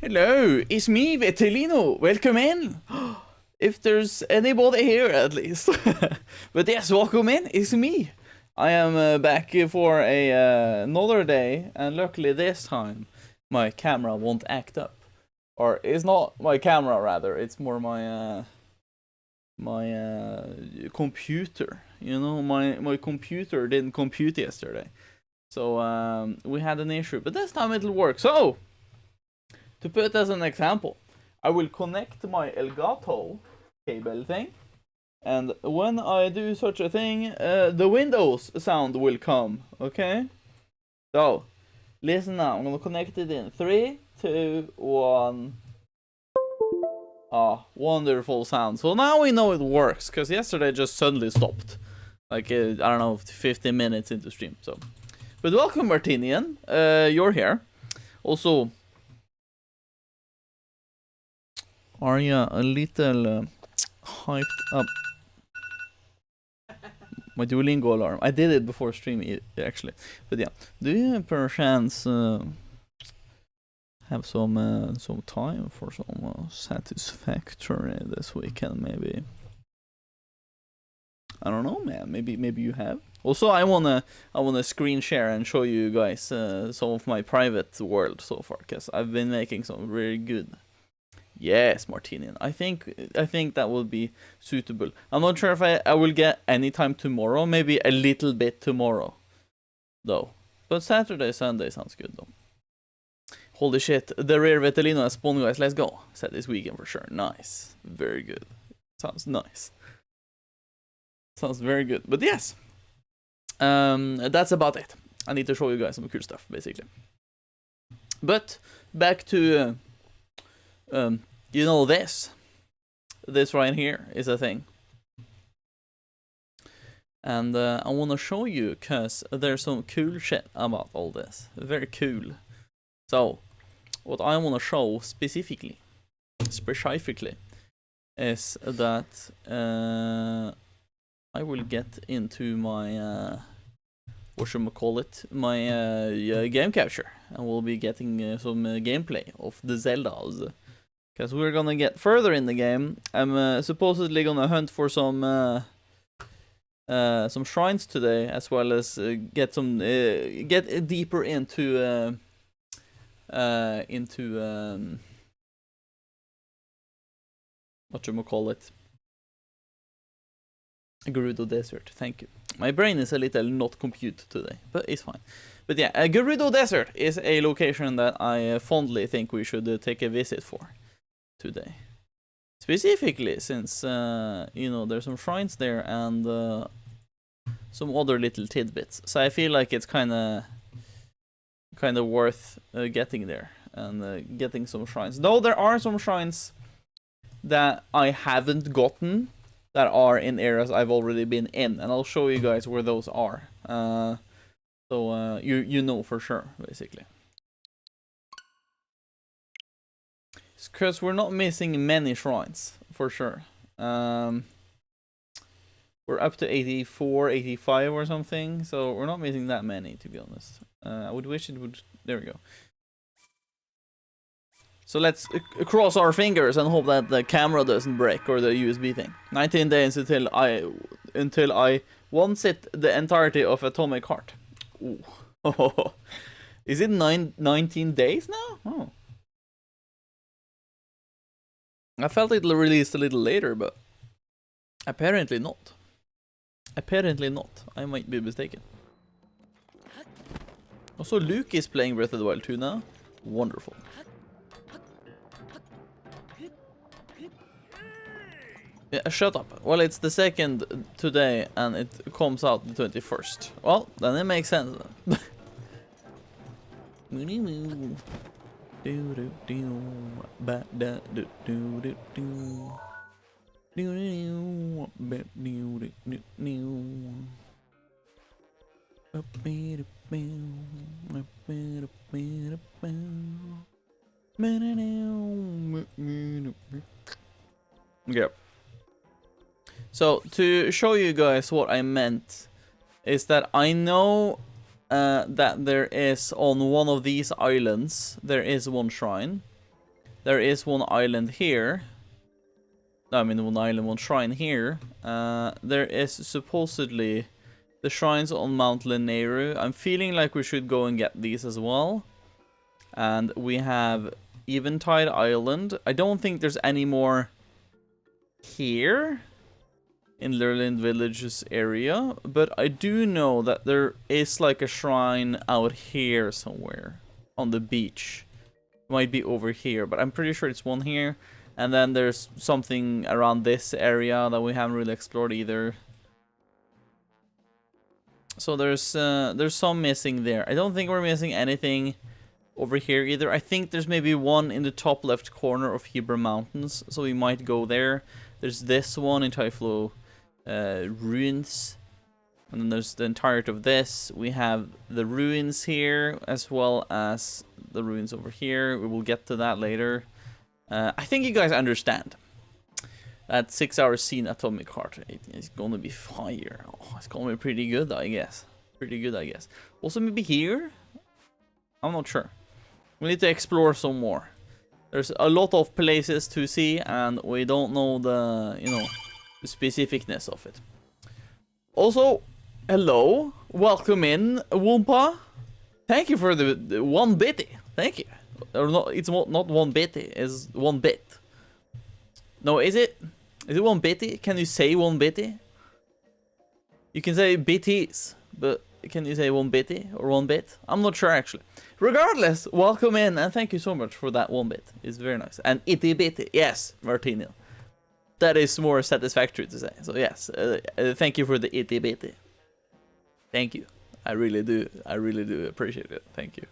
Hello, it's me, Vetelino. Welcome in. If there's anybody here, at least. But yes, welcome in. It's me. I am back for another day, and luckily this time my camera won't act up. Or it's not my camera, rather. It's more my computer. You know, my computer didn't compute yesterday, so we had an issue. But this time it'll work. So, to put as an example, I will connect my Elgato cable thing, and when I do such a thing, the Windows sound will come, okay? So, listen now, I'm gonna connect it in 3, 2, 1. Ah, wonderful sound. So now we know it works, because yesterday just suddenly stopped. Like, I don't know, 15 minutes into stream, so. But welcome, Martinian. You're here. Also, are you a little hyped up? My Duolingo alarm. I did it before stream, actually. But yeah, do you perchance have some time for some satisfactory this weekend? Maybe. I don't know, man. Maybe you have. Also, I wanna screen share and show you guys some of my private world so far, cause I've been making some really good. Yes, Martinian. I think that will be suitable. I'm not sure if I will get any time tomorrow. Maybe a little bit tomorrow, though. But Saturday, Sunday sounds good, though. Holy shit, the rare Vetelino has spawned, guys. Let's go. Set this weekend for sure. Nice. Very good. Sounds nice. Sounds very good. But yes. That's about it. I need to show you guys some cool stuff, basically. But back to you know, this right here is a thing, and I want to show you because there's some cool shit about all this. Very cool. So what I want to show specifically is that I will get into my my game capture, and we'll be getting some gameplay of the Zeldas. Because we're gonna get further in the game. I'm supposedly gonna hunt for some shrines today, as well as get deeper into whatchamacallit, Gerudo Desert. Thank you. My brain is a little not compute today, but it's fine. But yeah, Gerudo Desert is a location that I fondly think we should take a visit for today, specifically since you know, there's some shrines there and some other little tidbits, so I feel like it's kind of worth getting there and getting some shrines. Though there are some shrines that I haven't gotten that are in areas I've already been in, and I'll show you guys where those are, so you know for sure, basically. Because we're not missing many shrines, for sure. We're up to 84, 85 or something, so we're not missing that many, to be honest. I would wish it would... There we go. So let's cross our fingers and hope that the camera doesn't break, or the USB thing. 19 days until I once hit the entirety of Atomic Heart. Ooh. Is it 19 days now? Oh. I felt it released a little later, but apparently not. Apparently not. I might be mistaken. Also, Luke is playing Breath of the Wild 2 now. Wonderful. Yeah, shut up. Well, it's the 2nd today, and it comes out the 21st. Well, then it makes sense. Okay. So, to show you guys what I meant, is that I know that there is, on one of these islands, there is one shrine. There is one island here. I mean, one island, one shrine here. There is supposedly the shrines on Mount Leneru. I'm feeling like we should go and get these as well. And we have Eventide Island. I don't think there's any more here in Lurland Village's area, but I do know that there is like a shrine out here somewhere on the beach. It might be over here, but I'm pretty sure it's one here. And then there's something around this area that we haven't really explored either. So there's some missing there. I don't think we're missing anything over here either. I think there's maybe one in the top left corner of Hebra Mountains, so we might go there. There's this one in Typhlo Ruins, and then there's the entirety of this. We have the ruins here, as well as the ruins over here. We will get to that later. I think you guys understand that 6-hour scene atomic heart is gonna be fire. Oh, it's gonna be pretty good, I guess. Pretty good, I guess. Also, maybe here? I'm not sure. We need to explore some more. There's a lot of places to see, and we don't know the, you know, the specificness of it. Also, hello, welcome in, Wumpa. Thank you for the 1 bitty. Thank you. Or not, it's not 1 bitty, it's 1 bit. No, is it? Is it 1 bitty? Can you say 1 bitty? You can say bitties, but can you say 1 bitty or 1 bit? I'm not sure actually. Regardless, welcome in and thank you so much for that 1 bit. It's very nice. And itty bitty, yes, Martino. That is more satisfactory to say. So yes, thank you for the itty bitty. Thank you. I really do appreciate it. Thank you.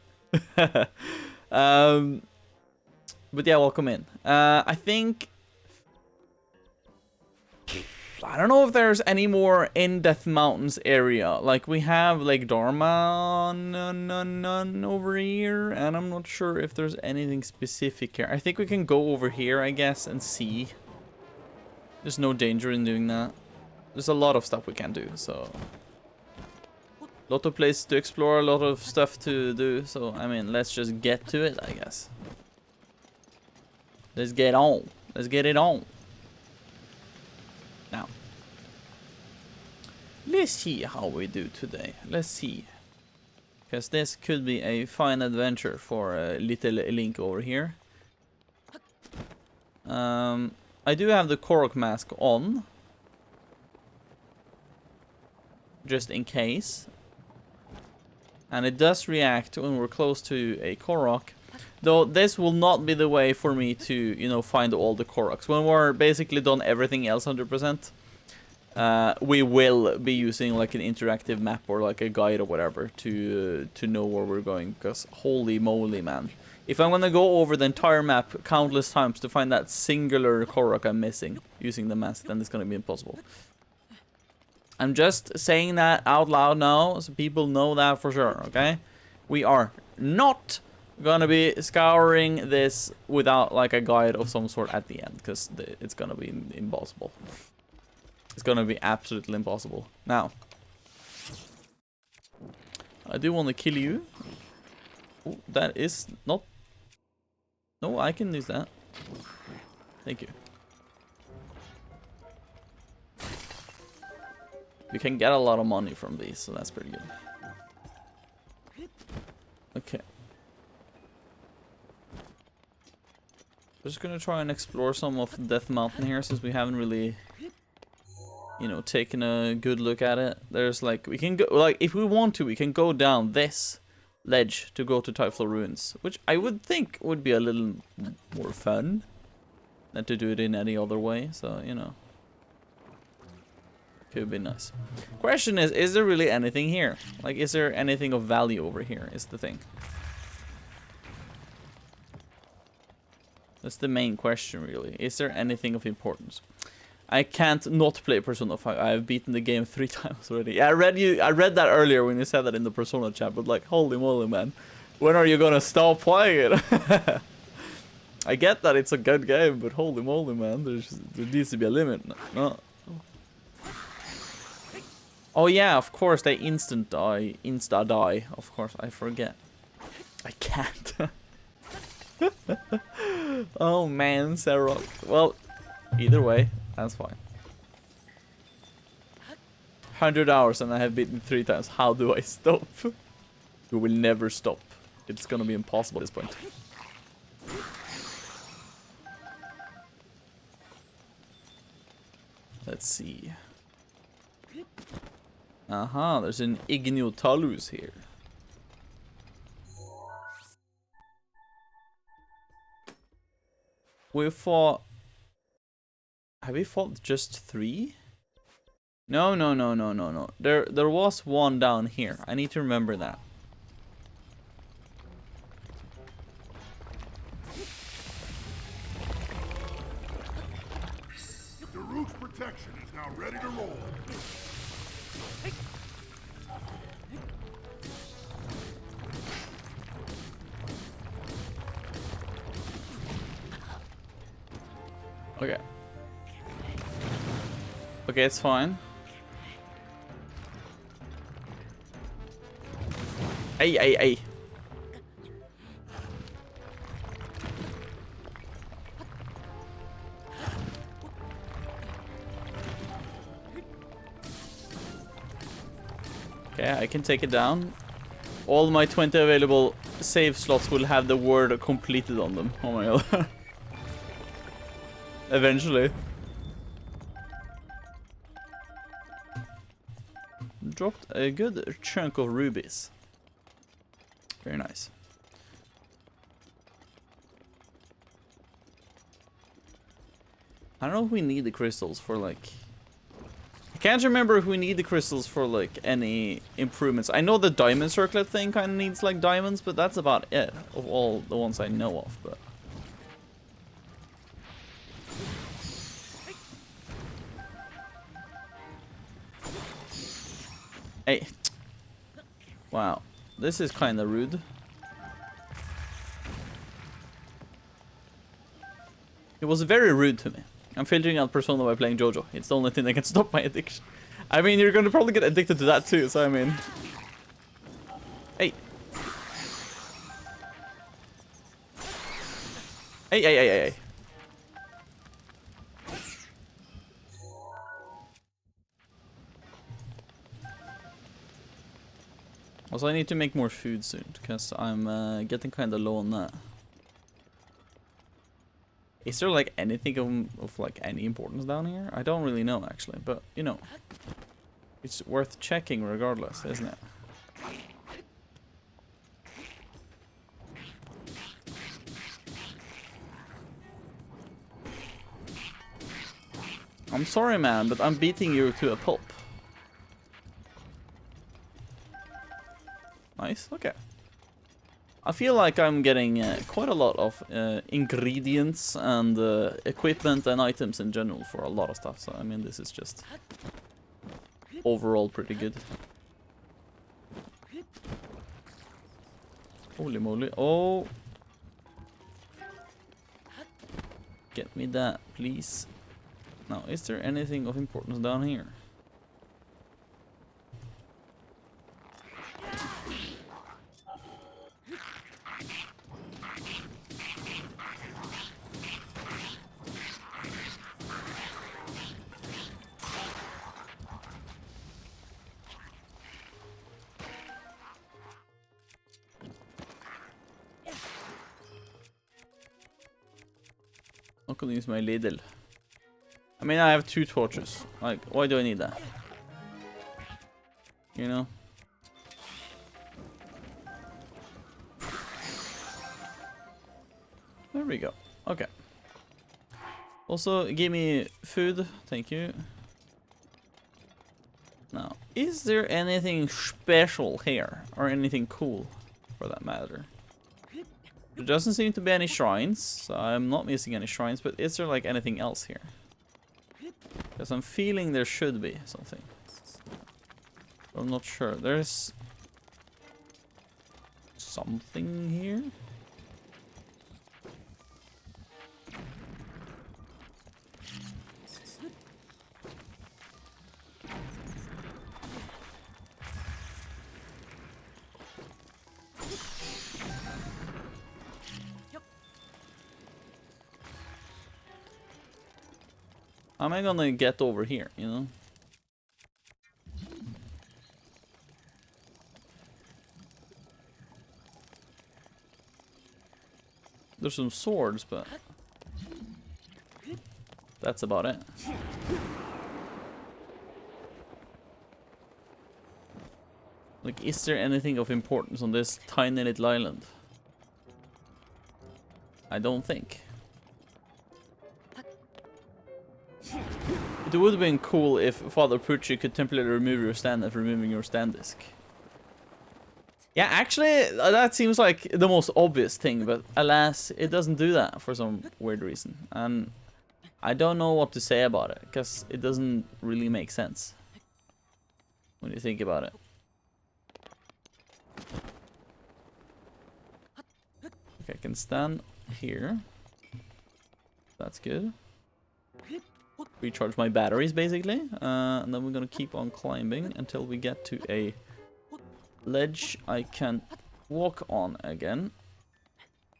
But yeah, welcome in. I think I don't know if there's any more in Death Mountains area. Like we have Lake Dharma none over here, and I'm not sure if there's anything specific here. I think we can go over here, I guess, and see. There's no danger in doing that. There's a lot of stuff we can do, so a lot of places to explore, a lot of stuff to do. So I mean, let's just get to it, I guess. Let's get on. Let's get it on. Now, let's see how we do today. Let's see. Because this could be a fine adventure for little Link over here. I do have the Korok mask on. Just in case. And it does react when we're close to a Korok. Though this will not be the way for me to, you know, find all the Koroks. When we're basically done everything else 100%, we will be using like an interactive map or like a guide or whatever to know where we're going. Because holy moly, man. If I'm gonna go over the entire map countless times to find that singular Korok I'm missing using the mask, then it's gonna be impossible. I'm just saying that out loud now, so people know that for sure, okay? We are not gonna be scouring this without like a guide of some sort at the end, because it's gonna be impossible. It's gonna be absolutely impossible. Now, I do want to kill you. Ooh, that is not... No, I can use that. Thank you. We can get a lot of money from these, so that's pretty good. Okay. Just gonna try and explore some of Death Mountain here, since we haven't really, you know, taken a good look at it. There's like, we can go, like, if we want to, we can go down this ledge to go to Typhlo Ruins, which I would think would be a little more fun than to do it in any other way, so, you know. Could be nice. Question is there really anything here? Like, is there anything of value over here, is the thing. That's the main question, really. Is there anything of importance? I can't not play Persona 5. I have beaten the game 3 times already. Yeah, I read that earlier when you said that in the Persona chat, but like, holy moly, man. When are you gonna stop playing it? I get that it's a good game, but holy moly, man. There needs to be a limit. No. Oh yeah, of course, they insta die. Of course, I forget. I can't. Oh man, Sarah. Well, either way, that's fine. 100 hours and I have beaten 3 times. How do I stop? We will never stop. It's gonna be impossible at this point. Let's see. Aha, there's an Igniotalus here. We fought... Have we fought just 3? No. There was one down here. I need to remember that. The root's protection is now ready to roll. Okay. Okay, it's fine. Ay. Okay, I can take it down. All my 20 available save slots will have the word completed on them. Oh my god. Eventually. Dropped a good chunk of rubies. Very nice. I don't know if we need the crystals for like... I can't remember if we need the crystals for like any improvements. I know the diamond circlet thing kind of needs like diamonds, but that's about it of all the ones I know of. But hey. Wow. This is kind of rude. It was very rude to me. I'm filtering out Persona by playing JoJo. It's the only thing that can stop my addiction. I mean, you're gonna probably get addicted to that too, so I mean... Hey. Hey. Also, I need to make more food soon, because I'm getting kind of low on that. Is there like anything of like any importance down here? I don't really know actually, but you know, it's worth checking regardless, isn't it? I'm sorry man, but I'm beating you to a pulp. Nice, okay. I feel like I'm getting quite a lot of ingredients and equipment and items in general for a lot of stuff. So, I mean, this is just overall pretty good. Holy moly. Oh. Get me that, please. Now, is there anything of importance down here? Not gonna use my ladle. I mean, I have 2 torches. Like, why do I need that? You know? There we go. Okay. Also, give me food. Thank you. Now, is there anything special here? Or anything cool, for that matter? There doesn't seem to be any shrines, so I'm not missing any shrines, but is there like anything else here? Because I'm feeling there should be something. I'm not sure. There's something here? How am I gonna get over here, you know? There's some swords, but that's about it. Like, is there anything of importance on this tiny little island? I don't think. It would have been cool if Father Pucci could temporarily remove your stand after removing your stand disc. Yeah, actually, that seems like the most obvious thing, but alas, it doesn't do that for some weird reason. And I don't know what to say about it, because it doesn't really make sense when you think about it. Okay, I can stand here. That's good. Recharge my batteries, basically. And then we're gonna keep on climbing until we get to a ledge I can walk on again.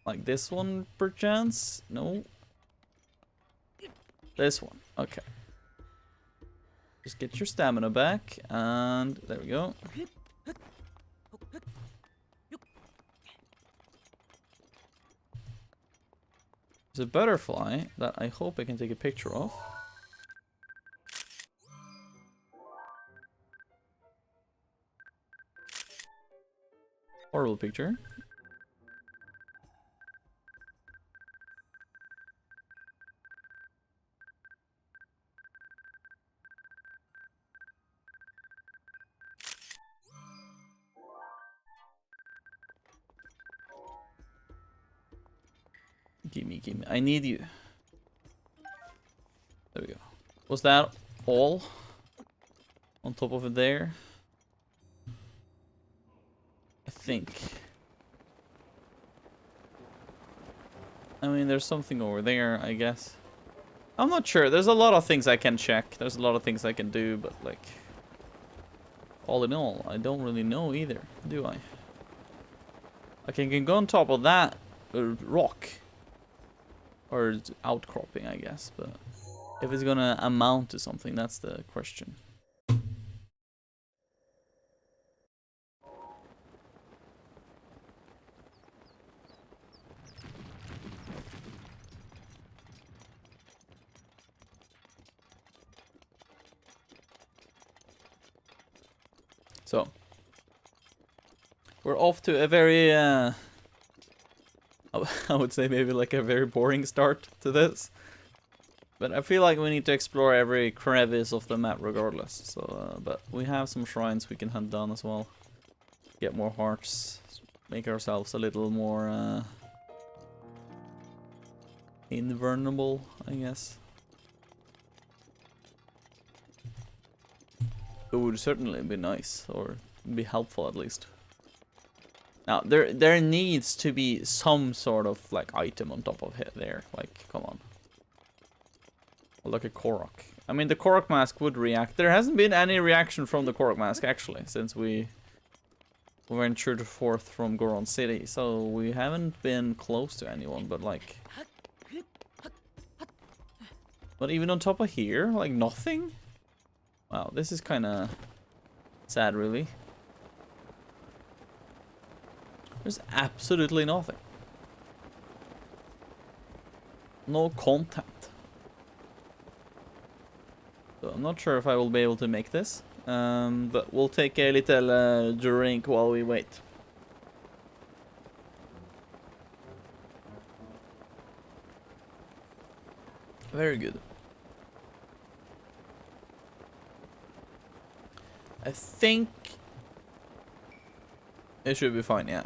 Like this one, perchance? No. This one. Okay. Just get your stamina back, and there we go. There's a butterfly that I hope I can take a picture of. Horrible picture. Gimme, gimme. I need you. There we go. Was that all? On top of it there? I think. I mean, there's something over there, I guess. I'm not sure. There's a lot of things I can check. There's a lot of things I can do, but like... all in all, I don't really know either, do I? Like, I can go on top of that rock. Or outcropping, I guess, but... if it's gonna amount to something, that's the question. So, we're off to a very, I would say maybe like a very boring start to this. But I feel like we need to explore every crevice of the map regardless. So, but we have some shrines we can hunt down as well. Get more hearts, make ourselves a little more, invulnerable, I guess. It would certainly be nice, or be helpful at least. Now, there needs to be some sort of like item on top of it there. Like, come on. Like a Korok. I mean, the Korok mask would react. There hasn't been any reaction from the Korok mask actually since we ventured forth from Goron City. So we haven't been close to anyone, but like. But even on top of here, like nothing. Wow, this is kind of sad, really. There's absolutely nothing. No content. So I'm not sure if I will be able to make this. But we'll take a little drink while we wait. Very good. I think it should be fine, yeah.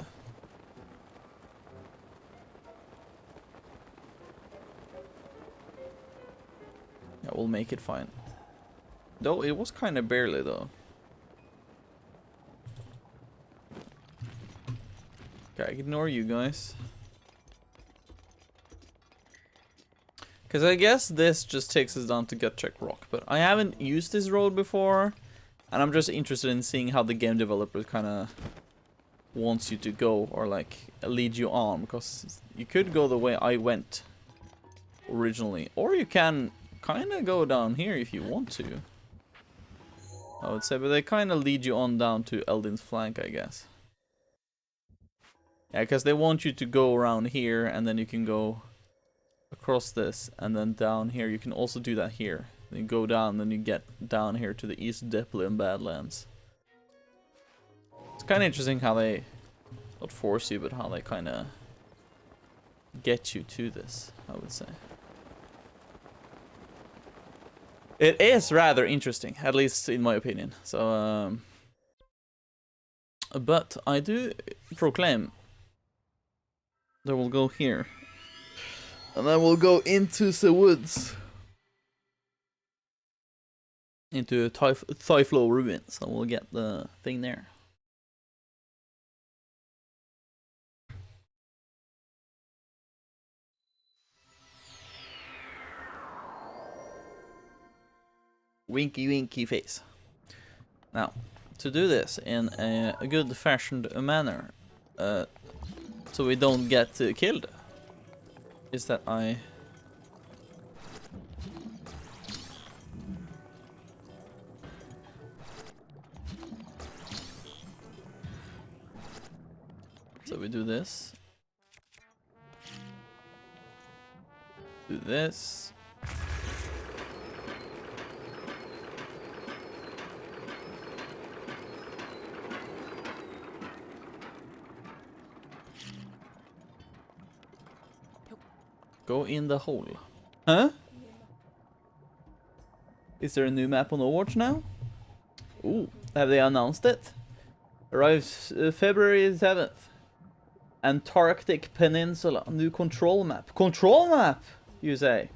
Yeah, we'll make it fine. Though it was kind of barely, though. Okay, ignore you guys. Because I guess this just takes us down to Gut Check Rock. But I haven't used this road before. And I'm just interested in seeing how the game developer kind of wants you to go, or like lead you on, because you could go the way I went originally, or you can kind of go down here if you want to, I would say, but they kind of lead you on down to Eldin's flank, I guess. Yeah, because they want you to go around here, and then you can go across this, and then down here. You can also do that here. Then you go down, then you get down here to the East Deplin Badlands. It's kind of interesting how they, not force you, but how they kind of get you to this, I would say. It is rather interesting, at least in my opinion. So, but I do proclaim that we'll go here, and then we'll go into the woods, into Typhlo ruins, and we'll get the thing there. Winky winky face. Now, to do this in a good fashioned manner, so we don't get killed, is that I so we do this, do this. Go in the hole. Huh? Is there a new map on Overwatch now? Ooh, have they announced it? Arrives February 7th. Antarctic Peninsula, new control map. Control map, you say?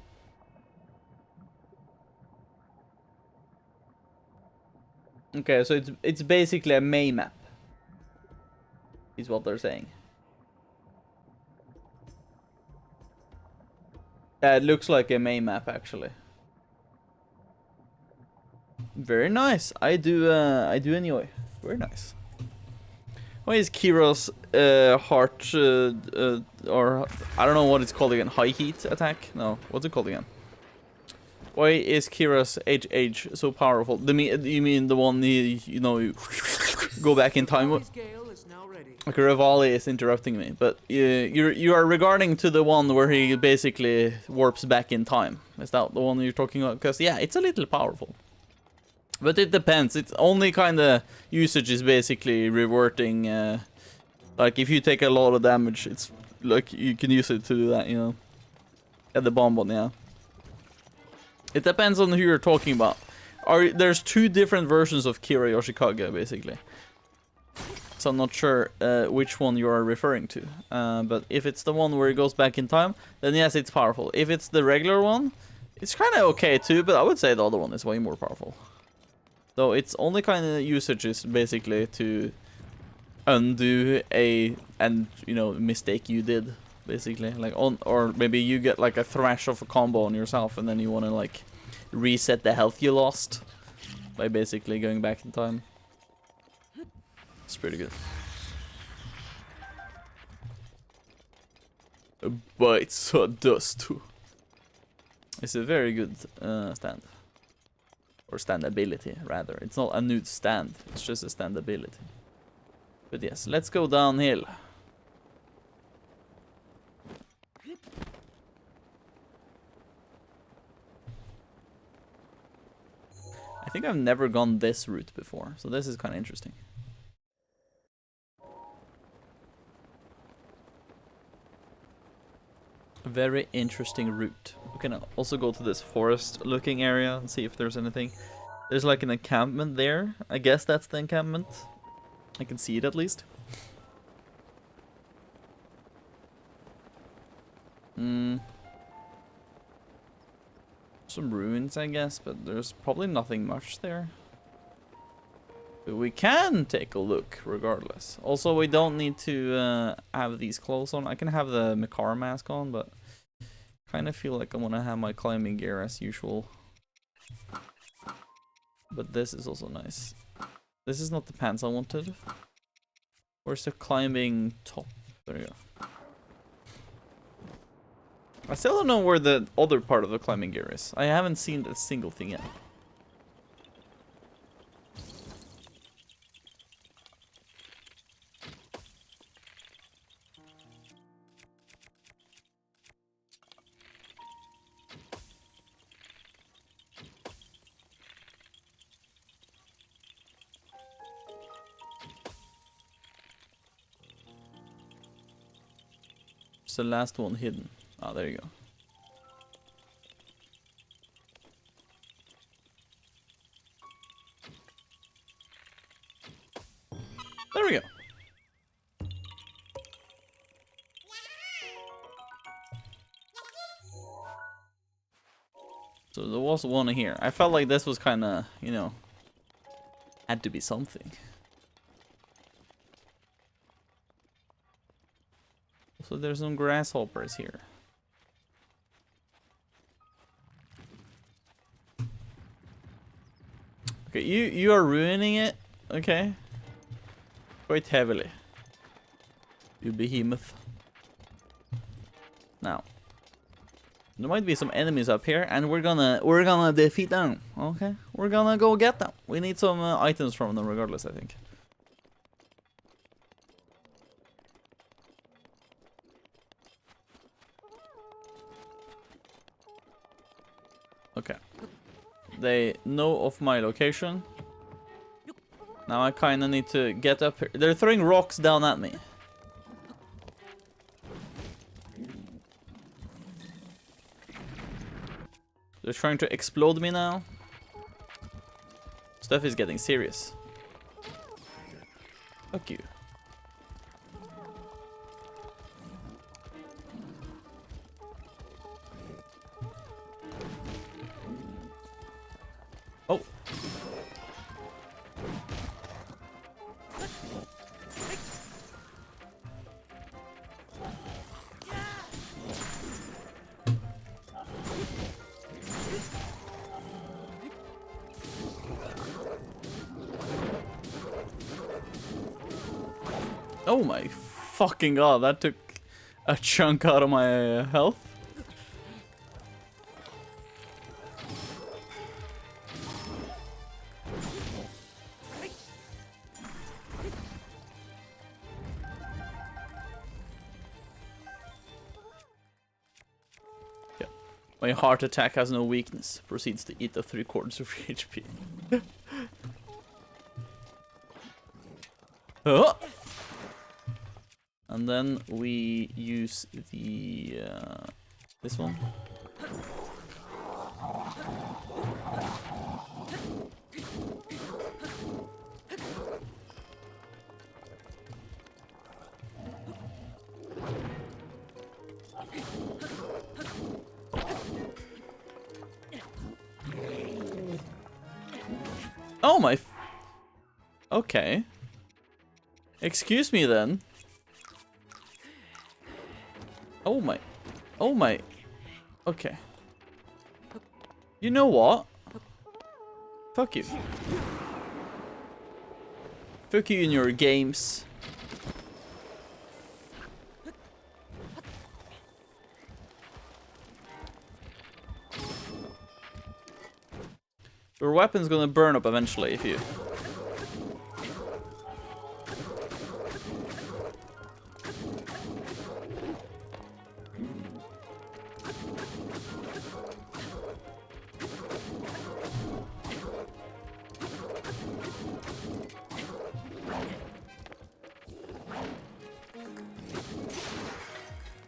Okay, so it's basically a May map, is what they're saying. Yeah, it looks like a May map actually. Very nice. I do enjoy. Very nice. Why is Kira's heart or I don't know what it's called again? High heat attack? No, what's it called again? Why is Kira's HH so powerful? You mean the one you know you go back in time with? Okay, Rivali is interrupting me, but you are regarding to the one where he basically warps back in time. Is that the one you're talking about? Because yeah, it's a little powerful. But it depends. It's only kind of usage is basically reverting. Like if you take a lot of damage, it's like you can use it to do that, you know. At the bonbon, yeah. It depends on who you're talking about. There's two different versions of Kira Yoshikage, basically. So I'm not sure which one you are referring to. But if it's the one where it goes back in time, then yes, it's powerful. If it's the regular one, it's kind of okay too, but I would say the other one is way more powerful. So it's only kind of usage is basically to undo mistake you did, basically. Like or maybe you get like a thrash of a combo on yourself, and then you want to like reset the health you lost by basically going back in time. It's pretty good. Bites dust too. It's a very good stand. Or standability, rather. It's not a nude stand, it's just a standability. But yes, let's go downhill. I think I've never gone this route before, so this is kind of interesting. A very interesting route. We can also go to this forest looking area and see if there's anything. There's like an encampment there. I guess that's the encampment. I can see it at least. Some ruins, I guess, but there's probably nothing much there. But we can take a look regardless. Also, we don't need to have these clothes on. I can have the Mikar mask on, but kind of feel like I want to have my climbing gear as usual. But this is also nice. This is not the pants I wanted. Where's the climbing top? There you go. I still don't know where the other part of the climbing gear is. I haven't seen a single thing yet. The last one hidden. Ah, there you go. There we go. So there was one here. I felt like this was kind of, you know, had to be something. So there's some grasshoppers here. Okay, you are ruining it, okay? Quite heavily. You behemoth. Now, there might be some enemies up here, and we're gonna defeat them. Okay, we're gonna go get them. We need some items from them, regardless. I think. Okay. They know of my location. Now I kinda need to get up here. They're throwing rocks down at me. They're trying to explode me now. Stuff is getting serious. Fuck you. Oh. Oh my fucking god, that took a chunk out of my health. Yeah. My heart attack has no weakness. Proceeds to eat the 3/4 of HP. Oh! And then we use the this one. Oh my. Okay. Excuse me then. Oh my. Oh my. Okay. You know what? Fuck you. Fuck you in your games. Your weapon's gonna burn up eventually if you...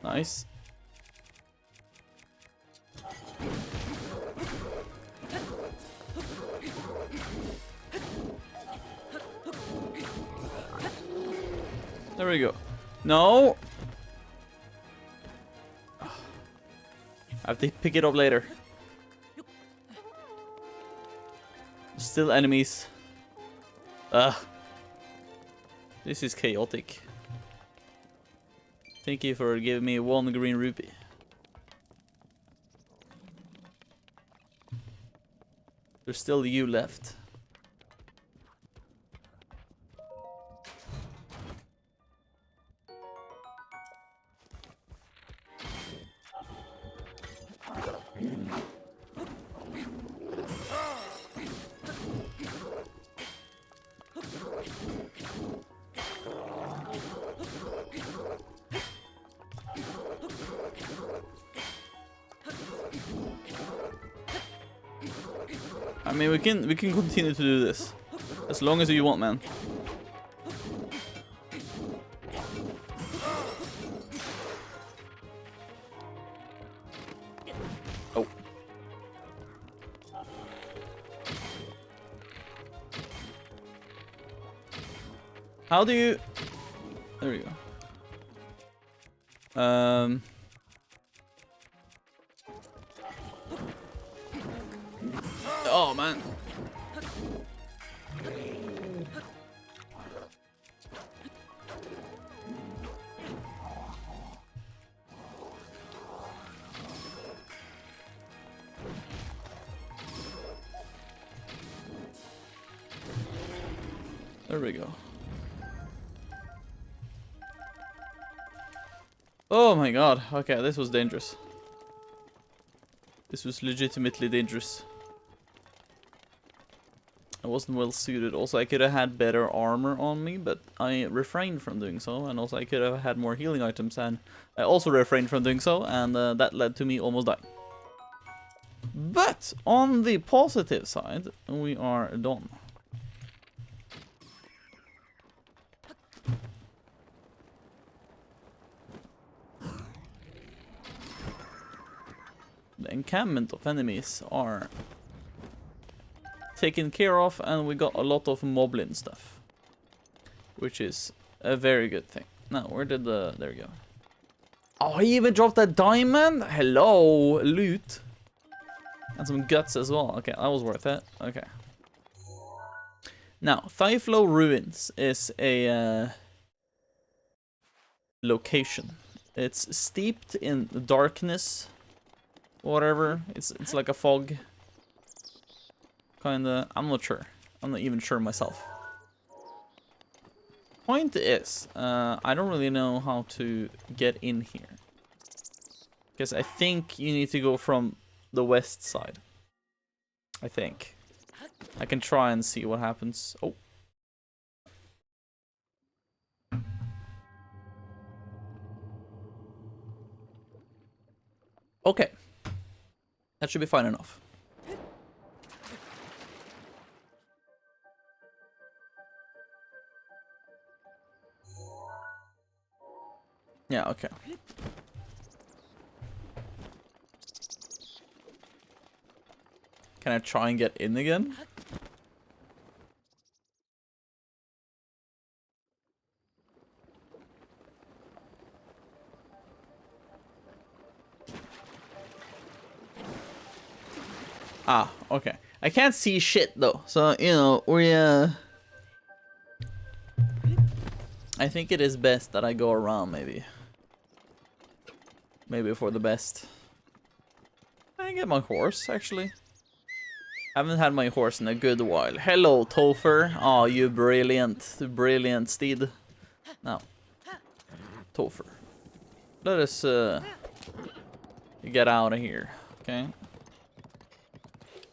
Nice. There we go. No! I have to pick it up later. Still enemies. Ugh. This is chaotic. Thank you for giving me 1 green rupee. There's still you left. I mean, we can continue to do this as long as you want, man. Oh. How do you? There we go. Oh man. There we go. Oh my god. Okay, this was dangerous. This was legitimately dangerous. I wasn't well suited. Also, I could have had better armor on me, but I refrained from doing so. And also, I could have had more healing items, and I also refrained from doing so, and that led to me almost dying. But on the positive side, we are done. The encampment of enemies are taken care of, and we got a lot of moblin stuff, which is a very good thing. Now, where did the... there we go. Oh, he even dropped a diamond? Hello, loot. And some guts as well. Okay, that was worth it. Okay. Now, Thyflo Ruins is a location. It's steeped in darkness. Whatever. It's like a fog. Kinda. I'm not sure. I'm not even sure myself. Point is, I don't really know how to get in here. Because I think you need to go from the west side. I think. I can try and see what happens. Oh. Okay. That should be fine enough. Yeah, okay. Can I try and get in again? Ah, okay. I can't see shit though, so you know, I think it is best that I go around, maybe. Maybe for the best. I get my horse, actually. I haven't had my horse in a good while. Hello, Topher. Oh, you brilliant steed. Now, Topher. Let us get out of here, okay?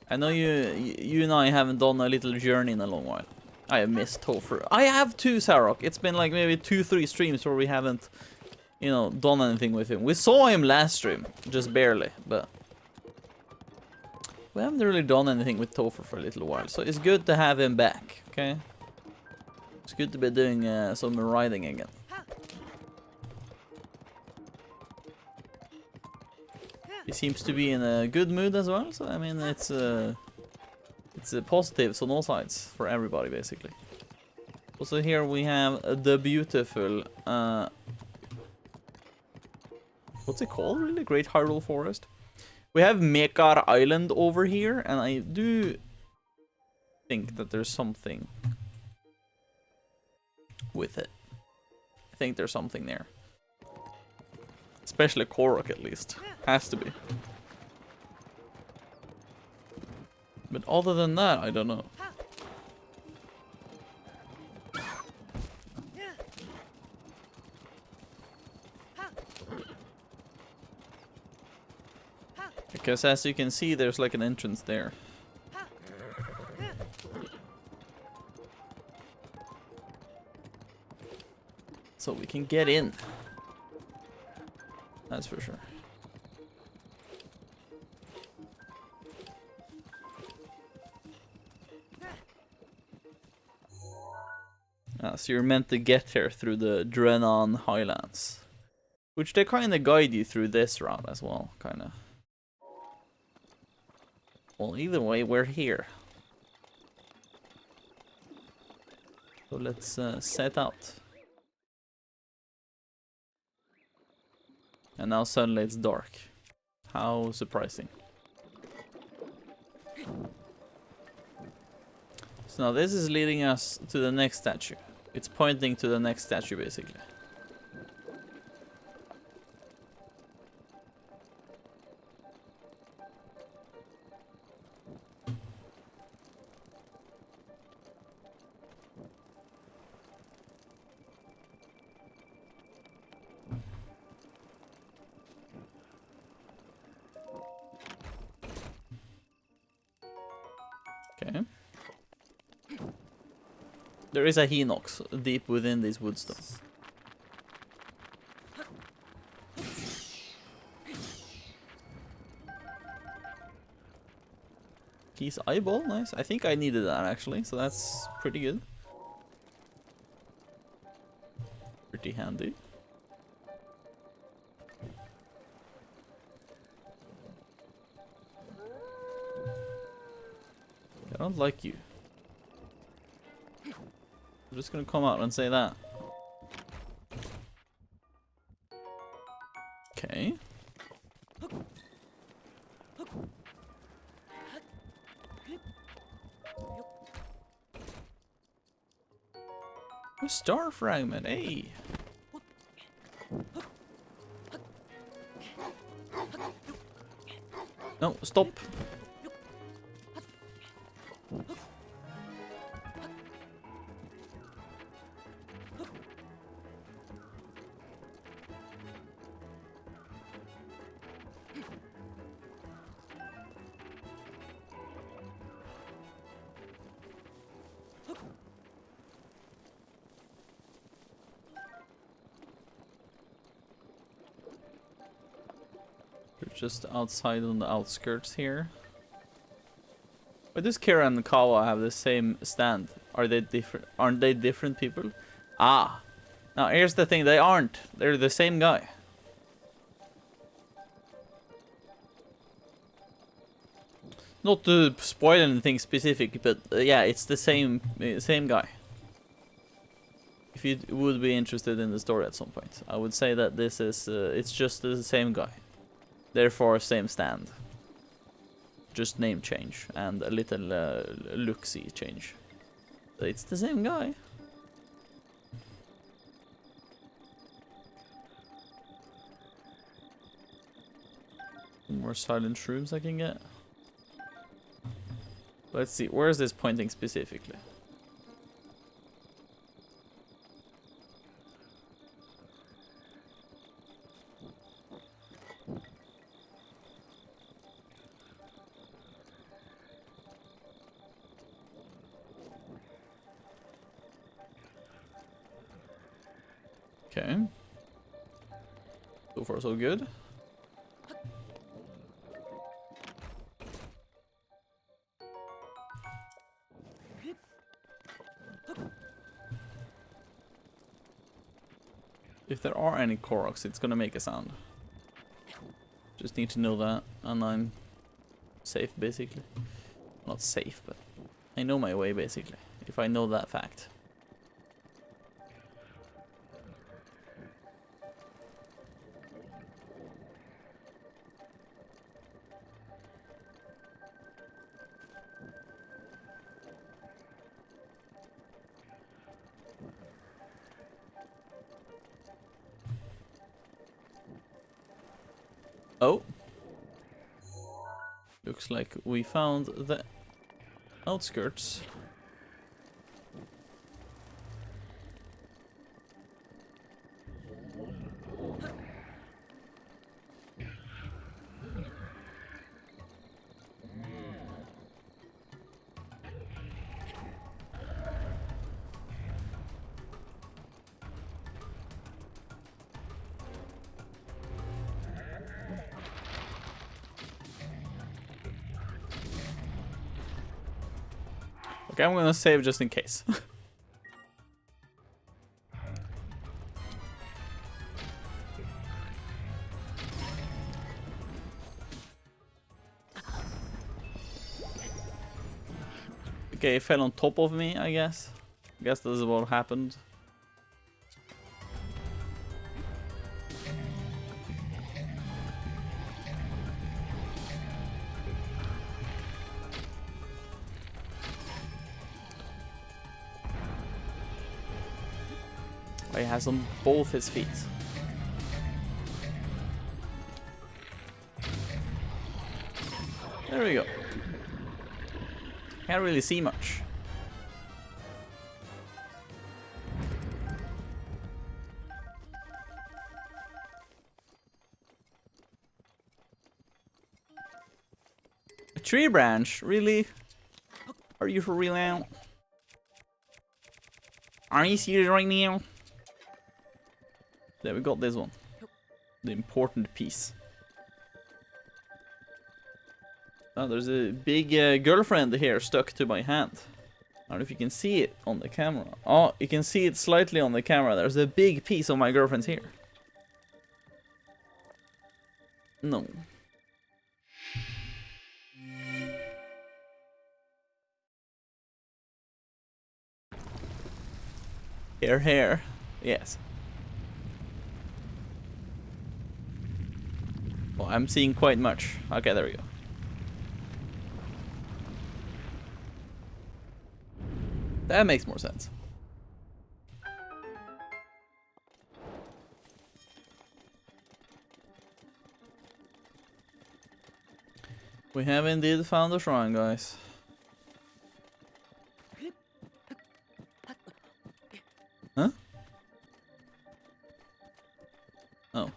I know you and I haven't done a little journey in a long while. I have missed Topher. I have too, Sarok. It's been like maybe 2-3 streams where we haven't, you know, done anything with him. We saw him last stream, just barely, but we haven't really done anything with Topher for a little while. So it's good to have him back, okay? It's good to be doing some riding again. He seems to be in a good mood as well, so I mean it's positives on all sides for everybody basically. Also here we have the beautiful what's it called really? Great Hyrule Forest. We have Mekar Island over here, and I do think that there's something with it. I think there's something there. Especially Korok, at least. Has to be. But other than that, I don't know. Because as you can see, there's like an entrance there. So we can get in. That's for sure. So you're meant to get here through the Drenon Highlands. Which they kinda guide you through this route as well, kinda. Well, either way, we're here. So let's set out. And now suddenly it's dark. How surprising. So now this is leading us to the next statue. It's pointing to the next statue, basically. Okay. There is a Hinox deep within these woods, though. Key's eyeball, nice. I think I needed that actually, so that's pretty good. Pretty handy. I don't like you. I'm just gonna come out and say that. Okay. A star fragment, hey! No, stop! They're just outside on the outskirts here. Why does Kira and Kawa have the same stand? Are they different? Aren't they different people? Ah! Now here's the thing, they aren't. They're the same guy. Not to spoil anything specific, but yeah, it's the same guy. If you would be interested in the story at some point, I would say that this is it's just the same guy. Therefore, same stand. Just name change and a little look-see change. But it's the same guy. More silent shrooms I can get. Let's see, where is this pointing specifically? Okay. So far so good. If there are any Koroks, it's gonna make a sound. Just need to know that, and I'm safe basically. Not safe, but I know my way basically, if I know that fact. Oh. Looks like we found the outskirts. Okay, I'm gonna save just in case. Okay, it fell on top of me, I guess. I guess this is what happened. He has on both his feet. There we go. Can't really see much. A tree branch? Really? Are you for real now? Are you serious right now? There we got this one. The important piece. Oh, there's a big girlfriend here stuck to my hand. I don't know if you can see it on the camera. Oh, you can see it slightly on the camera. There's a big piece of my girlfriend's hair. No. Hair. Yes. Oh, I'm seeing quite much. Okay, there we go. That makes more sense. We have indeed found the shrine, guys. Huh? Oh.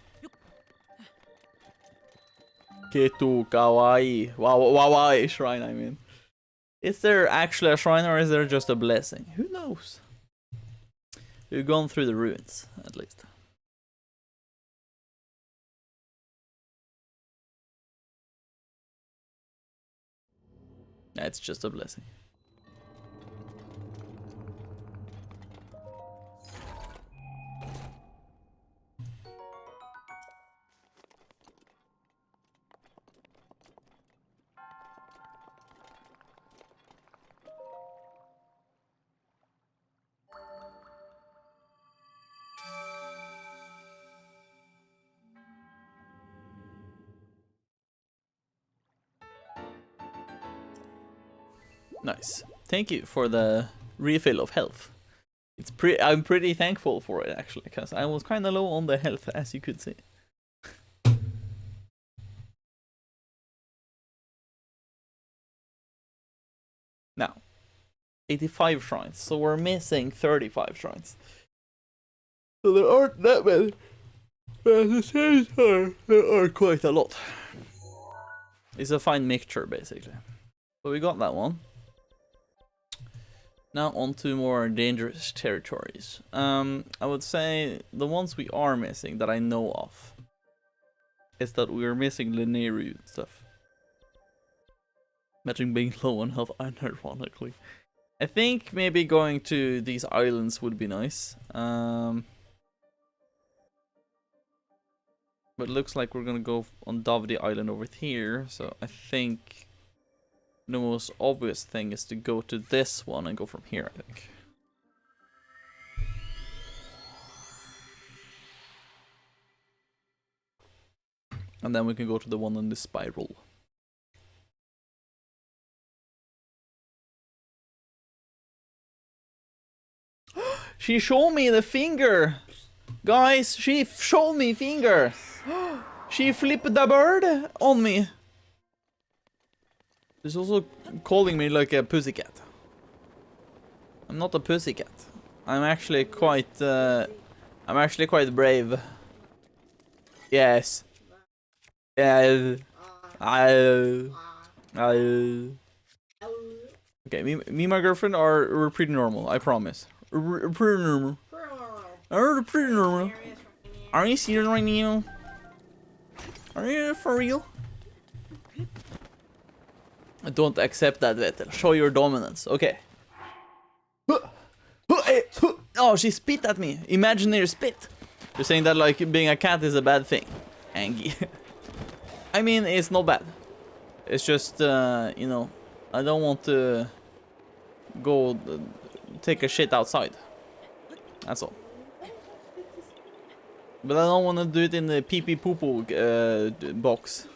Ketu kawaii. Wow, shrine, I mean. Is there actually a shrine or is there just a blessing? Who knows? We've gone through the ruins, at least. Yeah, it's just a blessing. Nice. Thank you for the refill of health. I'm pretty thankful for it actually, because I was kind of low on the health, as you could see. Now, 85 shrines, so we're missing 35 shrines. So there aren't that many, but at the same time, there are quite a lot. It's a fine mixture, basically. So we got that one. Now on to more dangerous territories. I would say the ones we are missing that I know of is that we are missing Lineru and stuff. Imagine being low on health, unironically. I think maybe going to these islands would be nice. But it looks like we're gonna go on Davdi Island over here, so I think the most obvious thing is to go to this one and go from here, I think. And then we can go to the one in the spiral. She showed me the finger! Guys, she showed me finger! She flipped the bird on me! She's also calling me like a pussycat. I'm not a pussycat. I'm actually quite brave. Yes. Yeah. Okay, me and my girlfriend we're pretty normal, I promise. We're pretty normal. We're pretty normal. Are you serious right now? Are you for real? I don't accept that, Vetel. Show your dominance. Okay. Oh, she spit at me. Imaginary spit. You're saying that like being a cat is a bad thing. Angie. I mean, it's not bad. It's just, you know, I don't want to go take a shit outside. That's all. But I don't want to do it in the pee pee poo poo box.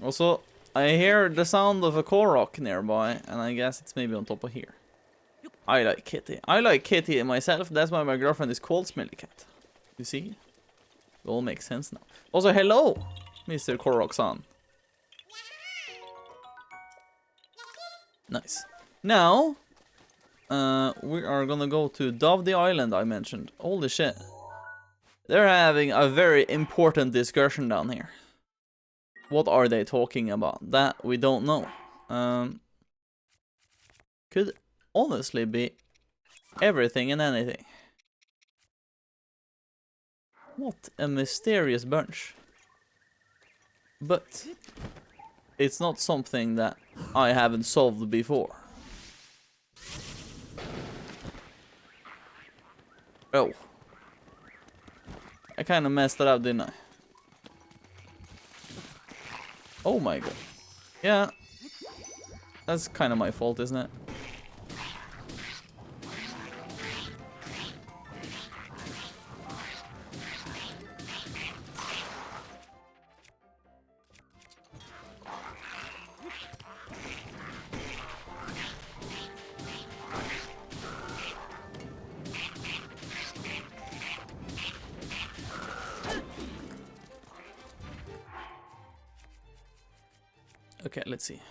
Also, I hear the sound of a Korok nearby, and I guess it's maybe on top of here. I like Kitty. I like Kitty myself. That's why my girlfriend is called Smelly Cat. You see? It all makes sense now. Also, hello, Mr. Korok-san. Nice. Now, we are gonna go to Dovey Island I mentioned. Holy shit. They're having a very important discussion down here. What are they talking about? That we don't know. Could honestly be everything and anything. What a mysterious bunch. But it's not something that I haven't solved before. Oh. I kind of messed it up, didn't I? Oh my god. Yeah. That's kind of my fault, isn't it? Okay, let's see.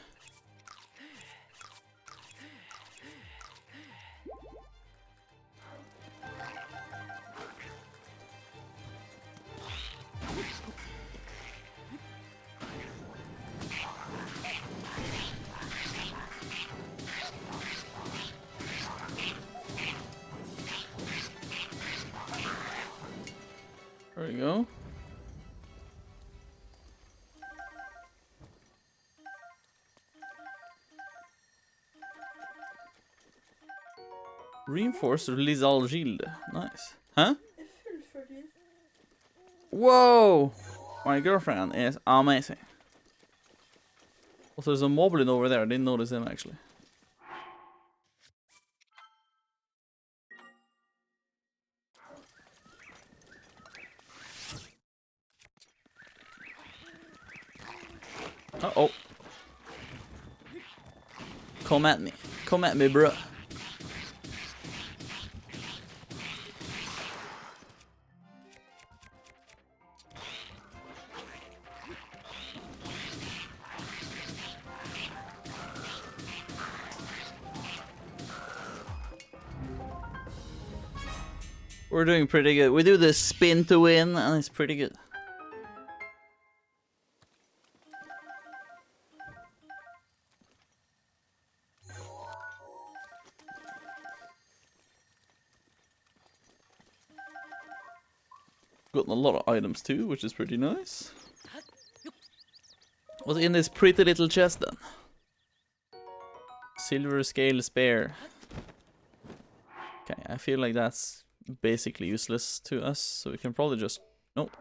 There we go. Reinforced Lizal Shield. Nice. Huh? Whoa! My girlfriend is amazing. Also, there's a moblin over there. I didn't notice him actually. Uh-oh. Come at me. Come at me, bruh. We're doing pretty good. We do the spin to win, and it's pretty good. Gotten a lot of items too, which is pretty nice. What's in this pretty little chest then? Silver scale spare. Okay, I feel like that's basically useless to us, so we can probably just... Nope.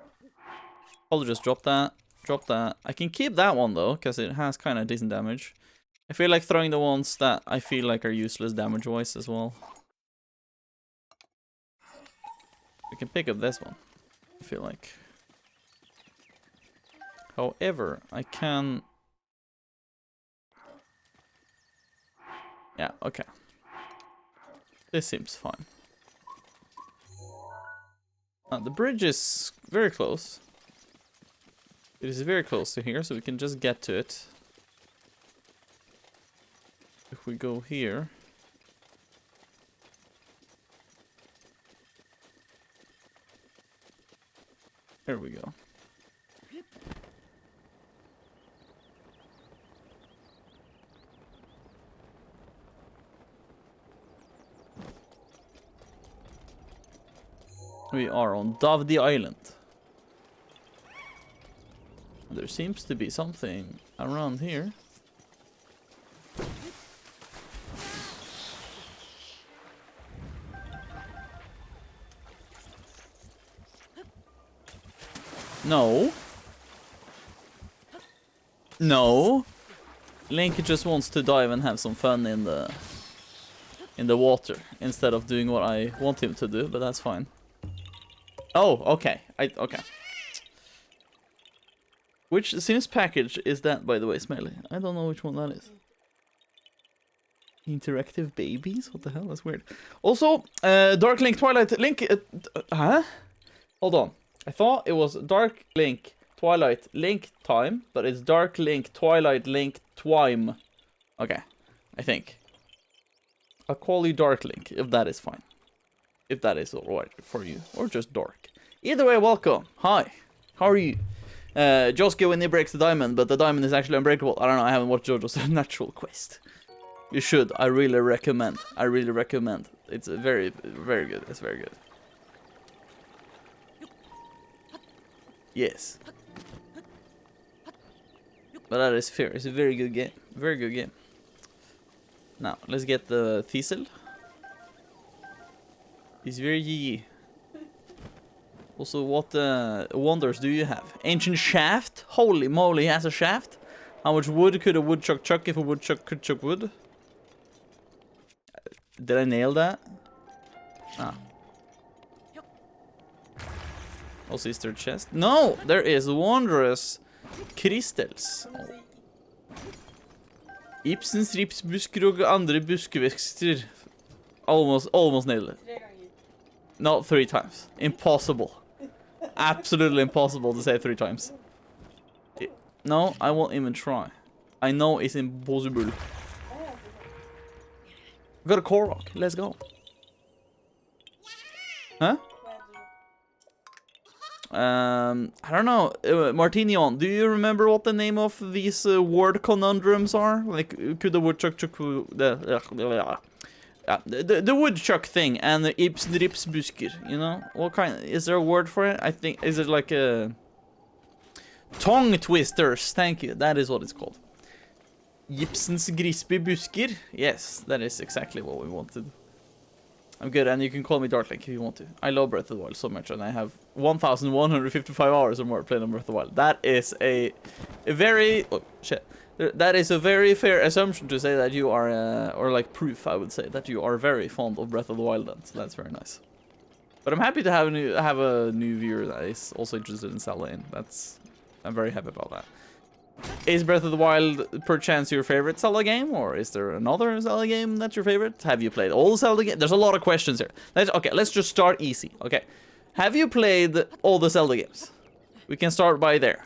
Probably just drop that. Drop that. I can keep that one though, because it has kind of decent damage. I feel like throwing the ones that I feel like are useless damage-wise as well. We can pick up this one, I feel like. However, I can... Yeah, okay. This seems fine. The bridge is very close. It is very close to here, so we can just get to it. If we go here... There we go. We are on Dovey Island. There seems to be something around here. No. No. Link just wants to dive and have some fun in the in the water instead of doing what I want him to do, but that's fine. Oh, okay. Okay. Which Sims package is that, by the way, Smelly? I don't know which one that is. Interactive babies? What the hell? That's weird. Also, Dark Link Twilight Link... huh? Hold on. I thought it was Dark Link Twilight Link Time, but it's Dark Link Twilight Link Twime. Okay, I think. I'll call you Dark Link, if that is fine. If that is alright for you. Or just Dark. Either way, welcome. Hi. How are you? Josuke when he breaks the diamond, but the diamond is actually unbreakable. I don't know, I haven't watched JoJo's Natural Quest. You should. I really recommend. I really recommend. It's very, very good. It's very good. Yes. But that is fair. It's a very good game. Very good game. Now, let's get the Thistle. It's very yee. Also, what wonders do you have? Ancient shaft? Holy moly, he has a shaft? How much wood could a woodchuck chuck if a woodchuck could chuck wood? Did I nail that? Ah. Also, is there a chest? No! There is wondrous crystals. Oh. Ibsens ripsbusker og andre buskevekster. Almost nailed it. Not 3 times. Impossible. Absolutely impossible to say 3 times. No, I won't even try. I know it's impossible. Got a Korok. Let's go. Huh? I don't know. Martinion, do you remember what the name of these word conundrums are? Like, could the woodchuck chuck the woodchuck thing and the Ibsen ripsbusker, you know? What kind? Is there a word for it? I think, is it like a tongue twisters? Thank you. That is what it's called. Ibsens grispy busker. Yes, that is exactly what we wanted. I'm good, and you can call me Darklink if you want to. I love Breath of the Wild so much, and I have 1,155 hours or more playing on Breath of the Wild. That is a very... oh, shit. That is a very fair assumption to say that you are, or like proof, I would say, that you are very fond of Breath of the Wild then. So that's very nice. But I'm happy to have a new viewer that is also interested in Zelda. I'm very happy about that. Is Breath of the Wild perchance your favorite Zelda game, or is there another Zelda game that's your favorite? Have you played all the Zelda games? There's a lot of questions here. Let's just start easy. Okay, have you played all the Zelda games? We can start by there.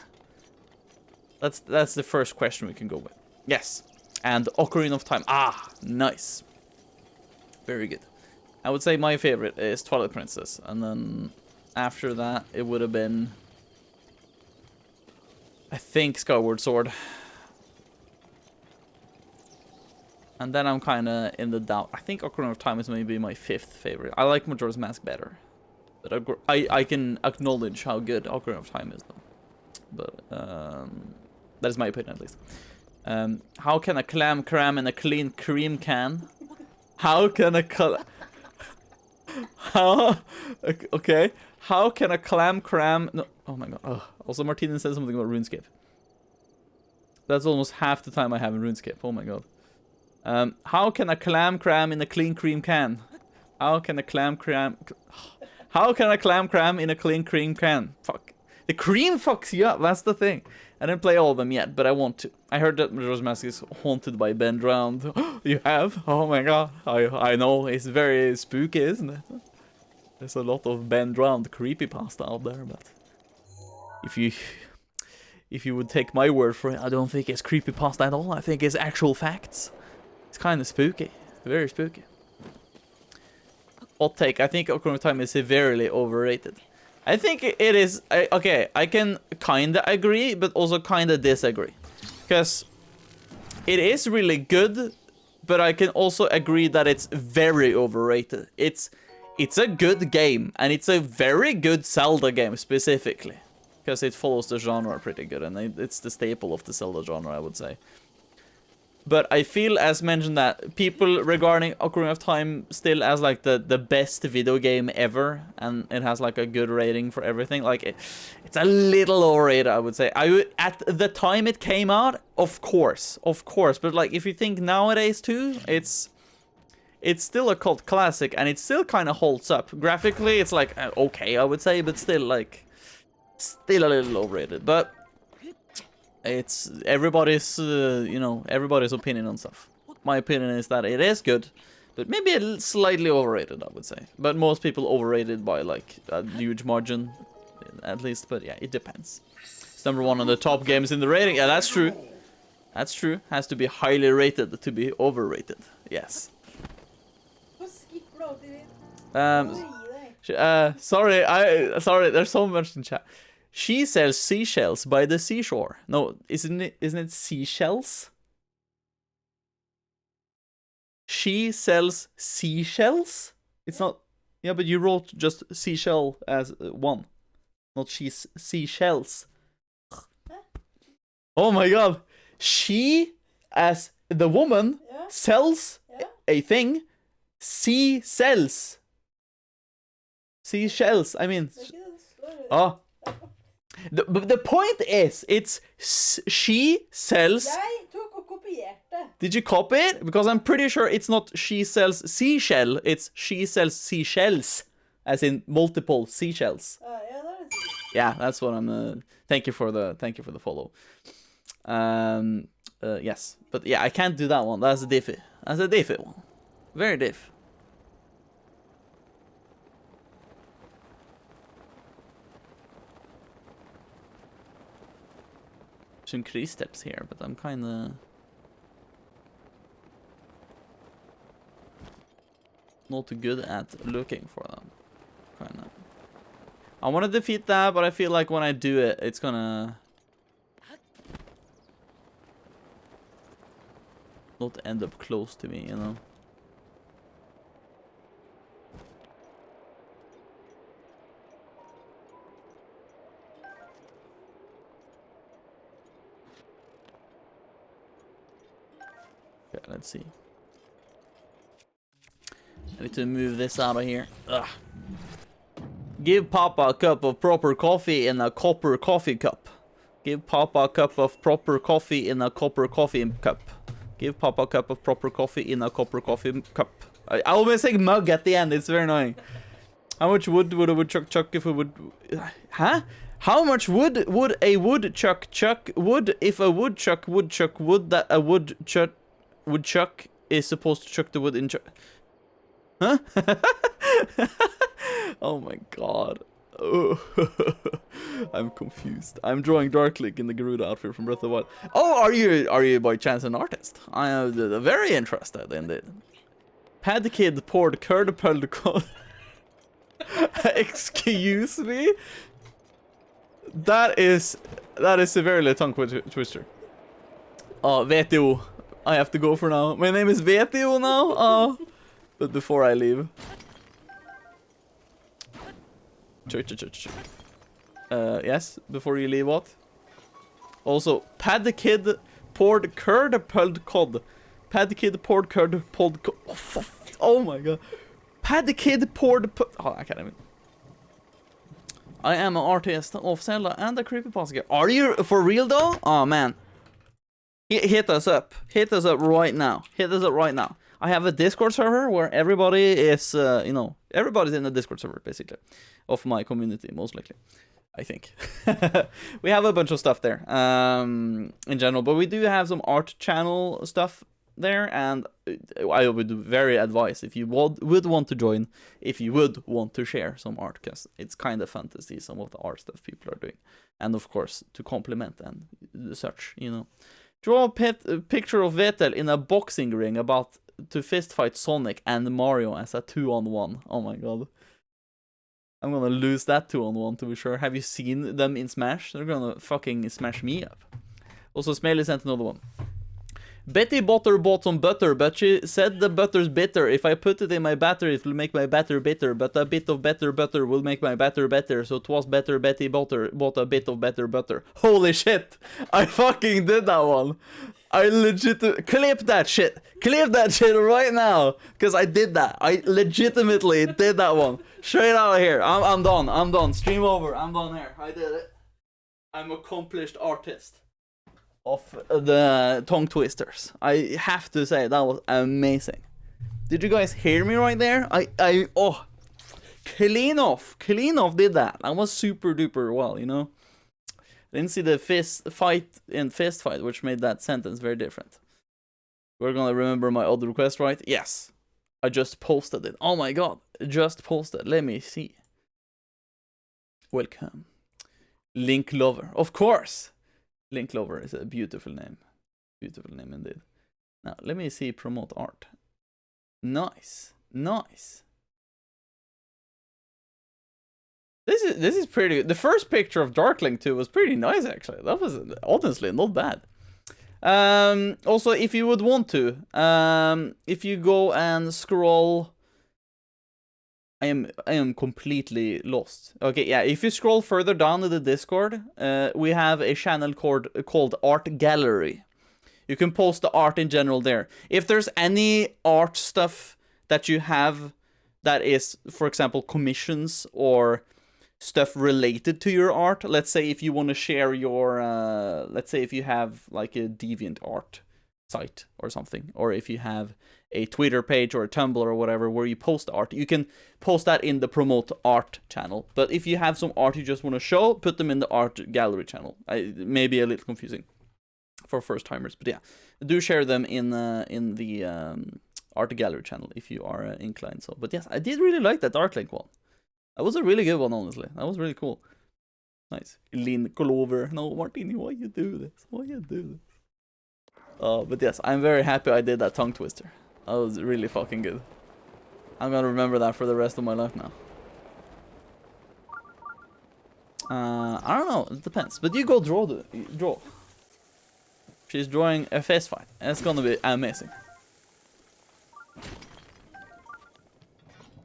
That's the first question we can go with. Yes, and Ocarina of Time. Ah, nice. Very good. I would say my favorite is Twilight Princess, and then after that it would have been, I think, Skyward Sword. And then I'm kind of in the doubt. I think Ocarina of Time is maybe my 5th favorite. I like Majora's Mask better. But I can acknowledge how good Ocarina of Time is, though. But that is my opinion, at least. How can a clam cram in a clean cream can? How can a okay. How can a clam cram... No. Oh my god. Ugh. Also, Martina said something about RuneScape. That's almost half the time I have in RuneScape. Oh my god. How can a clam cram in a clean cream can? How can a clam cram... How can a clam cram in a clean cream can? Fuck. The cream fucks you up. That's the thing. I didn't play all of them yet, but I want to. I heard that Majora's Mask is haunted by Ben Drowned. You have? Oh my god. I know. It's very spooky, isn't it? There's a lot of Ben Drowned creepypasta out there, but if you would take my word for it, I don't think it's creepypasta at all. I think it's actual facts. It's kind of spooky. Very spooky. Hot take. I think Ocarina of Time is severely overrated. I think it is... okay, I can kind of agree, but also kind of disagree. Because it is really good, but I can also agree that it's very overrated. It's a good game, and it's a very good Zelda game, specifically. Because it follows the genre pretty good, and it's the staple of the Zelda genre, I would say. But I feel, as mentioned, that people regarding Ocarina of Time still as like the best video game ever, and it has like a good rating for everything. Like it's a little overrated, I would say. At the time it came out, of course. But like if you think nowadays too, it's it's still a cult classic, and it still kind of holds up. Graphically, it's like okay, I would say, but still like still a little overrated. But it's everybody's you know, everybody's opinion on stuff. My opinion is that it is good, but maybe slightly overrated, I would say. But most people overrate it by like a huge margin, at least. But yeah, it depends. It's number 1 on the top games in the rating. Yeah, that's true. That's true. Has to be highly rated to be overrated. Yes. Sorry, sorry. There's so much in chat. She sells seashells by the seashore. No, isn't it seashells? She sells seashells? It's not. Yeah, but you wrote just seashell as one, not she's seashells. Oh my god. She, as the woman, sells a thing. She sells. Seashells, I mean. Oh. The point is, it's she sells. Did you copy it? Because I'm pretty sure it's not she sells seashell, it's she sells seashells. As in multiple seashells. Yeah, that's what I'm thank you for the follow. Yes. But yeah, I can't do that one. That's a diffy. That's a diffy one. Very diff. Some crease steps here, but I'm kinda not too good at looking for them. Kinda. I want to defeat that, but I feel like when I do it, it's gonna not end up close to me, you know? Okay, let's see. I need to move this out of here. Ugh. Give Papa a cup of proper coffee in a copper coffee cup. Give Papa a cup of proper coffee in a copper coffee cup. Give Papa a cup of proper coffee in a copper coffee cup. I always say mug at the end, it's very annoying. How much wood would a woodchuck chuck if a wood... Huh? How much wood would a woodchuck chuck wood if a woodchuck would that a woodchuck is supposed to chuck the wood in... Huh? Oh my god. Oh. I'm confused. I'm drawing Darklink in the Garuda outfit from Breath of the Wild. Oh, are you by chance an artist? I am very interested in it. Pad Kid poured curd pulled cod. Excuse me? That is severely a tongue twister. Oh, VTO. I have to go for now. My name is VTO now. Oh. But before I leave. Yes, before you leave, what? Also, Pad the Kid poured curd pulled cod. Pad the Kid poured curd pulled cod. Oh my god. Pad the Kid poured... Oh, I can't even. I am an artist of Zelda and a creepypasta. Are you for real though? Oh man. Hit us up. Hit us up right now. Hit us up right now. I have a Discord server where everybody is, you know, everybody's in the Discord server, basically. Of my community, most likely. I think. We have a bunch of stuff there, in general. But we do have some art channel stuff there. And I would very advise, if you would want to join, if you would want to share some art. Because it's kind of fun to see some of the art stuff people are doing. And of course, to complement and such, you know. Draw a picture of Vetel in a boxing ring about to fist fight Sonic and Mario as a 2-on-1. Oh my god. I'm gonna lose that 2-on-1 to be sure. Have you seen them in Smash? They're gonna fucking smash me up. Also, Smelly sent another one. Betty Butter bought some butter, but she said the butter's bitter. If I put it in my batter, it will make my batter bitter. But a bit of better butter will make my batter better. So it was better Betty Butter bought a bit of better butter. Holy shit! I fucking did that one. I legit clip that shit. Clip that shit right now. Because I did that. I legitimately did that one. Straight out of here. I'm done. I'm done. Stream over. I'm done here. I did it. I'm accomplished artist of the tongue twisters. I have to say that was amazing. Did you guys hear me right there? Oh, Klinov did that. That was super duper well, you know? Didn't see the fist fight, which made that sentence very different. We're gonna remember my odd request, right? Yes. I just posted it. Oh my god. Just posted. Let me see. Welcome. Link Lover. Of course. Link Lover is a beautiful name. Beautiful name indeed. Now, let me see promote art. Nice. Nice. This is pretty good. The first picture of Darkling 2 was pretty nice, actually. That was honestly not bad. Also, if you would want to, if you go and scroll, I am completely lost. Okay, yeah, if you scroll further down in the Discord, we have a channel called Art Gallery. You can post the art in general there. If there's any art stuff that you have that is, for example, commissions or stuff related to your art, let's say if you want to share your, let's say if you have like a DeviantArt site or something, or if you have a Twitter page or a Tumblr or whatever where you post art, you can post that in the promote art channel. But if you have some art you just want to show, put them in the art gallery channel. Maybe a little confusing for first timers, but yeah, do share them in the art gallery channel if you are inclined. So, but yes, I did really like that Darklink one. That was a really good one, honestly. That was really cool. Nice. Lin Clover. No, Martini, why you do this? Why you do this? But yes, I'm very happy I did that tongue twister. That was really fucking good. I'm gonna remember that for the rest of my life now. I don't know. It depends. But you go draw. She's drawing a fist fight. And it's gonna be amazing.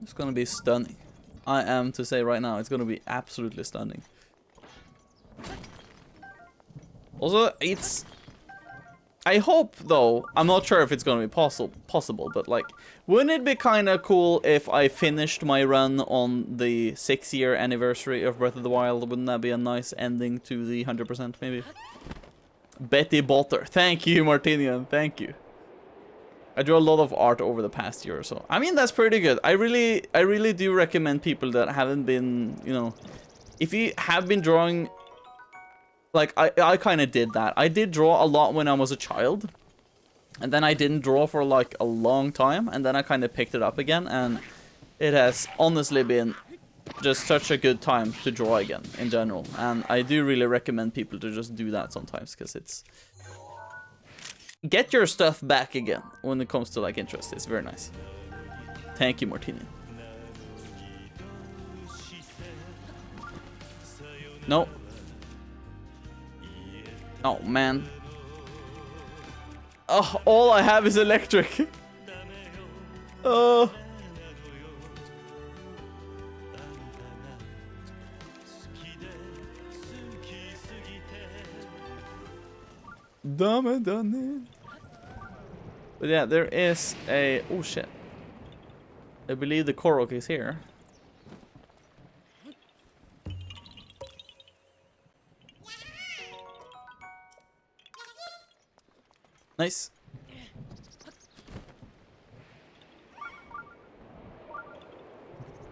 It's gonna be stunning. I am to say right now, it's gonna be absolutely stunning. Also, I hope, though, I'm not sure if it's gonna be possible, but like, wouldn't it be kinda cool if I finished my run on the 6-year anniversary of Breath of the Wild? Wouldn't that be a nice ending to the 100%, maybe? Betty Botter. Thank you, Martinian. Thank you. I drew a lot of art over the past year or so. I mean, that's pretty good. I really do recommend people that haven't been, you know, if you have been drawing, like, I kind of did that. I did draw a lot when I was a child, and then I didn't draw for, like, a long time, and then I kind of picked it up again, and it has honestly been just such a good time to draw again, in general. And I do really recommend people to just do that sometimes, because it's... Get your stuff back again when it comes to, like, interest. It's very nice. Thank you, Martini. No. Oh, man. Oh, all I have is electric. Oh. Done. But yeah, there is a... Oh, shit. I believe the Korok is here. Nice.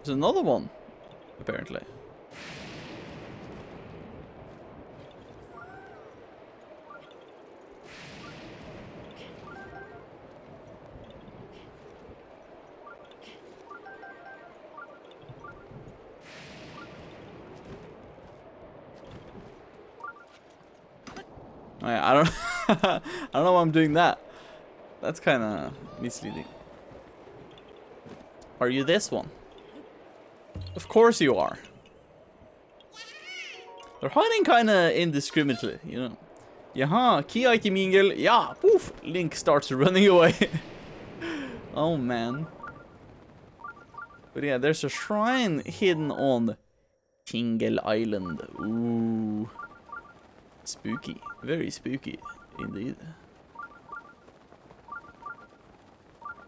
There's another one, apparently. I don't I don't know why I'm doing that. That's kind of misleading. Are you this one? Of course you are. They're hiding kind of indiscriminately, you know. Jaha, key item mingle. Yeah, poof. Link starts running away. Oh man. But yeah, there's a shrine hidden on Tingle Island. Ooh. Spooky. Very spooky indeed.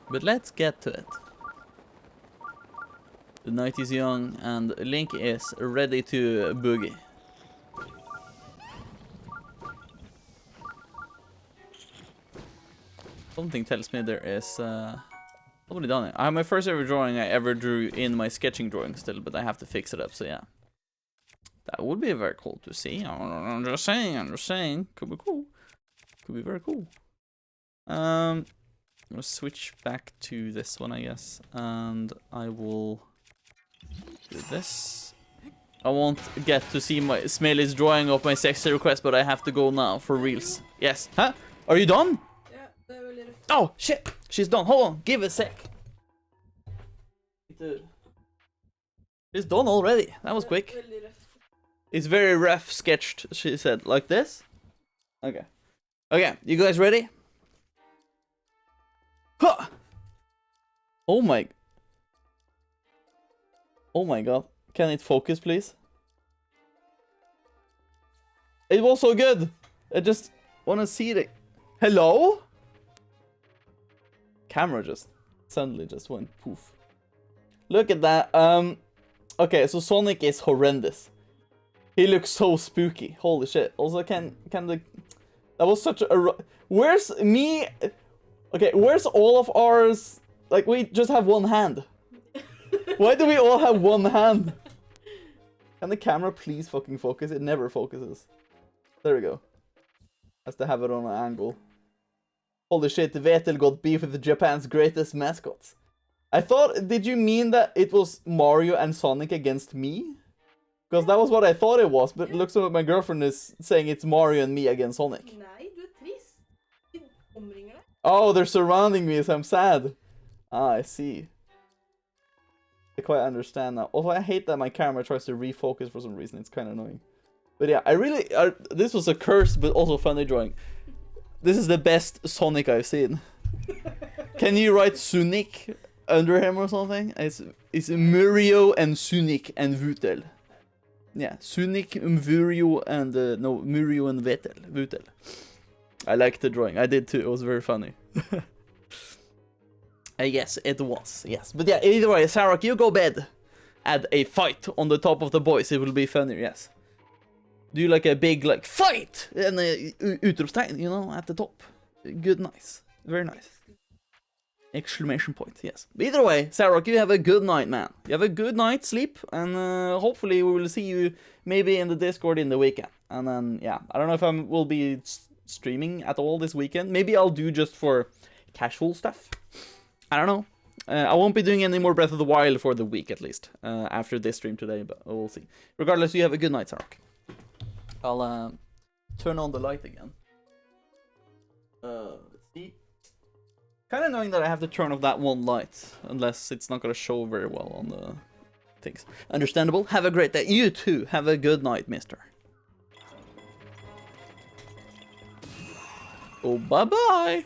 But let's get to it. The night is young and Link is ready to boogie. Something tells me there is Already done it. I have my first ever drawing I ever drew in my sketching drawing still, but I have to fix it up, so yeah. That would be very cool to see. I'm just saying. Could be cool. Could be very cool. I'm gonna switch back to this one, I guess. And I will do this. I won't get to see my Smelly's drawing of my sexy request, but I have to go now for reals. Yes. Huh? Are you done? Oh, shit. She's done. Hold on. Give it a sec. She's done already. That was quick. It's very rough sketched, she said. Like this? Okay. Okay, you guys ready? Huh! Oh my... Oh my god. Can it focus, please? It was so good! I just want to see it. Hello? Camera just suddenly just went poof. Look at that. Okay, so Sonic is horrendous. He looks so spooky. Holy shit. Also, can the... That was such a... Where's me... Okay, where's all of ours? Like, we just have one hand. Why do we all have one hand? Can the camera please fucking focus? It never focuses. There we go. Has to have it on an angle. Holy shit, Vetel got beef with Japan's greatest mascots. I thought... Did you mean that it was Mario and Sonic against me? Because that was what I thought it was, but it looks like my girlfriend is saying it's Mario and me against Sonic. Nej, du är trist. De omringar dig. Oh, they're surrounding me, so I'm sad. Ah, I see. I quite understand now. Also, I hate that my camera tries to refocus for some reason. It's kind of annoying. But yeah, I really... this was a curse, but also funny drawing. This is the best Sonic I've seen. Can you write Sonic under him or something? It's Murio and Sonic and Vutel. Yeah, Sonic, Murio, and no, Murio and Vutel. I liked the drawing. I did too. It was very funny. Yes, it was. Yes, but yeah. Either way, Sarah, you go bed. Add a fight on the top of the boys. It will be funny. Yes. Do like a big like fight and utropstegn, you know, at the top. Good, nice, very nice. Exclamation point, yes. But either way, Sarah, you have a good night, man. You have a good night's sleep, and hopefully we will see you maybe in the Discord in the weekend. And then, yeah, I don't know if I will be streaming at all this weekend. Maybe I'll do just for casual stuff. I don't know. I won't be doing any more Breath of the Wild for the week, at least, after this stream today, but we'll see. Regardless, you have a good night, Sarah. I'll turn on the light again. Let's see. Kind of annoying that I have to turn off that one light, unless it's not gonna show very well on the things. Understandable. Have a great day. You too. Have a good night, mister. Oh, bye-bye.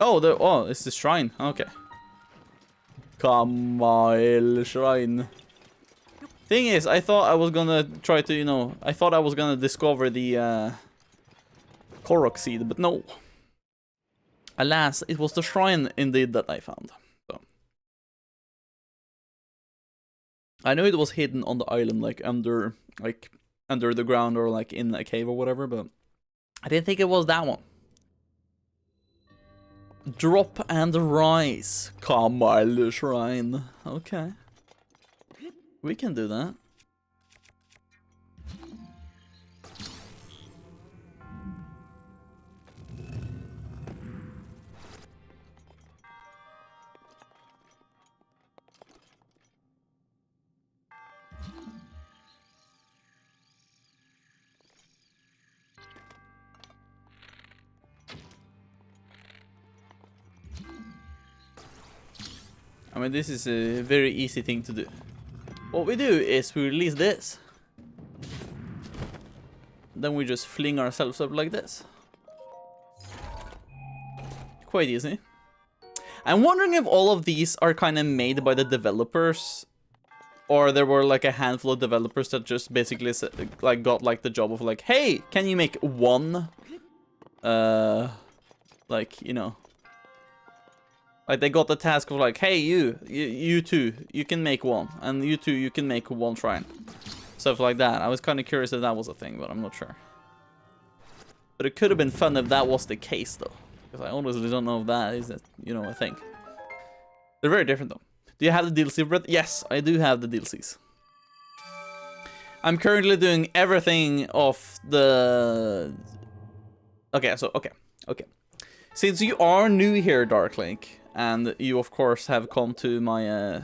Oh, it's the shrine. Okay. Kamail Shrine. Thing is, I thought I was gonna try to, you know, I thought I was gonna discover the Korok seed, but no. Alas, it was the shrine indeed that I found. So I know it was hidden on the island, like under the ground or like in a cave or whatever, but I didn't think it was that one. Drop and rise, Kamal Shrine. Okay, we can do that. I mean, this is a very easy thing to do. What we do is we release this. Then we just fling ourselves up like this. Quite easy. I'm wondering if all of these are kind of made by the developers, or there were like a handful of developers that just basically like got like the job of like, hey, can you make one? Like, you know. Like, they got the task of like, hey, you two, you can make one. And you two, you can make one shrine. Stuff like that. I was kind of curious if that was a thing, but I'm not sure. But it could have been fun if that was the case, though. Because I honestly don't know if that is, a thing. They're very different though. Do you have the DLC, Brett? Yes, I do have the DLCs. I'm currently doing everything of the... Okay. Since you are new here, Darklink, and you of course have come to my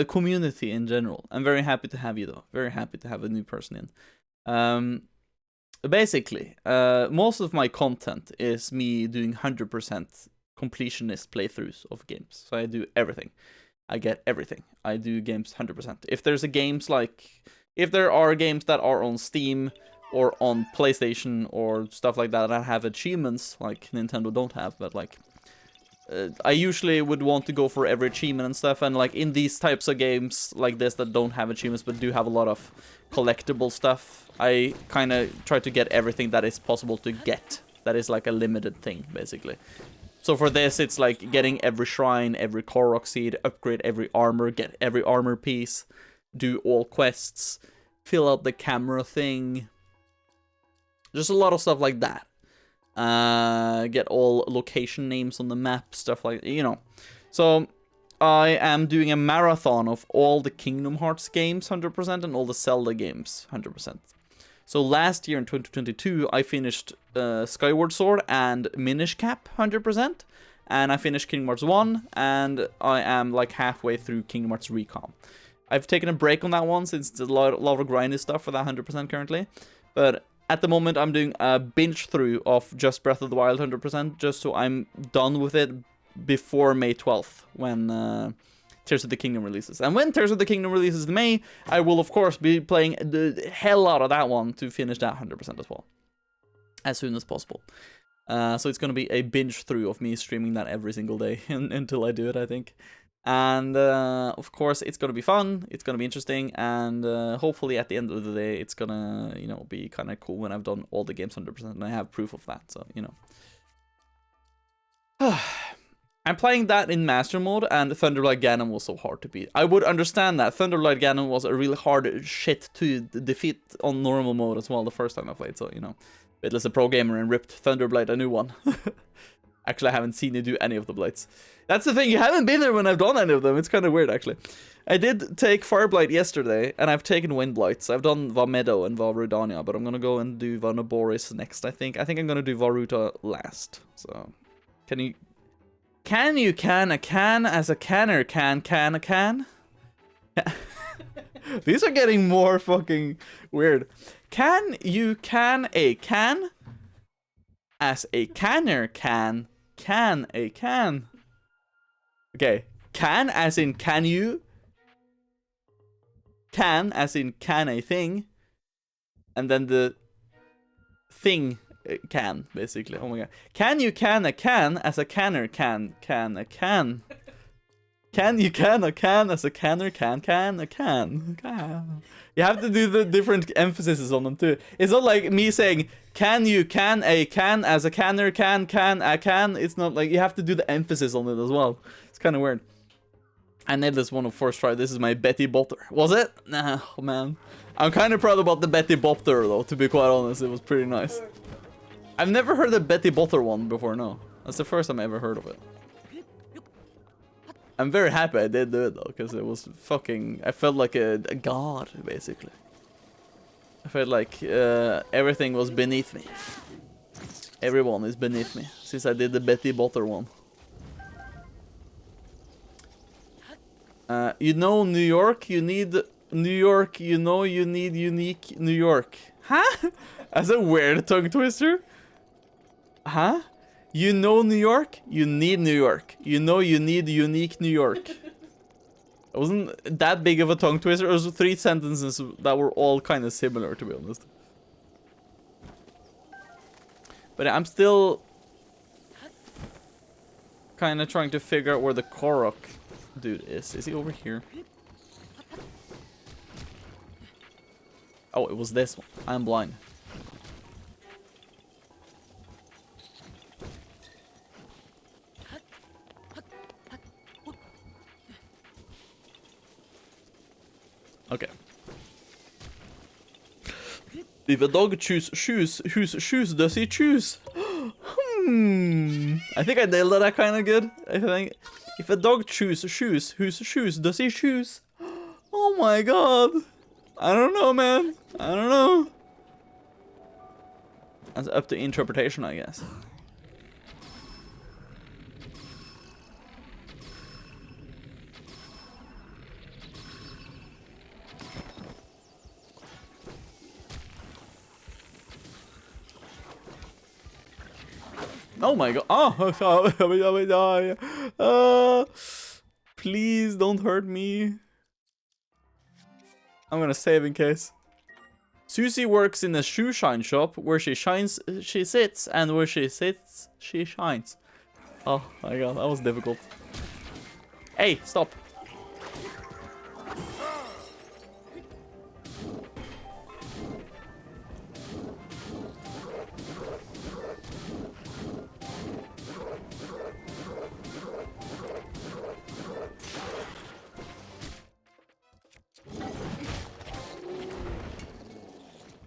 community in general, I'm very happy to have you though. Very happy to have a new person in. Basically, most of my content is me doing 100% completionist playthroughs of games. So I do everything. I get everything. I do games 100%. If there are games that are on Steam or on PlayStation or stuff like that have achievements, like Nintendo don't have, but like, I usually would want to go for every achievement and stuff, and like in these types of games like this that don't have achievements but do have a lot of collectible stuff, I kind of try to get everything that is possible to get. That is like a limited thing, basically. So for this, it's like getting every shrine, every Korok seed, upgrade every armor, get every armor piece, do all quests, fill out the camera thing. Just a lot of stuff like that. Get all location names on the map, stuff like, So I am doing a marathon of all the Kingdom Hearts games 100% and all the Zelda games 100%. So last year in 2022, I finished Skyward Sword and Minish Cap 100%, and I finished Kingdom Hearts 1, and I am like halfway through Kingdom Hearts Recon. I've taken a break on that one since it's a lot of grindy stuff for that 100% currently, but at the moment I'm doing a binge through of just Breath of the Wild 100%, just so I'm done with it before May 12th, when Tears of the Kingdom releases. And when Tears of the Kingdom releases in May, I will of course be playing the hell out of that one to finish that 100% as well, as soon as possible. So it's gonna be a binge through of me streaming that every single day until I do it, I think. And of course it's gonna be fun, it's gonna be interesting, and hopefully at the end of the day it's gonna, be kind of cool when I've done all the games 100% and I have proof of that, so, I'm playing that in Master Mode, and Thunderblight Ganon was so hard to beat. I would understand that. Thunderblight Ganon was a really hard shit to defeat on normal mode as well the first time I played, so, Beatles a pro gamer and ripped Thunderblight a new one. Actually, I haven't seen you do any of the blights. That's the thing, you haven't been there when I've done any of them. It's kind of weird, actually. I did take Fireblight yesterday, and I've taken Windblights. I've done Valmeadow and Valrudania, but I'm gonna go and do Vanaboris next, I think. I think I'm gonna do Varuta last, so... Can you can a can as a canner can a can? These are getting more fucking weird. Can you can a can as a canner can a can? Okay, can as in can you? Can as in can a thing? And then the thing can, basically. Oh my god. Can you can a can as a canner can a can? Can you can a can as a canner can a can? You have to do the different emphases on them too. It's not like me saying can you can a can as a canner can a can. It's not like you have to do the emphasis on it as well. It's kind of weird. I nailed this one on first try. This is my Betty Botter. Was it? Nah, oh man. I'm kind of proud about the Betty Botter though, to be quite honest. It was pretty nice. I've never heard the Betty Botter one before, no. That's the first time I ever heard of it. I'm very happy I did do it though, because it was fucking... I felt like a god, basically. I felt like everything was beneath me. Everyone is beneath me, since I did the Betty Botter one. New York, you need... New York, you need unique New York. Huh? That's a weird tongue twister. Huh? New York? You need New York. You need unique New York. It wasn't that big of a tongue twister. It was 3 sentences that were all kind of similar, to be honest. But I'm still kind of trying to figure out where the Korok dude is. Is he over here? Oh, it was this one. I'm blind. Okay. If a dog choose shoes, whose shoes does he choose? I think I nailed that kind of good. I think if a dog choose shoes, whose shoes does he choose? Oh my god. I don't know, man. I don't know. That's up to interpretation, I guess. Oh my god. Oh, please don't hurt me. I'm gonna save in case. Susie works in a shoe shine shop. Where she shines, she sits, and where she sits, she shines. Oh my god, that was difficult. Hey, stop.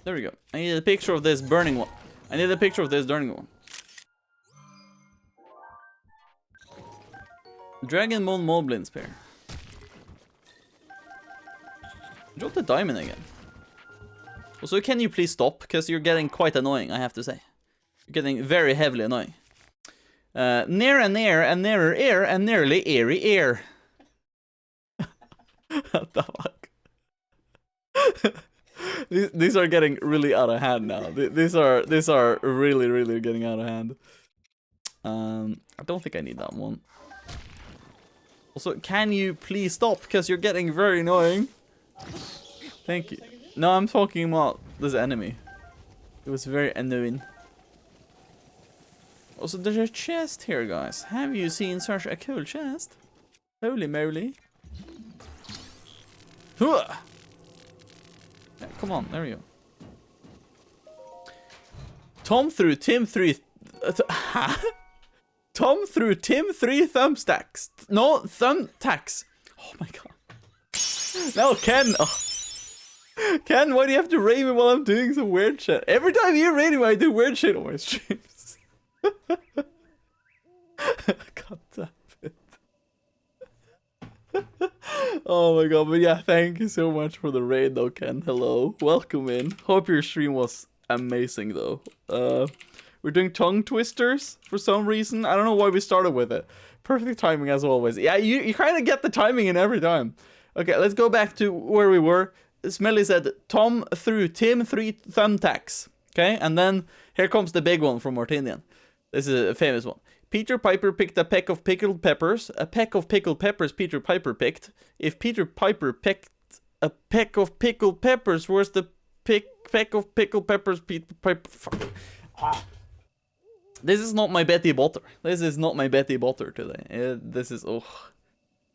There we go. I need a picture of this burning one. I need a picture of this burning one. Dragon Bone Moblin Spear. Drop the diamond again. Also, can you please stop? Because you're getting quite annoying, I have to say. You're getting very heavily annoying. Near and near and nearer air and nearly airy air. What the fuck? These are getting really out of hand now. These are really getting out of hand. I don't think I need that one. Also, can you please stop? Because you're getting very annoying. Thank you. No, I'm talking about this enemy. It was very annoying. Also, there's a chest here, guys. Have you seen such a cool chest? Holy moly. Huh! Yeah, come on, there we go. Tom threw Tim 3 Tom threw Tim 3 thumbstacks. No, thumbtacks. Oh my god. No, Ken. Oh. Ken, why do you have to raid me while I'm doing some weird shit? Every time you raid me, I do weird shit on my streams. God damn it. Oh my god, but yeah, thank you so much for the raid though, Ken. Hello, welcome in. Hope your stream was amazing though. We're doing tongue twisters for some reason. I don't know why we started with it. Perfect timing as always. Yeah, you kind of get the timing in every time. Okay, let's go back to where we were. Smelly said, Tom threw Tim 3 thumbtacks. Okay, and then here comes the big one from Martinian. This is a famous one. Peter Piper picked a peck of pickled peppers. A peck of pickled peppers Peter Piper picked. If Peter Piper picked a peck of pickled peppers, where's the peck of pickled peppers Peter Piper... Fuck. Ah. This is not my Betty Botter. This is not my Betty Botter today. This is... Oh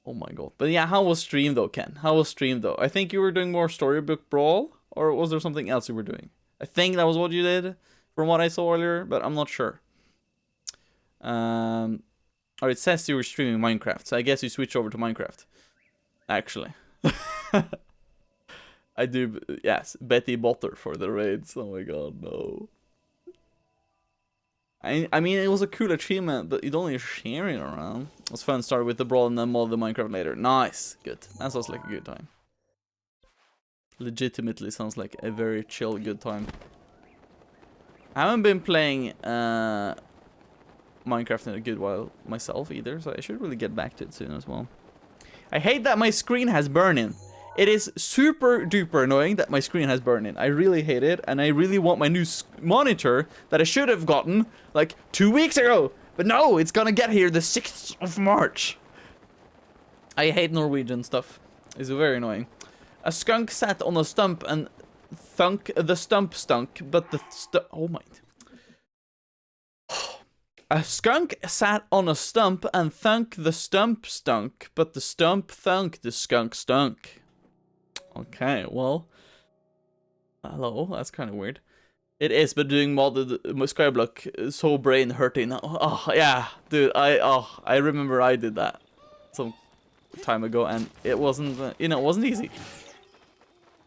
my god. But yeah, how was stream though, Ken? How was stream though? I think you were doing more Storybook Brawl? Or was there something else you were doing? I think that was what you did, from what I saw earlier, but I'm not sure. Or it says you were streaming Minecraft, so I guess you switch over to Minecraft. Actually. I do, yes, Betty Botter for the raids. Oh my god, no. I mean, it was a cool achievement, but you don't need to share it around. It was fun, started with the brawl and then mod the Minecraft later. Nice, good. That sounds like a good time. Legitimately sounds like a very chill, good time. I haven't been playing Minecraft in a good while myself either, so I should really get back to it soon as well. I hate that my screen has burn-in. It is super duper annoying that my screen has burn-in. I really hate it, and I really want my new monitor that I should have gotten like 2 weeks ago. But no, it's gonna get here the 6th of March. I hate Norwegian stuff. It's very annoying. A skunk sat on a stump and thunk the stump stunk, but the oh my... A skunk sat on a stump and thunk the stump stunk, but the stump thunk the skunk stunk. Okay, well... Hello, that's kind of weird. It is, but doing modded Skyblock is so brain hurting now. Oh, yeah, dude, I remember I did that some time ago, and it wasn't, you know, it wasn't easy.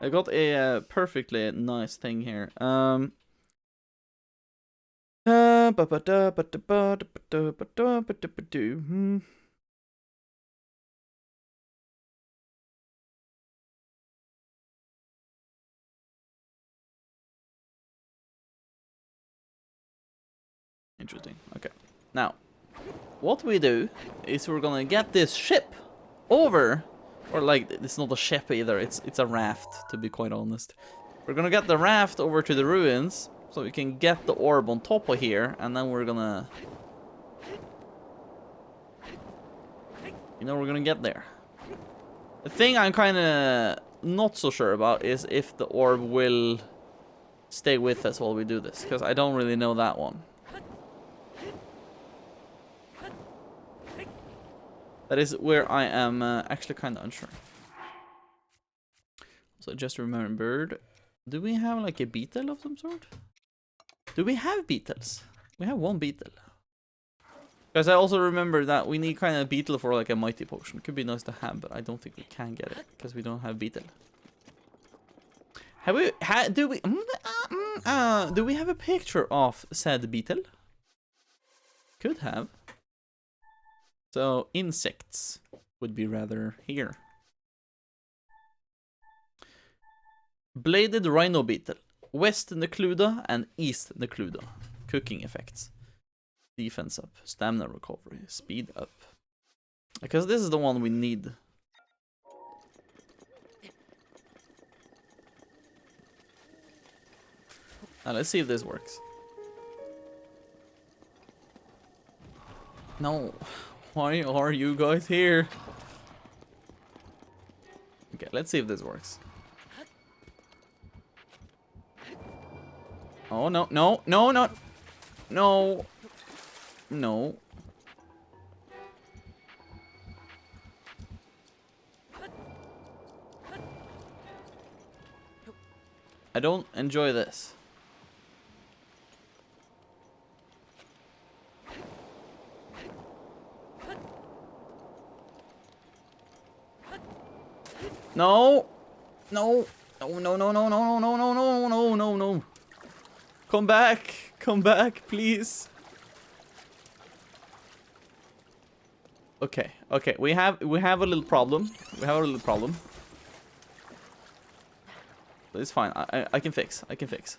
I got a perfectly nice thing here. Interesting. Okay. Now, what we do is we're gonna get this ship over, or like it's not a ship either. It's a raft, to be quite honest. We're gonna get the raft over to the ruins, so we can get the orb on top of here, and then we're gonna, we're gonna get there. The thing I'm kind of not so sure about is if the orb will stay with us while we do this, because I don't really know that one. That is where I am actually kind of unsure. So I just remembered, do we have like a beetle of some sort? Do we have beetles? We have one beetle. Because I also remember that we need kind of beetle for like a mighty potion. Could be nice to have, but I don't think we can get it because we don't have beetle. Have we? Do we? Do we have a picture of said beetle? Could have. So insects would be rather here. Bladed rhino beetle, west Necluda and east Necluda. Cooking effects. Defense up, stamina recovery, speed up. Because this is the one we need. Now let's see if this works. No, why are you guys here? Okay, let's see if this works. Oh no, no, no, no, no. No. I don't enjoy this. No. No. No, no, no, no, no, no, no, no, no, no, no, no. Come back. Come back, please. Okay, okay, we have a little problem. We have a little problem. But it's fine. I can fix. I can fix.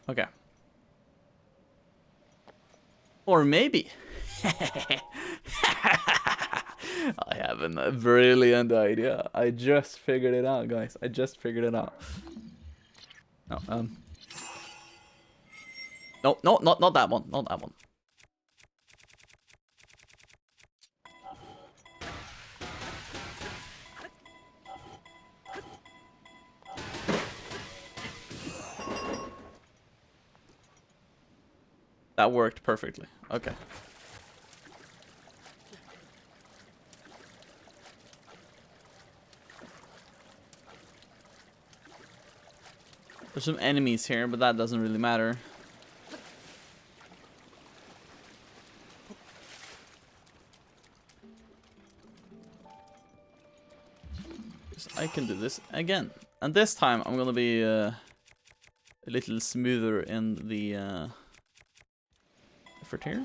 Okay. Or maybe. I have a brilliant idea. I just figured it out, guys. I just figured it out. No, no, no, not that one. Not that one. That worked perfectly. Okay. There's some enemies here, but that doesn't really matter. I can do this again. And this time I'm gonna be a little smoother in the effort here.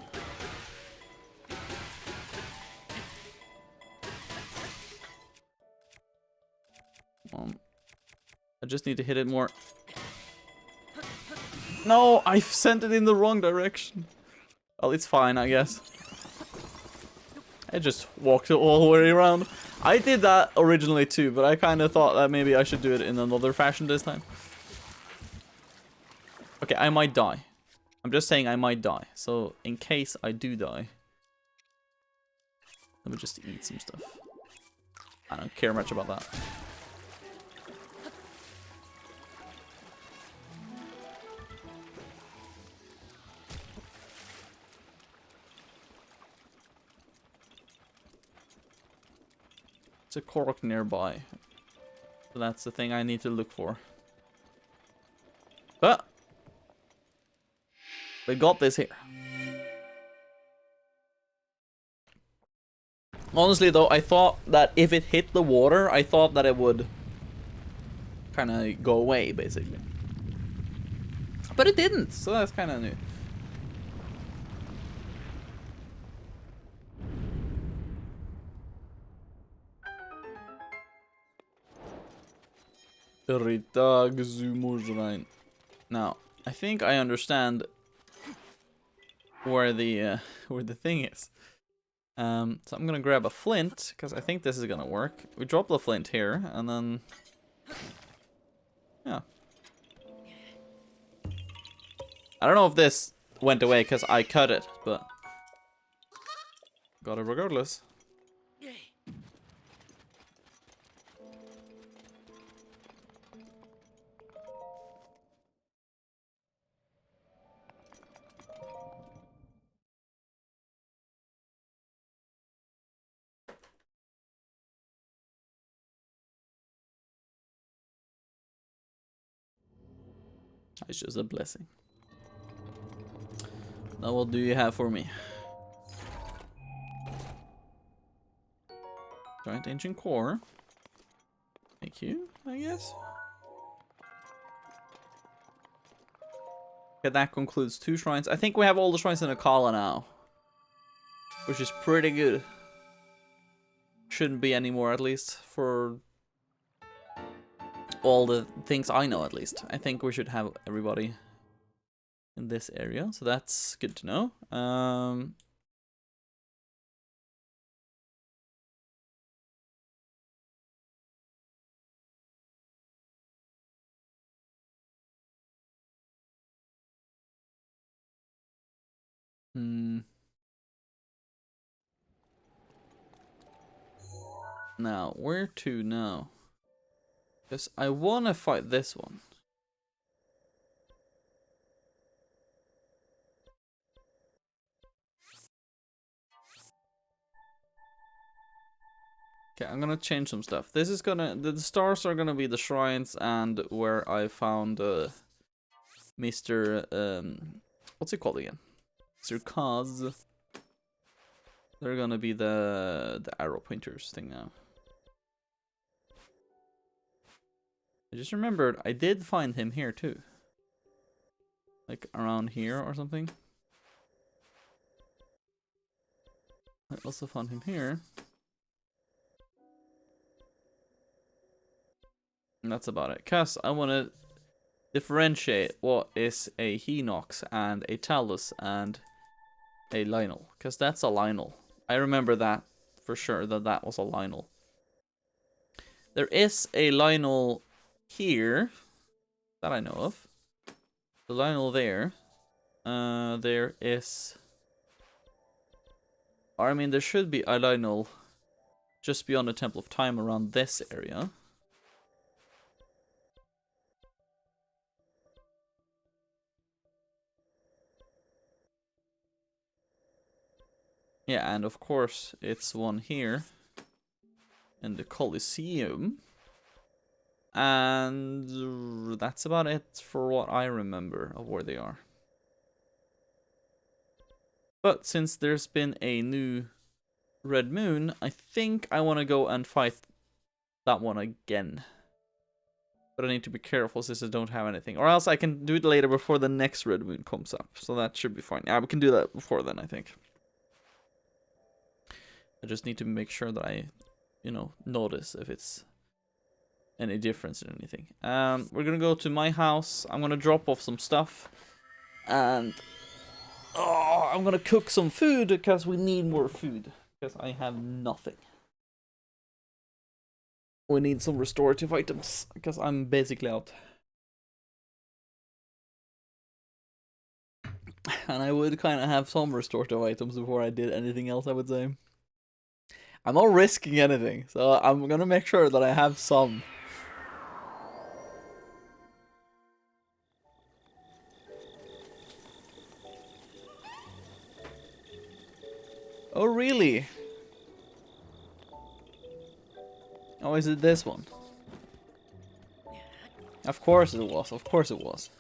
I just need to hit it more. No, I sent it in the wrong direction. Well, it's fine, I guess. I just walked it all the way around. I did that originally too, but I kind of thought that maybe I should do it in another fashion this time. Okay, I might die. I'm just saying I might die. So, in case I do die, let me just eat some stuff. I don't care much about that. It's a cork nearby. So that's the thing I need to look for. But we got this here. Honestly though, I thought that if it hit the water, I thought that it would kind of go away, basically. But it didn't, so that's kind of new. Now, I think I understand where the thing is. So I'm gonna grab a flint, because I think this is gonna work. We drop the flint here, and then... yeah. I don't know if this went away because I cut it, but... got it regardless. It's just a blessing. Now what do you have for me? Giant ancient core. Thank you, I guess. Okay, that concludes 2 shrines. I think we have all the shrines in Akala now. Which is pretty good. Shouldn't be any more, at least, for all the things I know, at least. I think we should have everybody in this area, so that's good to know. Now, where to now? Because I want to fight this one. Okay, I'm gonna change some stuff. This is gonna... the stars are gonna be the shrines and where I found Mr... what's he called again? Mr. Kaz. They're gonna be the arrow pointers thing now. I just remembered I did find him here too. Like around here or something. I also found him here. And that's about it. Cause I want to differentiate what is a Hinox and a Talus and a Lionel. Cause that's a Lionel. I remember that for sure, that was a Lionel. There is a Lionel here that I know of. The Lionel there. There is... or I mean, there should be a Lionel just beyond the Temple of Time around this area. Yeah, and of course, it's one here in the Colosseum. And that's about it for what I remember of where they are. But since there's been a new red moon, I think I want to go and fight that one again. But I need to be careful since I don't have anything. Or else I can do it later before the next red moon comes up. So that should be fine. Yeah, we can do that before then, I think. I just need to make sure that I, you know, notice if it's any difference in anything. We're gonna go to my house. I'm gonna drop off some stuff. And I'm gonna cook some food because we need more food. Because I have nothing. We need some restorative items because I'm basically out. And I would kind of have some restorative items before I did anything else, I would say. I'm not risking anything, so I'm gonna make sure that I have some. Oh, really? Oh, is it this one? Of course it was. Of course it was.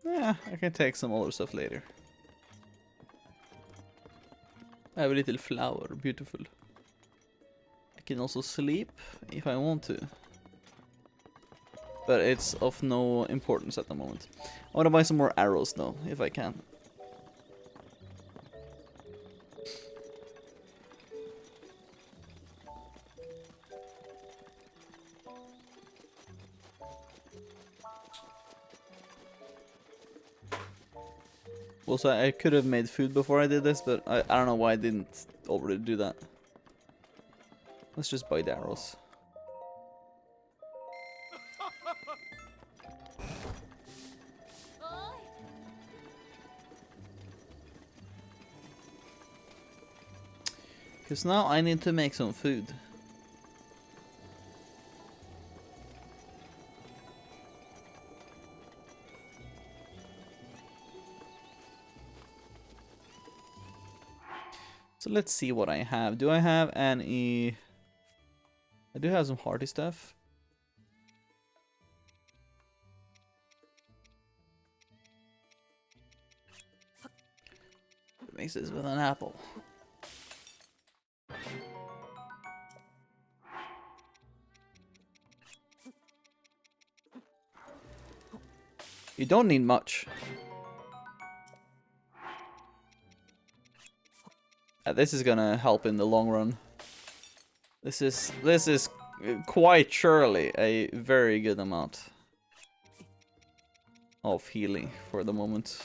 Yeah, I can take some other stuff later. I have a little flower, beautiful. I can also sleep if I want to. But it's of no importance at the moment. I want to buy some more arrows though, if I can. Also, I could have made food before I did this, but I don't know why I didn't already do that. Let's just buy the arrows. Because now I need to make some food. So let's see what I have. Do I have any... I do have some hearty stuff. Mix this with an apple. You don't need much. This is gonna help in the long run. This is quite surely a very good amount of healing for the moment.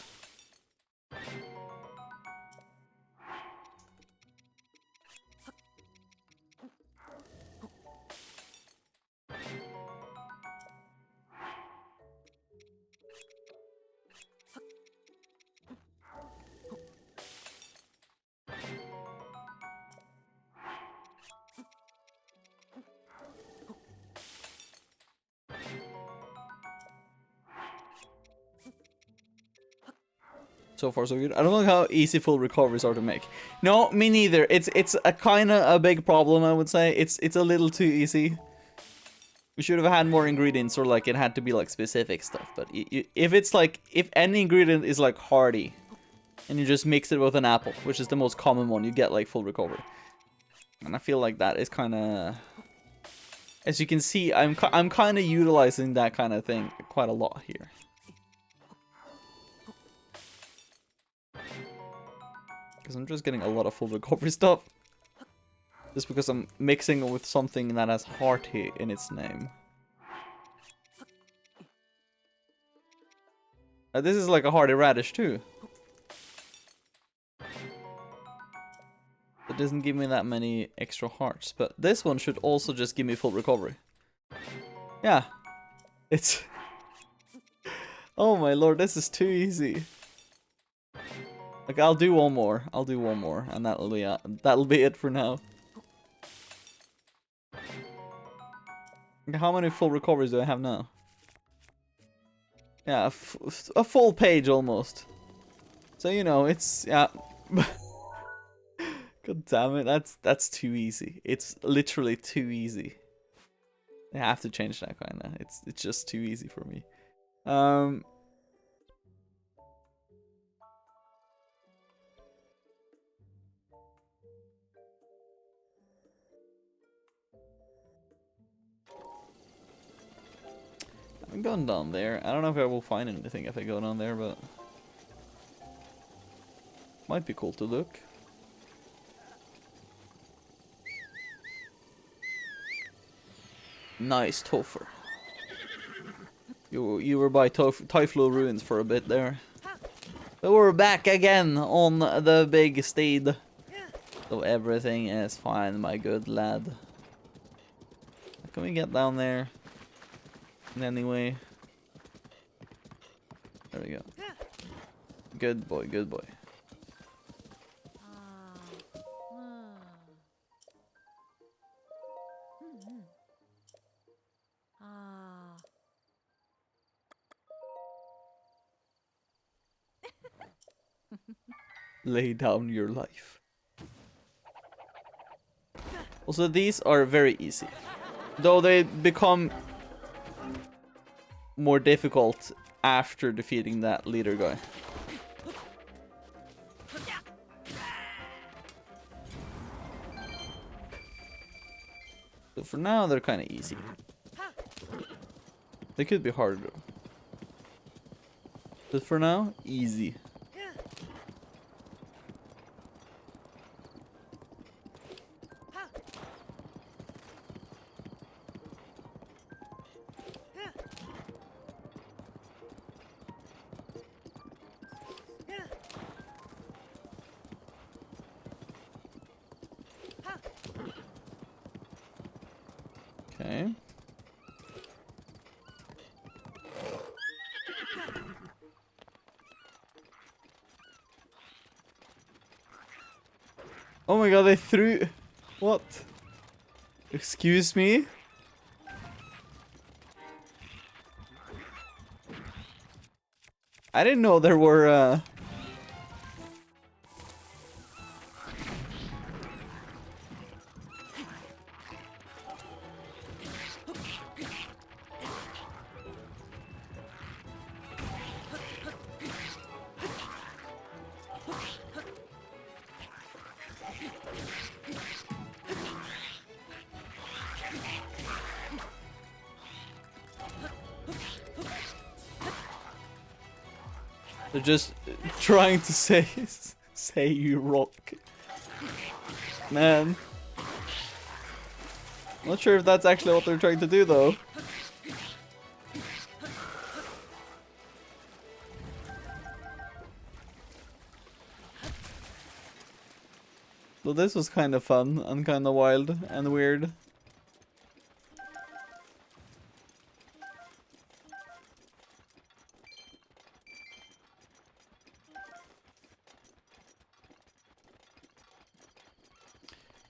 So far so good. I don't know how easy full recoveries are to make. No, me neither. It's a kind of a big problem, I would say. It's a little too easy. We should have had more ingredients, or like it had to be like specific stuff. But if it's like, if any ingredient is like hearty, and you just mix it with an apple, which is the most common one, you get like full recovery. And I feel like that is kind of, as you can see, I'm kind of utilizing that kind of thing quite a lot here. Because I'm just getting a lot of full recovery stuff. Just because I'm mixing it with something that has hearty in its name. This is like a hearty radish too. It doesn't give me that many extra hearts. But this one should also just give me full recovery. Yeah. It's... Oh my lord, this is too easy. Like, I'll do one more. I'll do one more, and that'll be it for now. How many full recoveries do I have now? Yeah, a full page almost. So you know, it's yeah. God damn it, that's too easy. It's literally too easy. I have to change that kinda. It's just too easy for me. I'm going down there. I don't know if I will find anything if I go down there, but might be cool to look. Nice Topher. You were by Typhlo ruins for a bit there. But we're back again on the big steed. So everything is fine, my good lad. Can we get down there? In any way? There we go. Good boy, good boy. Lay down your life. Also, these are very easy. Though they become more difficult after defeating that leader guy. So for now, they're kind of easy. They could be harder though. But for now, easy. Okay. Oh my god, they threw... What? Excuse me? I didn't know there were, they're just trying to say you rock. Man. Not sure if that's actually what they're trying to do though. So this was kind of fun and kind of wild and weird.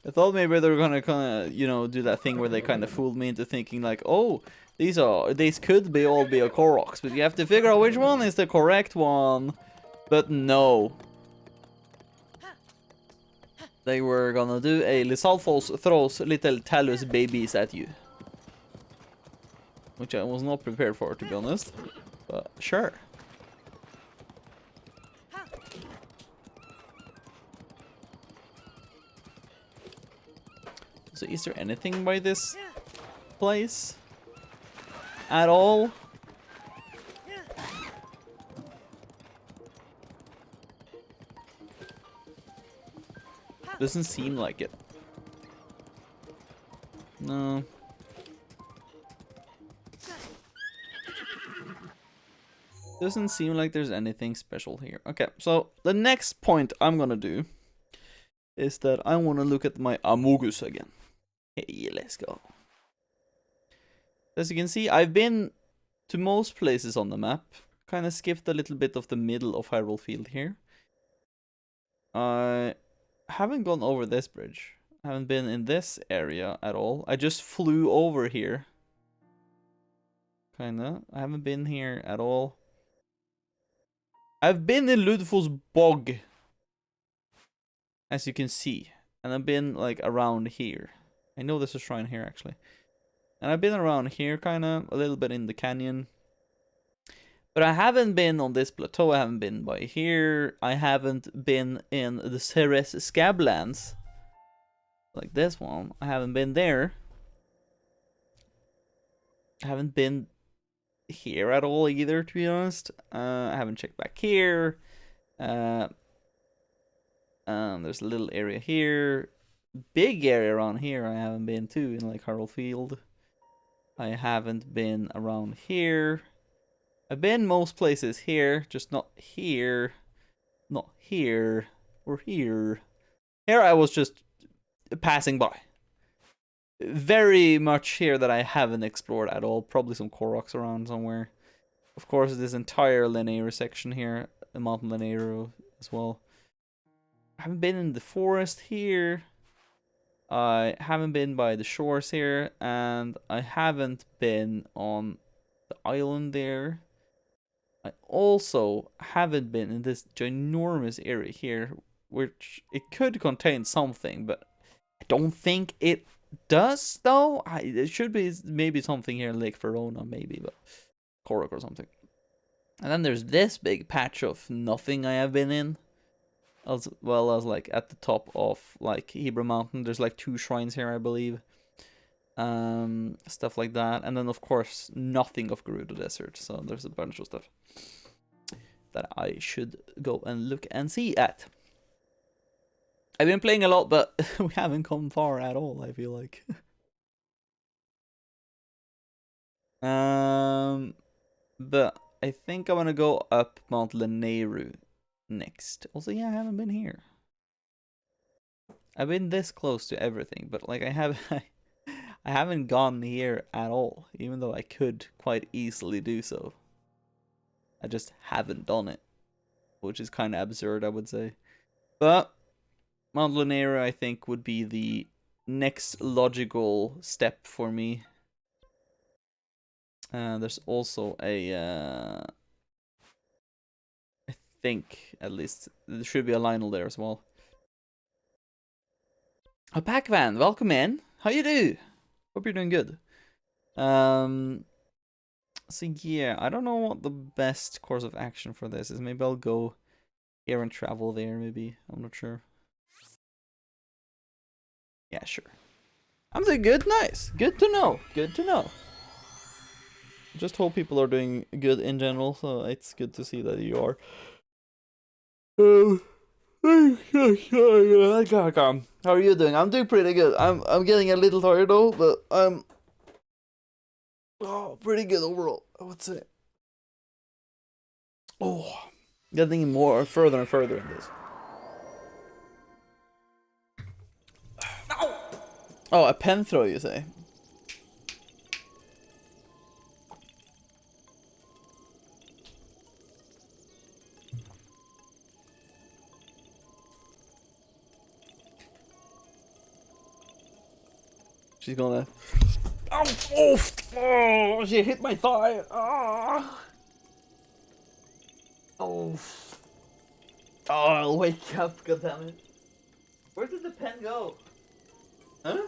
I thought maybe they were gonna kind of, you know, do that thing where they kind of fooled me into thinking like, oh, these could be all be a Koroks, but you have to figure out which one is the correct one. But no. They were gonna do a Lizalfos throws little talus babies at you. Which I was not prepared for, to be honest. But sure. So is there anything by this place? At all? Doesn't seem like it. No. Doesn't seem like there's anything special here. Okay, so the next point I'm gonna do is that I want to look at my Amogus again. Hey, let's go. As you can see, I've been to most places on the map. Kind of skipped a little bit of the middle of Hyrule Field here. I haven't gone over this bridge. I haven't been in this area at all. I just flew over here. Kinda. I haven't been here at all. I've been in Ludfos Bog, as you can see. And I've been, like, around here. I know there's a shrine here, actually. And I've been around here, kinda. A little bit in the canyon. But I haven't been on this plateau. I haven't been by here. I haven't been in the Ceres Scablands. Like this one. I haven't been there. I haven't been here at all either, to be honest. I haven't checked back here. There's a little area here. Big area around here I haven't been to, in like Harrowfield. I haven't been around here. I've been most places here, just not here. Not here. Or here. Here I was just passing by. Very much here that I haven't explored at all. Probably some Koroks around somewhere. Of course, this entire Linear section here. Mountain Linear as well. I haven't been in the forest here. I haven't been by the shores here. And I haven't been on the island there. I also haven't been in this ginormous area here, which it could contain something, but I don't think it does, though. It should be maybe something here in Lake Verona, maybe, but Korok or something. And then there's this big patch of nothing I have been in, as well as like at the top of like Hebrew Mountain. There's like 2 shrines here, I believe. Stuff like that, and then of course nothing of Gerudo Desert. So there's a bunch of stuff that I should go and look and see at. I've been playing a lot, but we haven't come far at all, I feel like. But I think I want to go up Mount Leneru next. Also, yeah, I haven't been here. I've been this close to everything, but like I haven't gone here at all, even though I could quite easily do so. I just haven't done it, which is kind of absurd, I would say. But Mount Lanera, I think, would be the next logical step for me. There's also a, I think, at least, there should be a Lionel there as well. A Pac-Man, welcome in. How you do? Hope you're doing good. So yeah, I don't know what the best course of action for this is. Maybe I'll go here and travel there, maybe. I'm not sure. Yeah, sure. I'm doing good, nice. Good to know. Good to know. Just hope people are doing good in general, so it's good to see that you are. How are you doing? I'm doing pretty good. I'm getting a little tired though, but I'm pretty good overall, I would say. Oh, getting more further and further in this. Oh, a pen throw, you say? She's gonna. Oh, she hit my thigh. Oh, I'll wake up, goddammit. Where did the pen go? Huh?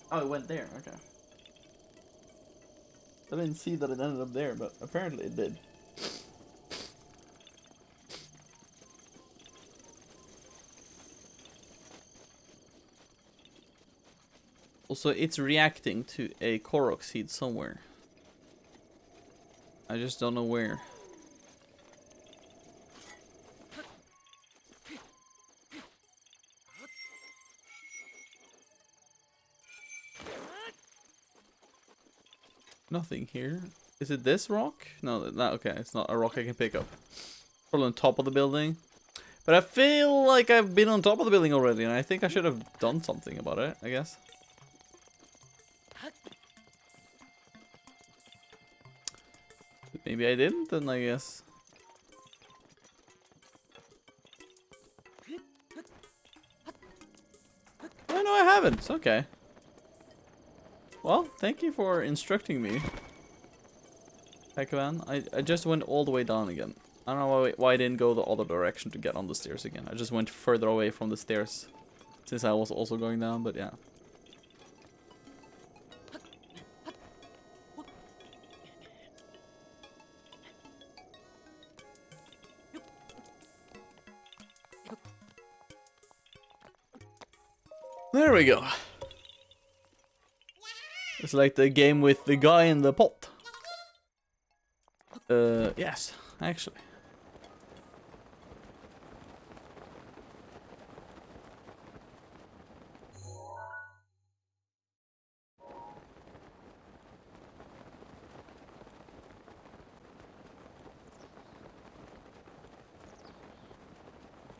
Oh, it went there, okay. I didn't see that it ended up there, but apparently it did. Also, it's reacting to a Korok seed somewhere. I just don't know where. Nothing here. Is it this rock? No, not okay. It's not a rock I can pick up. Probably on top of the building. But I feel like I've been on top of the building already, and I think I should have done something about it, I guess. Maybe I didn't, then I guess. Oh, no, I haven't. Okay. Well, thank you for instructing me. Pac-Man. I just went all the way down again. I don't know why I didn't go the other direction to get on the stairs again. I just went further away from the stairs. Since I was also going down, but yeah. There we go. It's like the game with the guy in the pot. Yes, actually.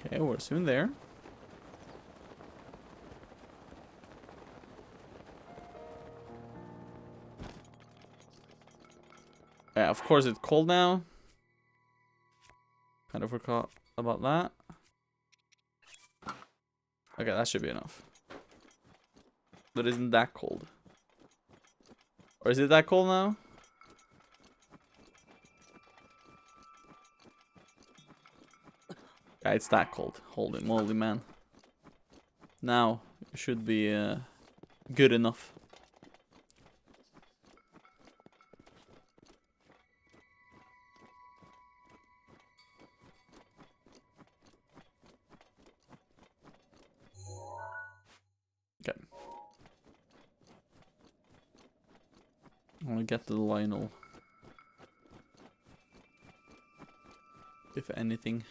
Okay, we're soon there. Yeah, of course it's cold now. Kind of forgot about that. Okay, that should be enough. But isn't that cold? Or is it that cold now? Yeah, it's that cold. Holy moly, man. Now, it should be good enough. Okay. I want to get the Lionel. If anything.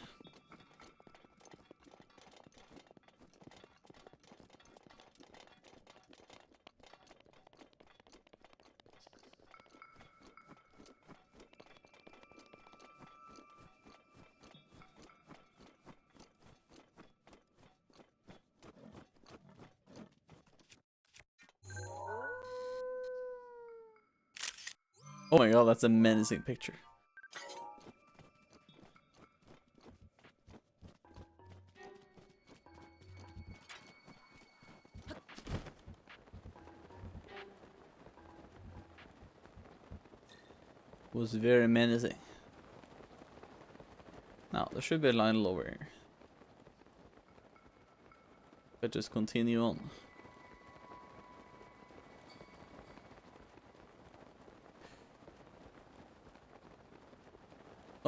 Oh my god, that's a menacing picture. Was very menacing. Now, there should be a line over here. But just continue on.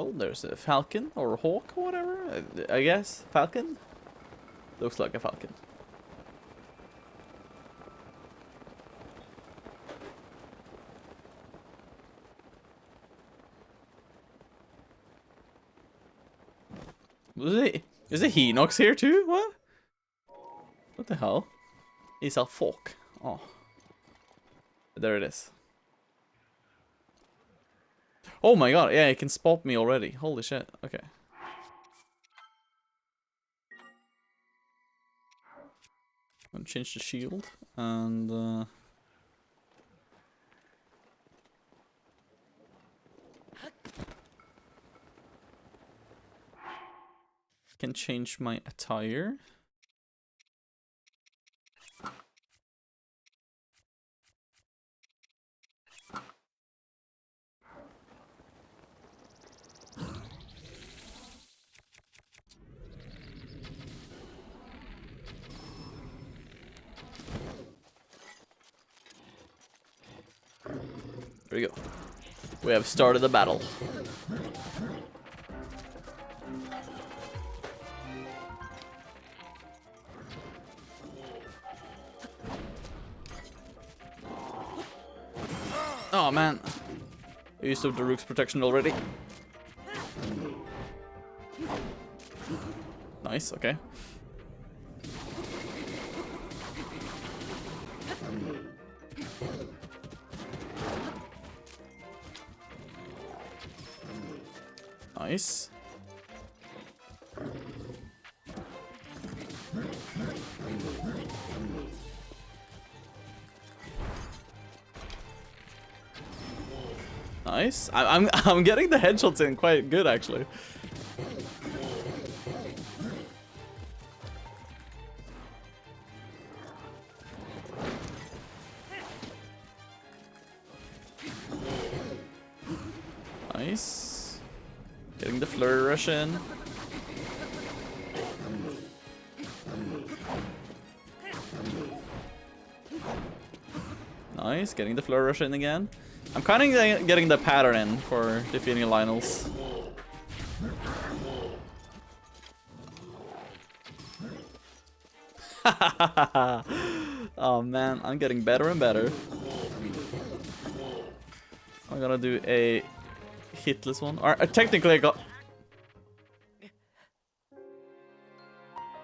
Oh, there's a falcon or a hawk or whatever. I guess falcon. Looks like a falcon. Is it Hinox here too? What? What the hell? He's a fork. Oh. There it is. Oh my god, yeah, he can spot me already. Holy shit. Okay. I'm gonna change the shield and can change my attire. There we go. We have started the battle. Oh man. I used up the Rook's protection already. Nice, okay. Nice. Nice. I'm getting the headshots in quite good actually. Nice. Getting the flurry rush in. Nice, getting the flurry rush in again. I'm kind of getting the pattern in for defeating Lionels. Oh man, I'm getting better and better. I'm gonna do a hitless one. Or technically I got...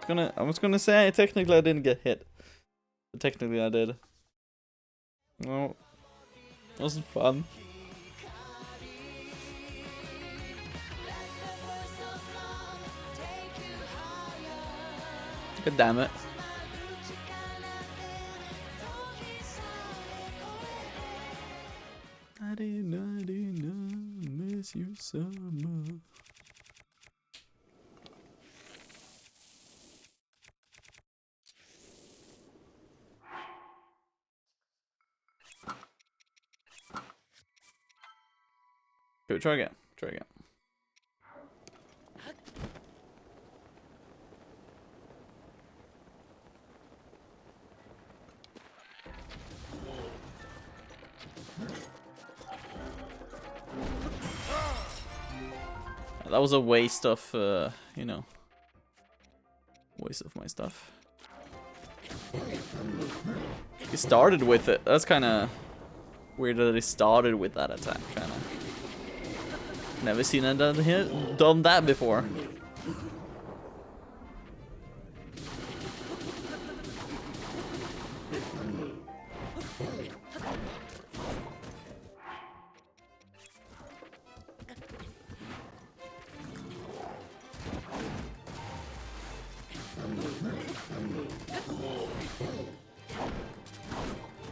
I was gonna say technically I didn't get hit. But technically I did. No. It wasn't fun. God damn it. I did miss you so much. Okay, try again. Try again. That was a waste of, you know, waste of my stuff. He started with it. That's kind of weird that he started with that attack. Kind of never seen him done that before.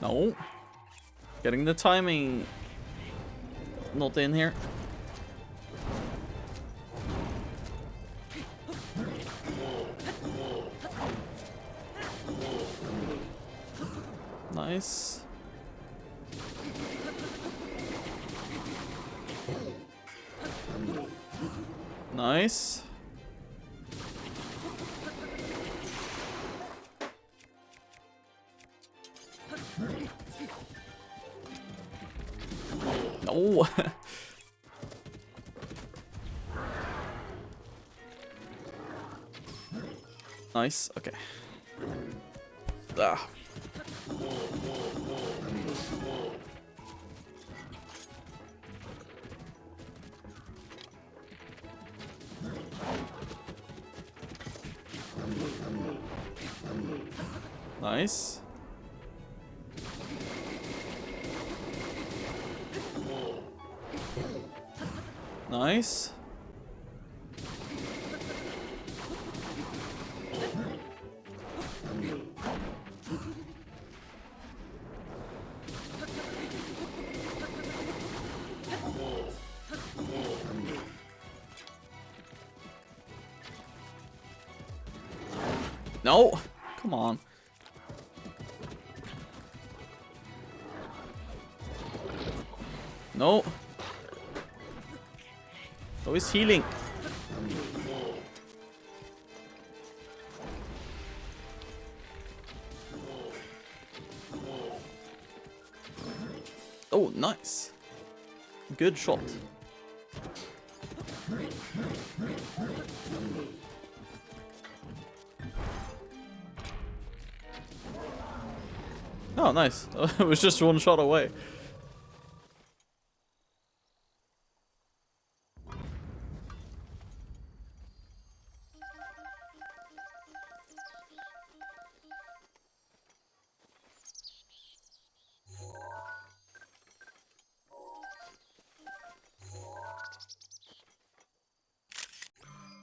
No. Getting the timing not in here. Nice. Nice. No. Nice. Okay. Ah. Nice. Nice. No, come on. No. Oh, he's healing. Oh, nice. Good shot. Oh, nice. It was just one shot away.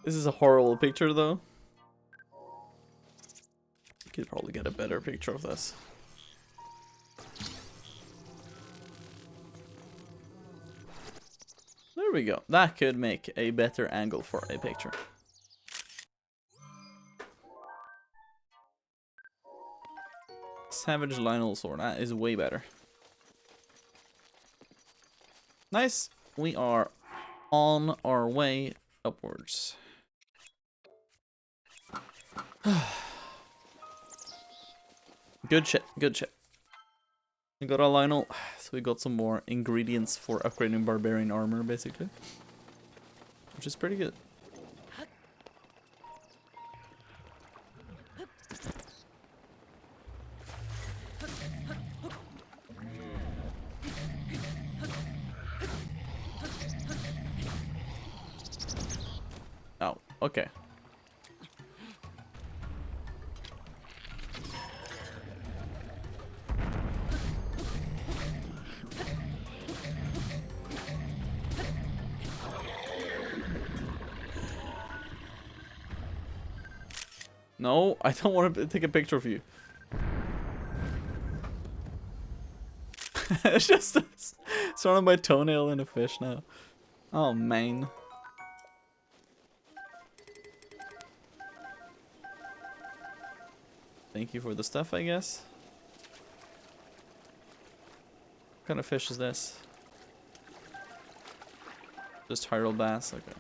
This is a horrible picture, though. You could probably get a better picture of this. There we go. That could make a better angle for a picture. Savage Lionel Sword. That is way better. Nice. We are on our way upwards. Good shit. Good shit. We got a Lionel, so we got some more ingredients for upgrading barbarian armor, basically. Which is pretty good. Okay. No, I don't want to take a picture of you. It's just surrounded by toenail and a fish now. Oh, man. Thank you for the stuff, I guess. What kind of fish is this? Just Hyrule bass, okay.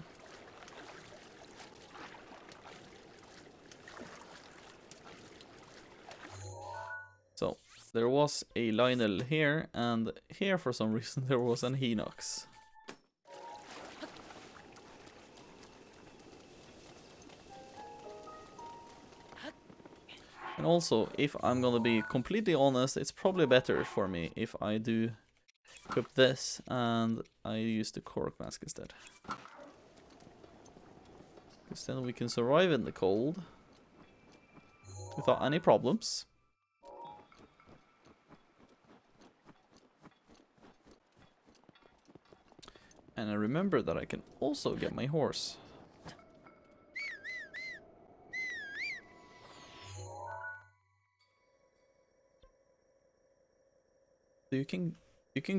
So, there was a Lionel here, and here for some reason there was an Hinox. And also, if I'm gonna be completely honest, it's probably better for me if I do equip this and I use the Korok mask instead. Because then we can survive in the cold without any problems. And I remember that I can also get my horse. So you can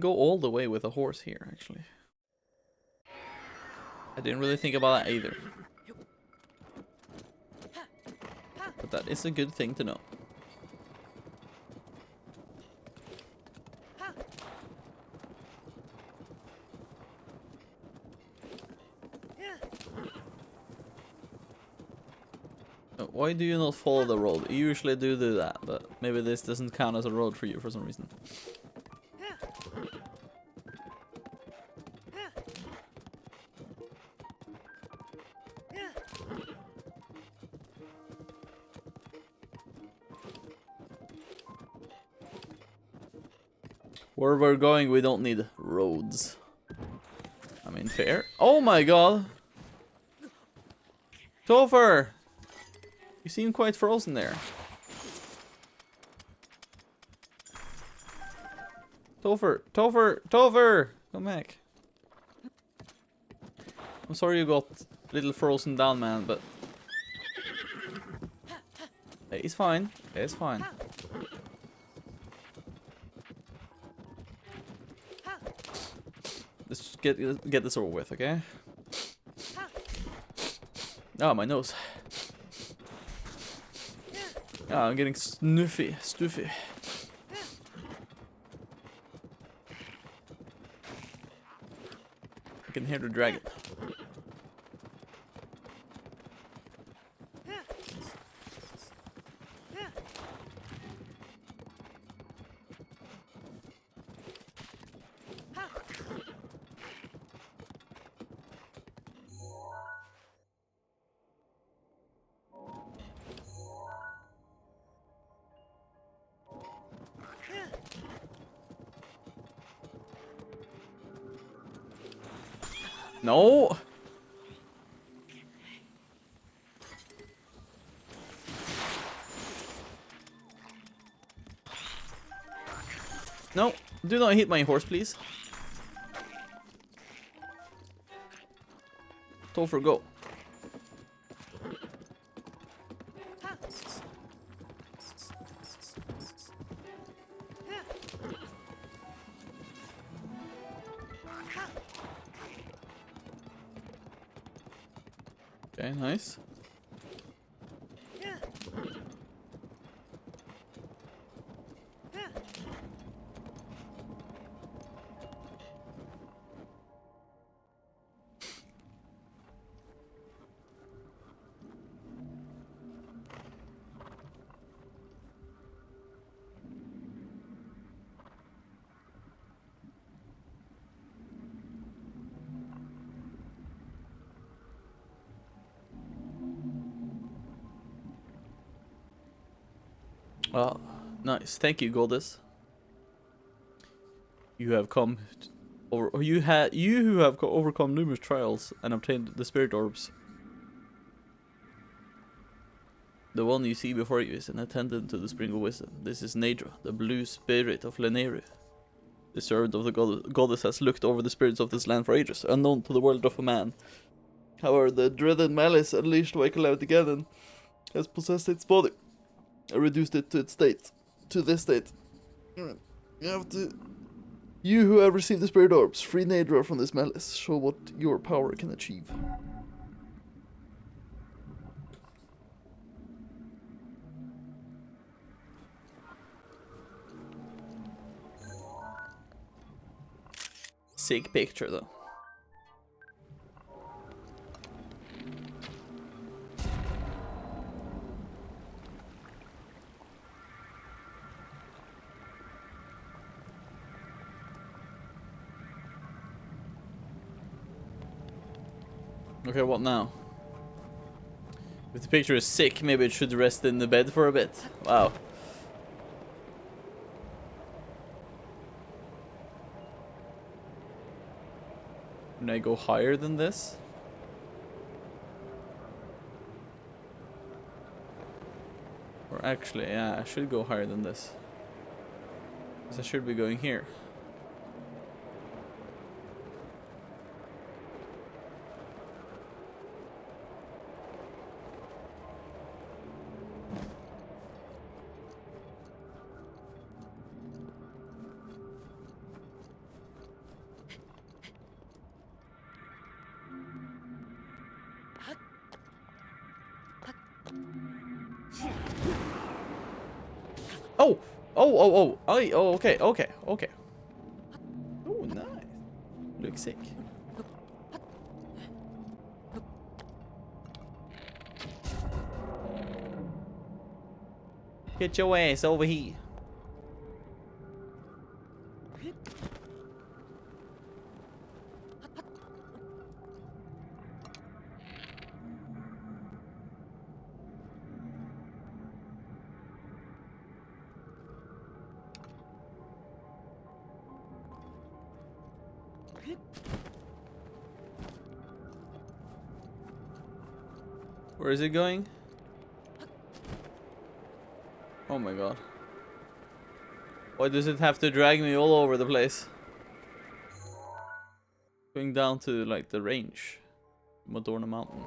go all the way with a horse here, actually. I didn't really think about that either. But that is a good thing to know. Why do you not follow the road? You usually do that, but maybe this doesn't count as a road for you for some reason. Where we're going, we don't need roads. I mean, fair. Oh my god! Topher! You seem quite frozen there. Topher! Topher! Topher! Come back. I'm sorry you got a little frozen down, man, but... It's fine. It's fine. Let's get this over with, okay? Ah, my nose. Ah, I'm getting stuffy. I can hear the dragon. No! No, do not hit my horse, please. Topher, go. Okay, nice. Oh, nice. Thank you, Goldis. You have come over. You who have overcome numerous trials and obtained the spirit orbs The one you see before you is an attendant to the Spring of Wisdom. This is Nadra, the blue spirit of Leneru. The servant of the goddess has looked over the spirits of this land for ages, unknown to the world of a man. However, the dreaded malice unleashed by Calamity Ganon has possessed its body and reduced it to its state. To this state. You who have received the spirit orbs, free Nadra from this malice. Show what your power can achieve. Sick picture though. Okay, what now? If the picture is sick, maybe it should rest in the bed for a bit. Wow. Can I go higher than this? Or actually, yeah, I should go higher than this. Because I should be going here. Oh! Oh, okay. Oh, nice. Looks sick. Get your ass over here. Where is it going? Oh my god. Why does it have to drag me all over the place? Going down to like the range. Madorna Mountain.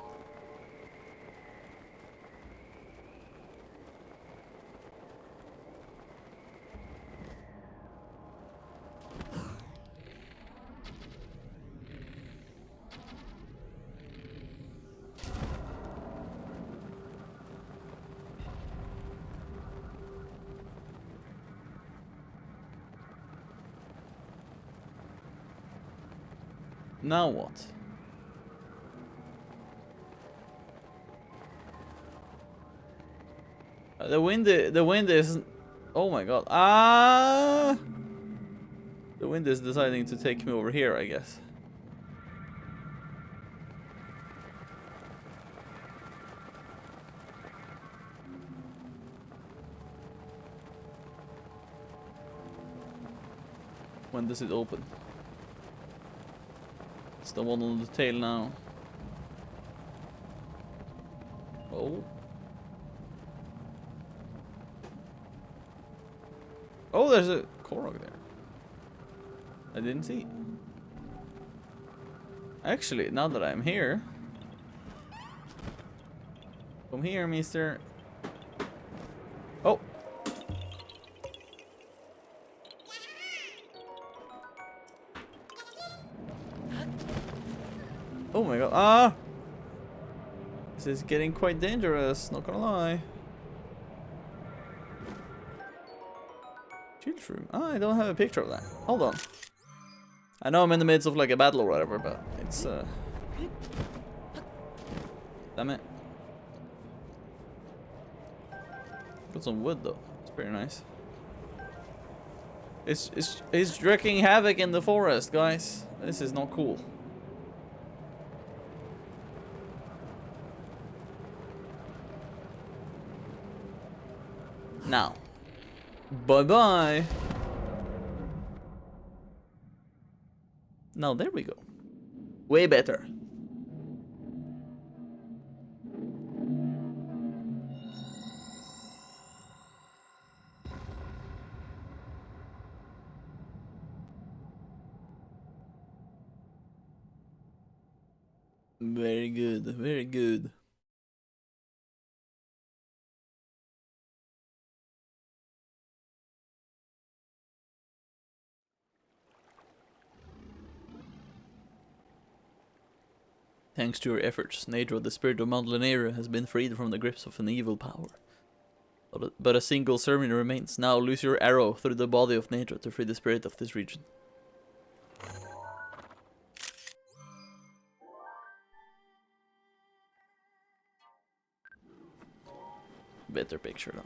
Now what? The wind is... Oh my god. Ah! The wind is deciding to take me over here, I guess. When does it open? It's the one on the tail now. Oh. Oh, there's a Korok there. I didn't see. Actually, now that I'm here. Come here, mister. Oh. Oh my god. Ah! This is getting quite dangerous, not gonna lie. Shield shroom. Ah, I don't have a picture of that. Hold on. I know I'm in the midst of like a battle or whatever, but it's damn it. Got some wood though. It's pretty nice. It's wreaking havoc in the forest, guys. This is not cool. Now, bye-bye. Now, there we go. Way better. Very good, very good. Thanks to your efforts, Nadro, the spirit of Mount Lanera, has been freed from the grips of an evil power. But a single ceremony remains. Now lose your arrow through the body of Nadro to free the spirit of this region. Better picture though.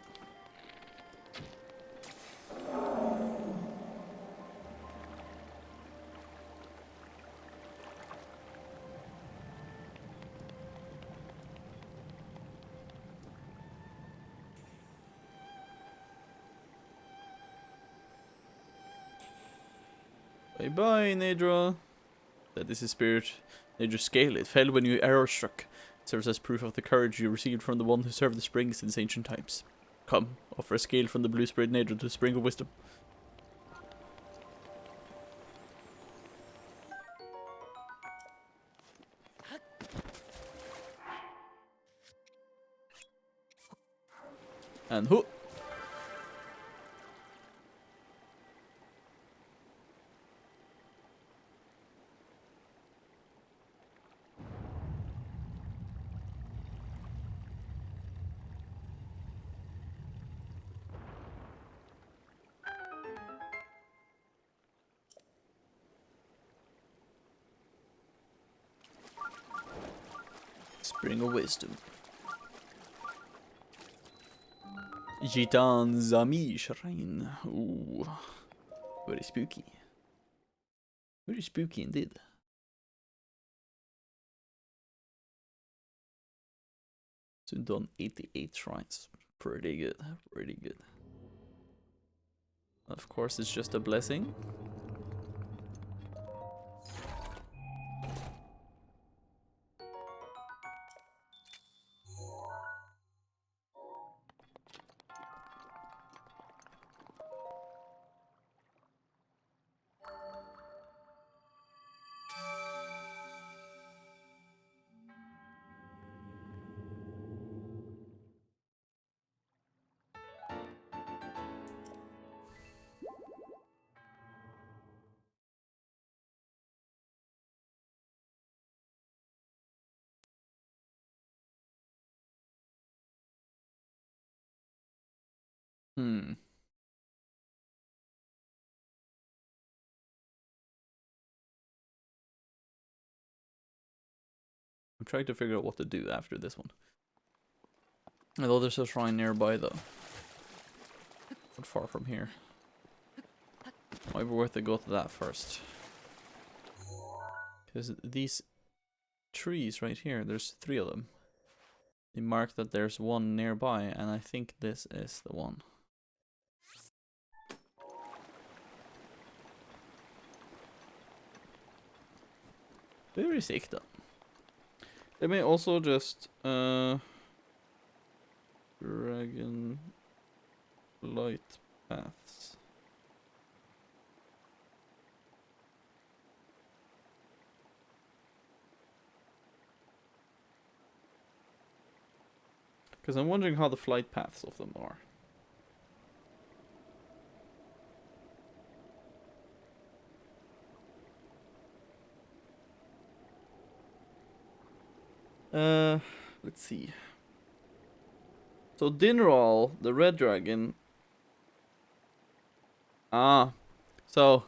Bye bye, Nadra. That is his spirit. Nadra's scale, it fell when you arrow struck. It serves as proof of the courage you received from the one who served the spring since ancient times. Come, offer a scale from the blue spirit Nadra to the spring of wisdom. And who? Spring of wisdom. Gitan Zami Shrine. Ooh. Very spooky. Very spooky indeed. So done 88 shrines. Pretty good. Pretty good. Of course, it's just a blessing. I'm trying to figure out what to do after this one. I thought there's a shrine nearby though. Not far from here. Might be worth to go to that first. Because these trees right here, there's 3 of them. They mark that there's one nearby, and I think this is the one. Very sick though. Let me also just dragon light paths. Because I'm wondering how the flight paths of them are. Let's see. So Dinral, the red dragon. So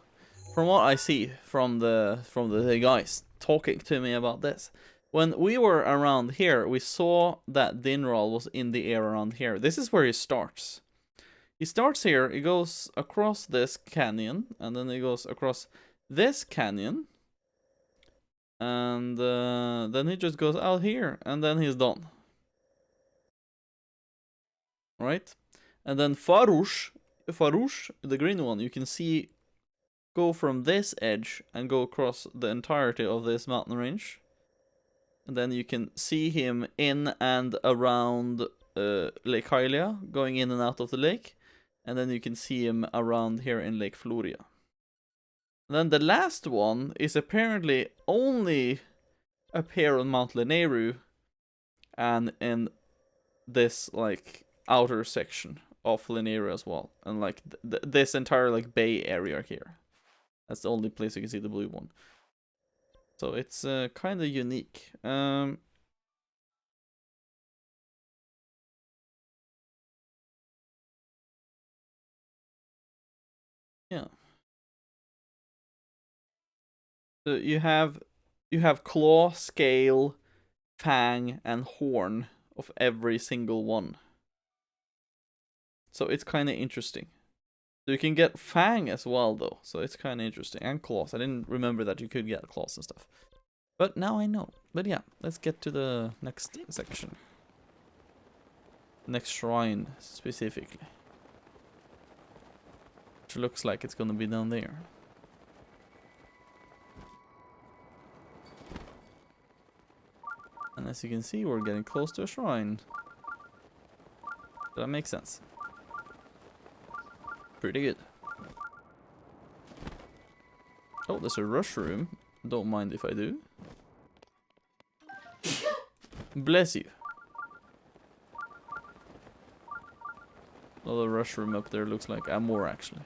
from what I see from the guys talking to me about this, when we were around here, we saw that Dinral was in the air around here. This is where he starts. He starts here, he goes across this canyon, and then he goes across this canyon. And then he just goes out here, and then he's done. Right? And then Farouche, the green one, you can see go from this edge and go across the entirety of this mountain range. And then you can see him in and around Lake Hylia, going in and out of the lake. And then you can see him around here in Lake Floria. And then the last one is apparently only up here on Mount Leneru, and in this like outer section of Leneru as well, and like this entire like bay area here. That's the only place you can see the blue one. So it's kind of unique. Yeah. So you have claw, scale, fang, and horn of every single one. So it's kind of interesting. So you can get fang as well though, so it's kind of interesting. And claws. I didn't remember that you could get claws and stuff. But now I know. But yeah, let's get to the next section. Next shrine specifically. Which looks like it's gonna be down there. And as you can see, we're getting close to a shrine. That makes sense. Pretty good. Oh, there's a rush room. Don't mind if I do. Bless you. Another rush room up there looks like more actually.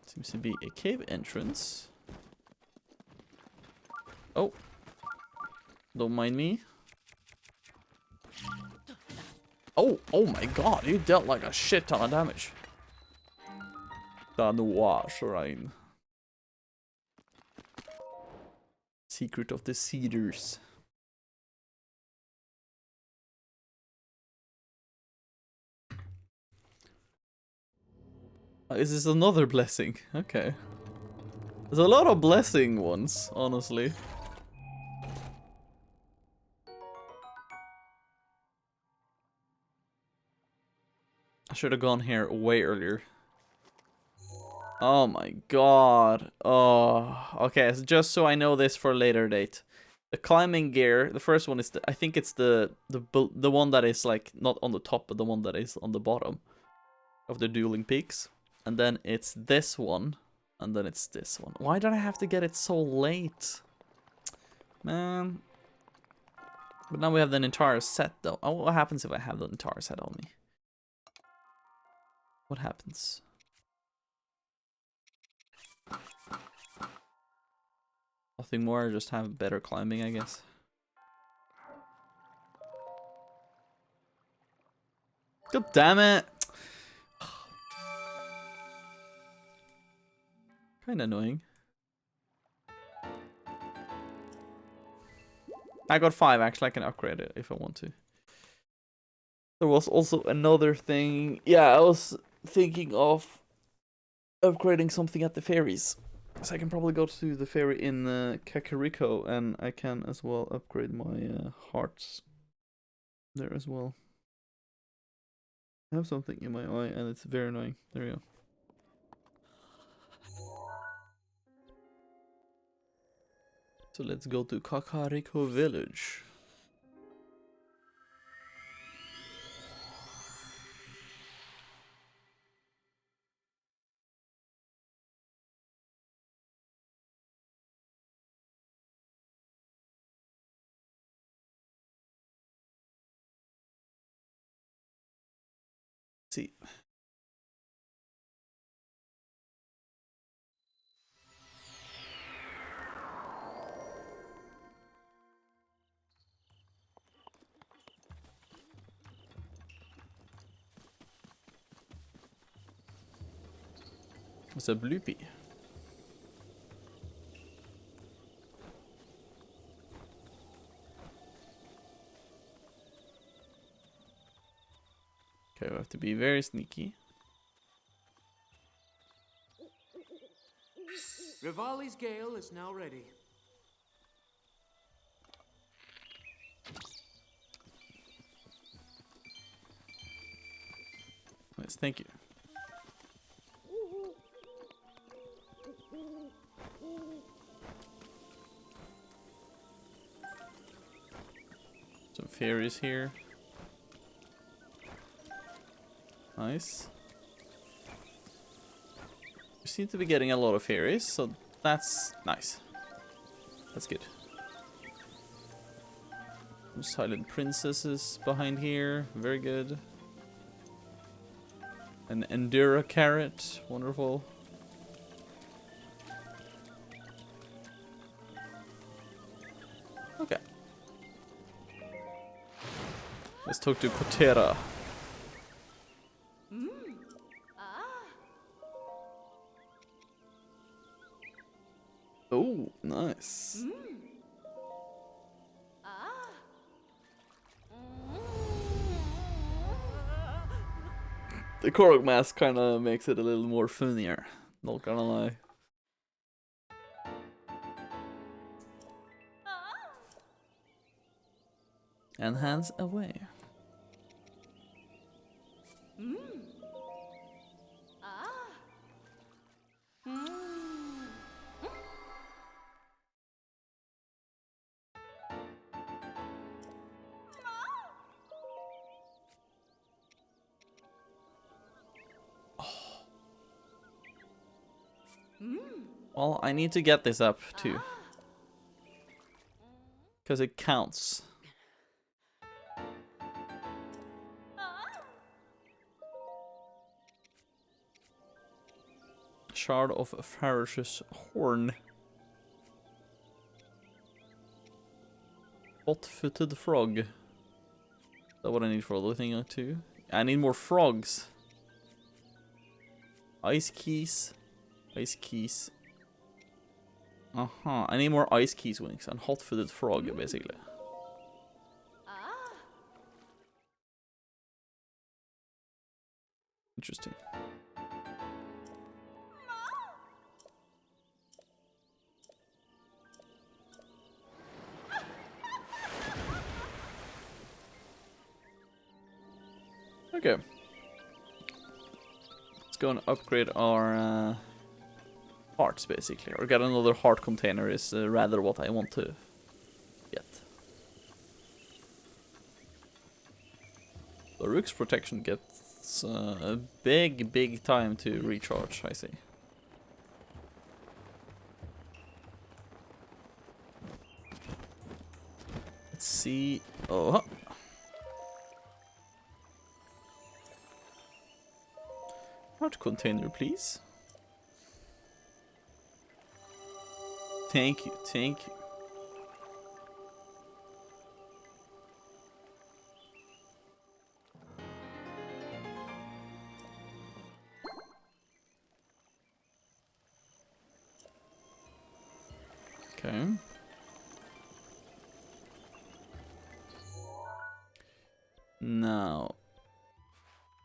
Seems to be a cave entrance. Oh. Don't mind me. Oh my god, you dealt like a shit ton of damage. Danua Shrine. Secret of the Cedars. Is this another blessing? Okay. There's a lot of blessing ones, honestly. I should have gone here way earlier. Oh my god. Oh, okay. So just so I know this for a later date. The climbing gear, the first one is I think it's the one that is like not on the top, but the one that is on the bottom of the dueling peaks. And then it's this one, and then it's this one. Why did I have to get it so late? Man. But now we have the entire set though. Oh, what happens if I have the entire set on me? What happens? Nothing more, just have better climbing, I guess. God damn it! Kinda annoying. I got 5, actually. I can upgrade it if I want to. There was also another thing. Yeah, I was thinking of upgrading something at the ferries. So I can probably go to the ferry in Kakariko, and I can as well upgrade my hearts there as well. I have something in my eye, and it's very annoying. There we go. So let's go to Kakariko Village. Let's see. It's a bloopy. Okay, we have to be very sneaky. Rivali's gale is now ready. Nice, thank you. Some fairies here. Nice. seem to be getting a lot of fairies, so that's nice. That's good. Some silent princesses behind here, very good. An Endura carrot, wonderful. Okay. Let's talk to Kotera. Oh, nice. The Korok mask kind of makes it a little more funnier, not gonna lie. And hands away. Well, I need to get this up too. Because it counts. Shard of Farish's horn. Hot-footed frog. Is that what I need for other thing too? I need more frogs. Ice keys. Ice keys. I need more ice keys wings and hot-footed frog, basically. Interesting. Okay. Let's go and upgrade our hearts, basically. Or get another heart container is rather what I want to get. The Rook's protection gets a big time to recharge, I see. Let's see. Oh. Heart container, please. Thank you, thank you. Okay. Now,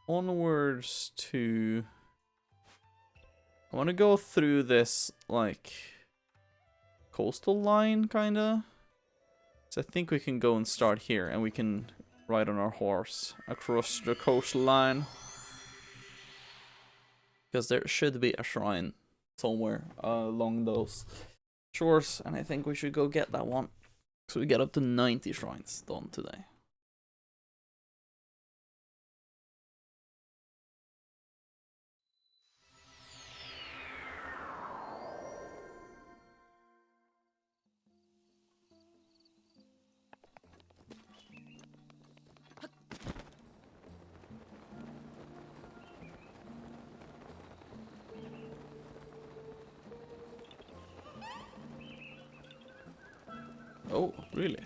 onwards to... I want to go through this, like, coastal line, kinda. So I think we can go and start here, and we can ride on our horse across the coastline. Because there should be a shrine somewhere along those shores, and I think we should go get that one. So we get up to 90 shrines done today. Oh, really?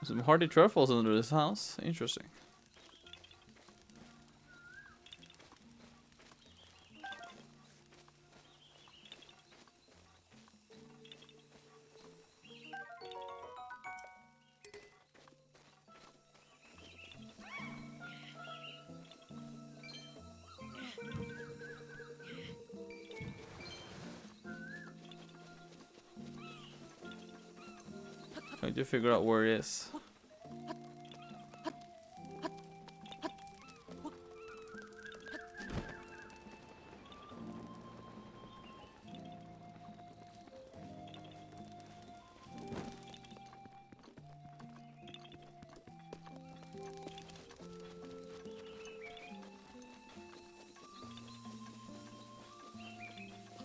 Some hardy truffles under this house. Interesting. Trying to figure out where it is.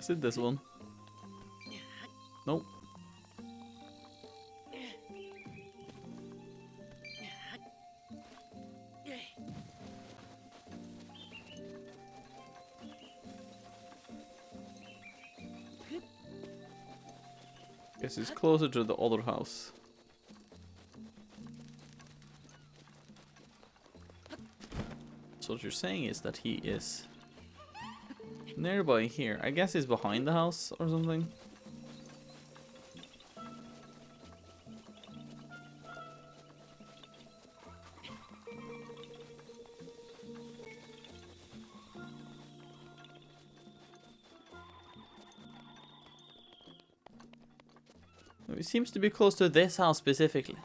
Is it this one? Nope. Guess he's closer to the other house. So what you're saying is that he is nearby here. I guess he's behind the house or something. He seems to be close to this house specifically.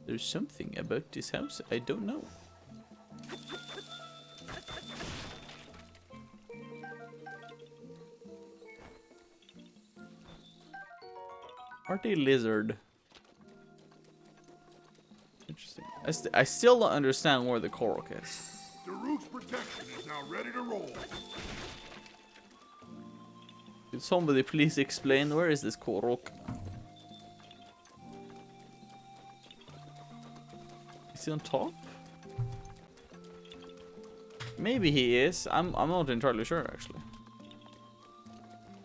There's something about this house I don't know. Are they lizard? Interesting. I still don't understand where the Korok is. Daruk's protection is now ready to roll. Could somebody please explain where is this Korok? Is he on top? Maybe he is. I'm not entirely sure actually.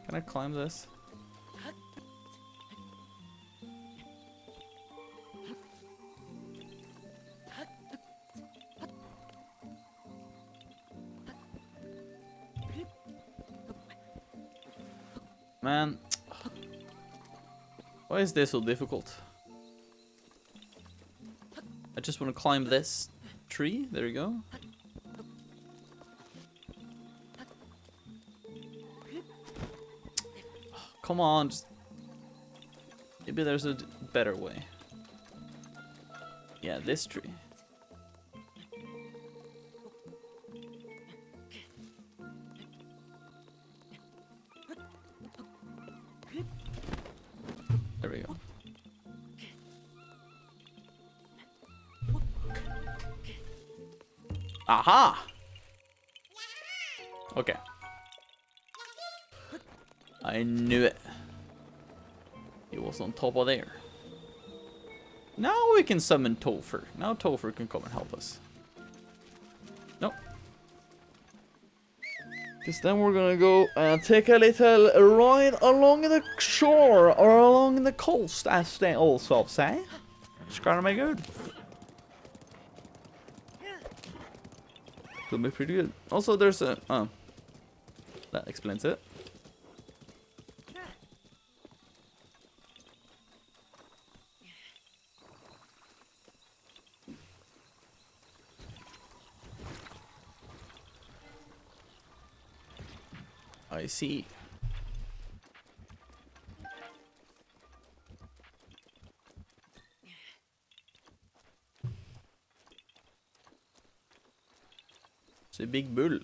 Can I climb this? Man, why is this so difficult? I just want to climb this tree. There we go. Come on, just... maybe there's a better way. Yeah, this tree. There we go. Aha! Okay. I knew it. He was on top of there. Now we can summon Topher. Now Topher can come and help us. Nope. Because then we're gonna go and take a little ride along the shore or along the coast, as they also say. It's gonna be good. It'll be pretty good. Also, there's a that explains it. I see. It's a big bull.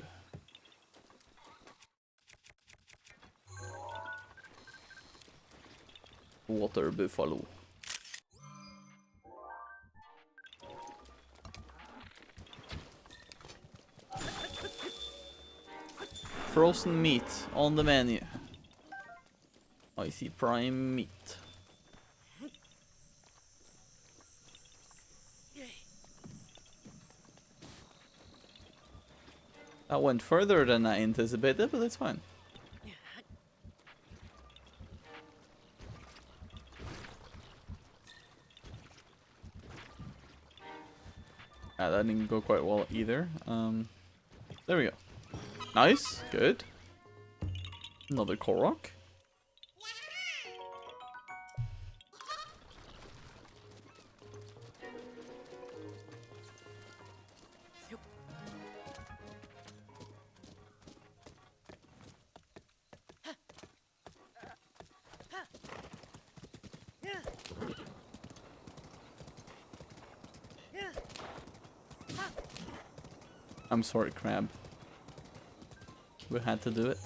Water buffalo. Frozen meat on the menu. I see prime meat. That went further than I anticipated, but it's fine. That didn't go quite well either. There we go. Nice, good. Another Korok. I'm sorry, Crab. We had to do it.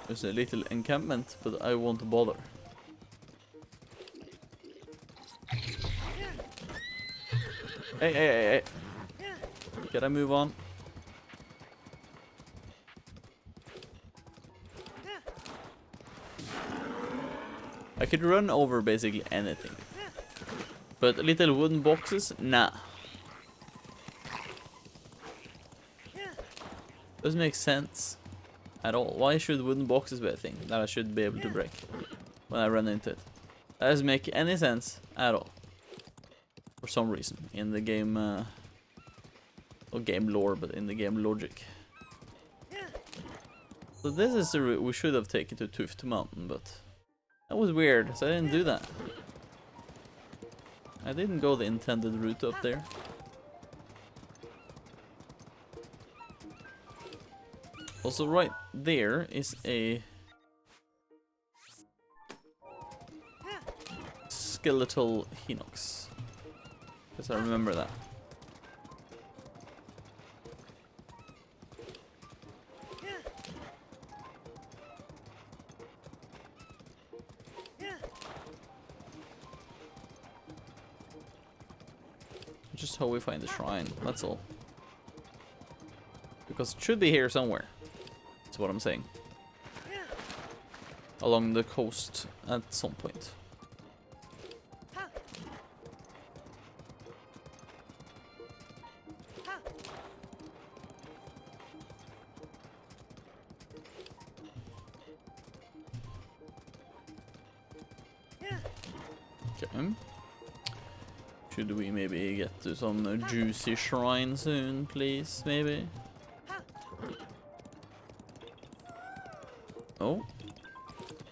There's a little encampment, but I won't bother. Hey, hey, hey, hey. Gotta move on. I could run over basically anything. But little wooden boxes? Nah. Doesn't make sense at all. Why should wooden boxes be a thing that I should be able to break when I run into it? That doesn't make any sense at all. For some reason. In the game... not game lore, but in the game logic. So this is the route we should have taken to Tuft Mountain, but... that was weird, so I didn't do that. I didn't go the intended route up there. Also right there is a skeletal Hinox. Because I remember that. Just how we find the shrine, that's all. Because it should be here somewhere. That's what I'm saying. Along the coast at some point. Okay. Should we maybe get to some juicy shrine soon, please? Maybe? Oh.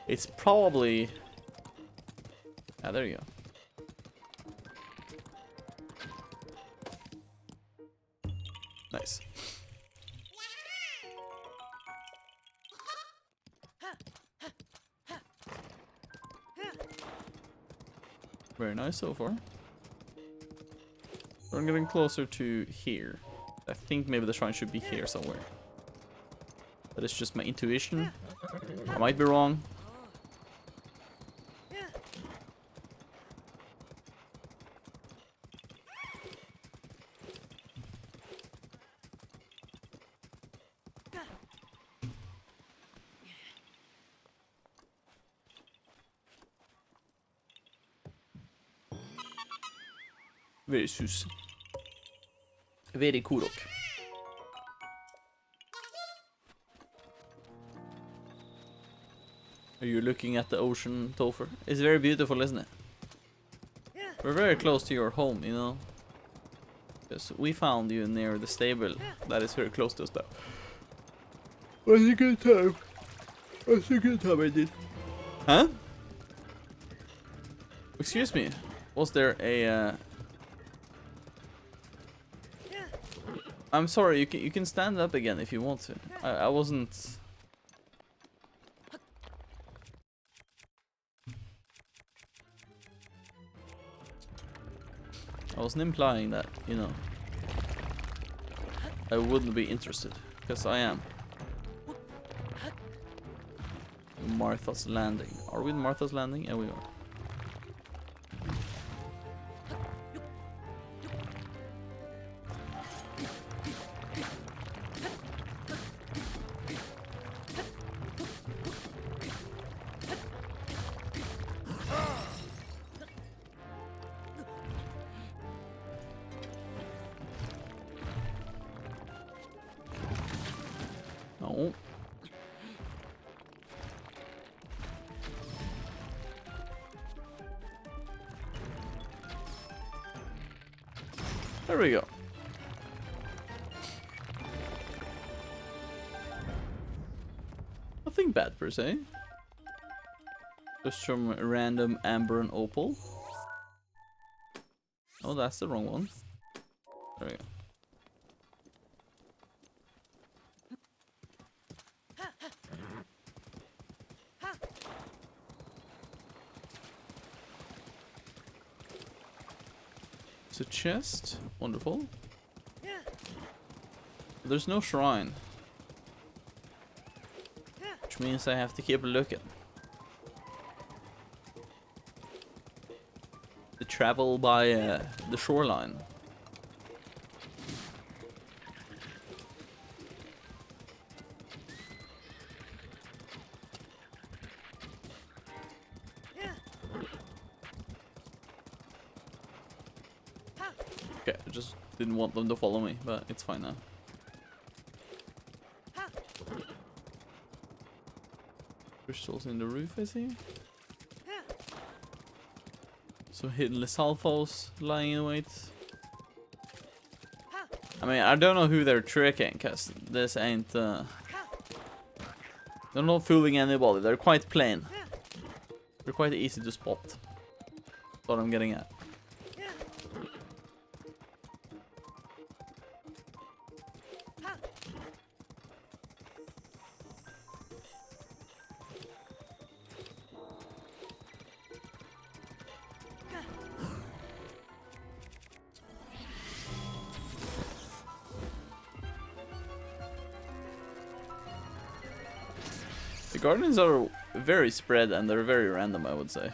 It's probably... ah, there you go. Nice. Very nice so far. We're getting closer to here. I think maybe the shrine should be here somewhere. That is just my intuition. I might be wrong. Very sus. Very kurok. Are you looking at the ocean, Topher? It's very beautiful, isn't it? We're very close to your home, you know. Because we found you near the stable. That is very close to us, though. Was a good time. Was a good time I did. Huh? Excuse me. Was there a... I'm sorry, you can stand up again if you want to. I wasn't... I wasn't implying that, you know. I wouldn't be interested, because I am. Martha's Landing. Are we in Martha's Landing? Yeah, we are. No. There we go. Nothing bad per se. Just some random amber and opal. Oh, that's the wrong one. There we go. It's a chest. Wonderful. There's no shrine. Which means I have to keep looking. To travel by the shoreline. Okay, I just didn't want them to follow me, but it's fine now. Crystals in the roof, I see. Some hidden Lesalfos lying in wait. I mean, I don't know who they're tricking, because this ain't... They're not fooling anybody, they're quite plain. They're quite easy to spot. That's what I'm getting at. The gardens are very spread and they're very random, I would say.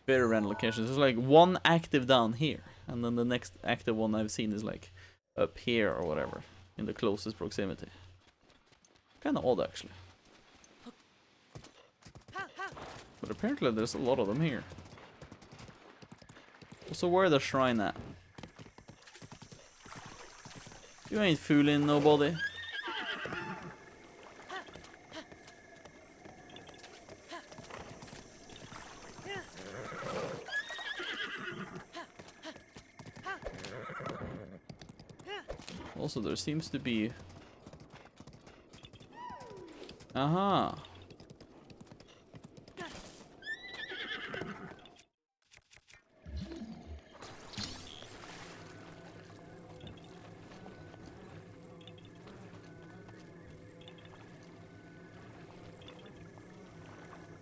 Very random locations. There's like one active down here, and then the next active one I've seen is like up here or whatever, in the closest proximity. Kinda odd, actually. But apparently there's a lot of them here. Also, where the shrine at? You ain't fooling nobody. Also, there seems to be... Aha!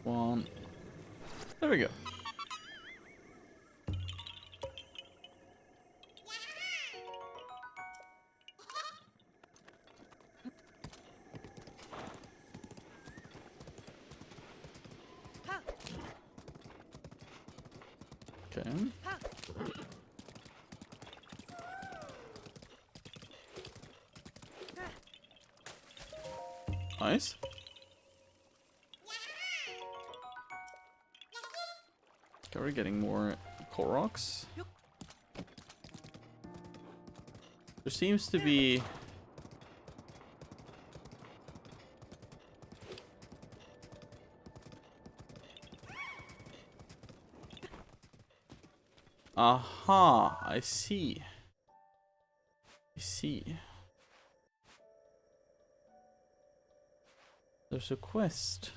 One. There we go. Okay. Nice. Okay, we're getting more Koroks. There seems to be... Aha, I see. I see. There's a quest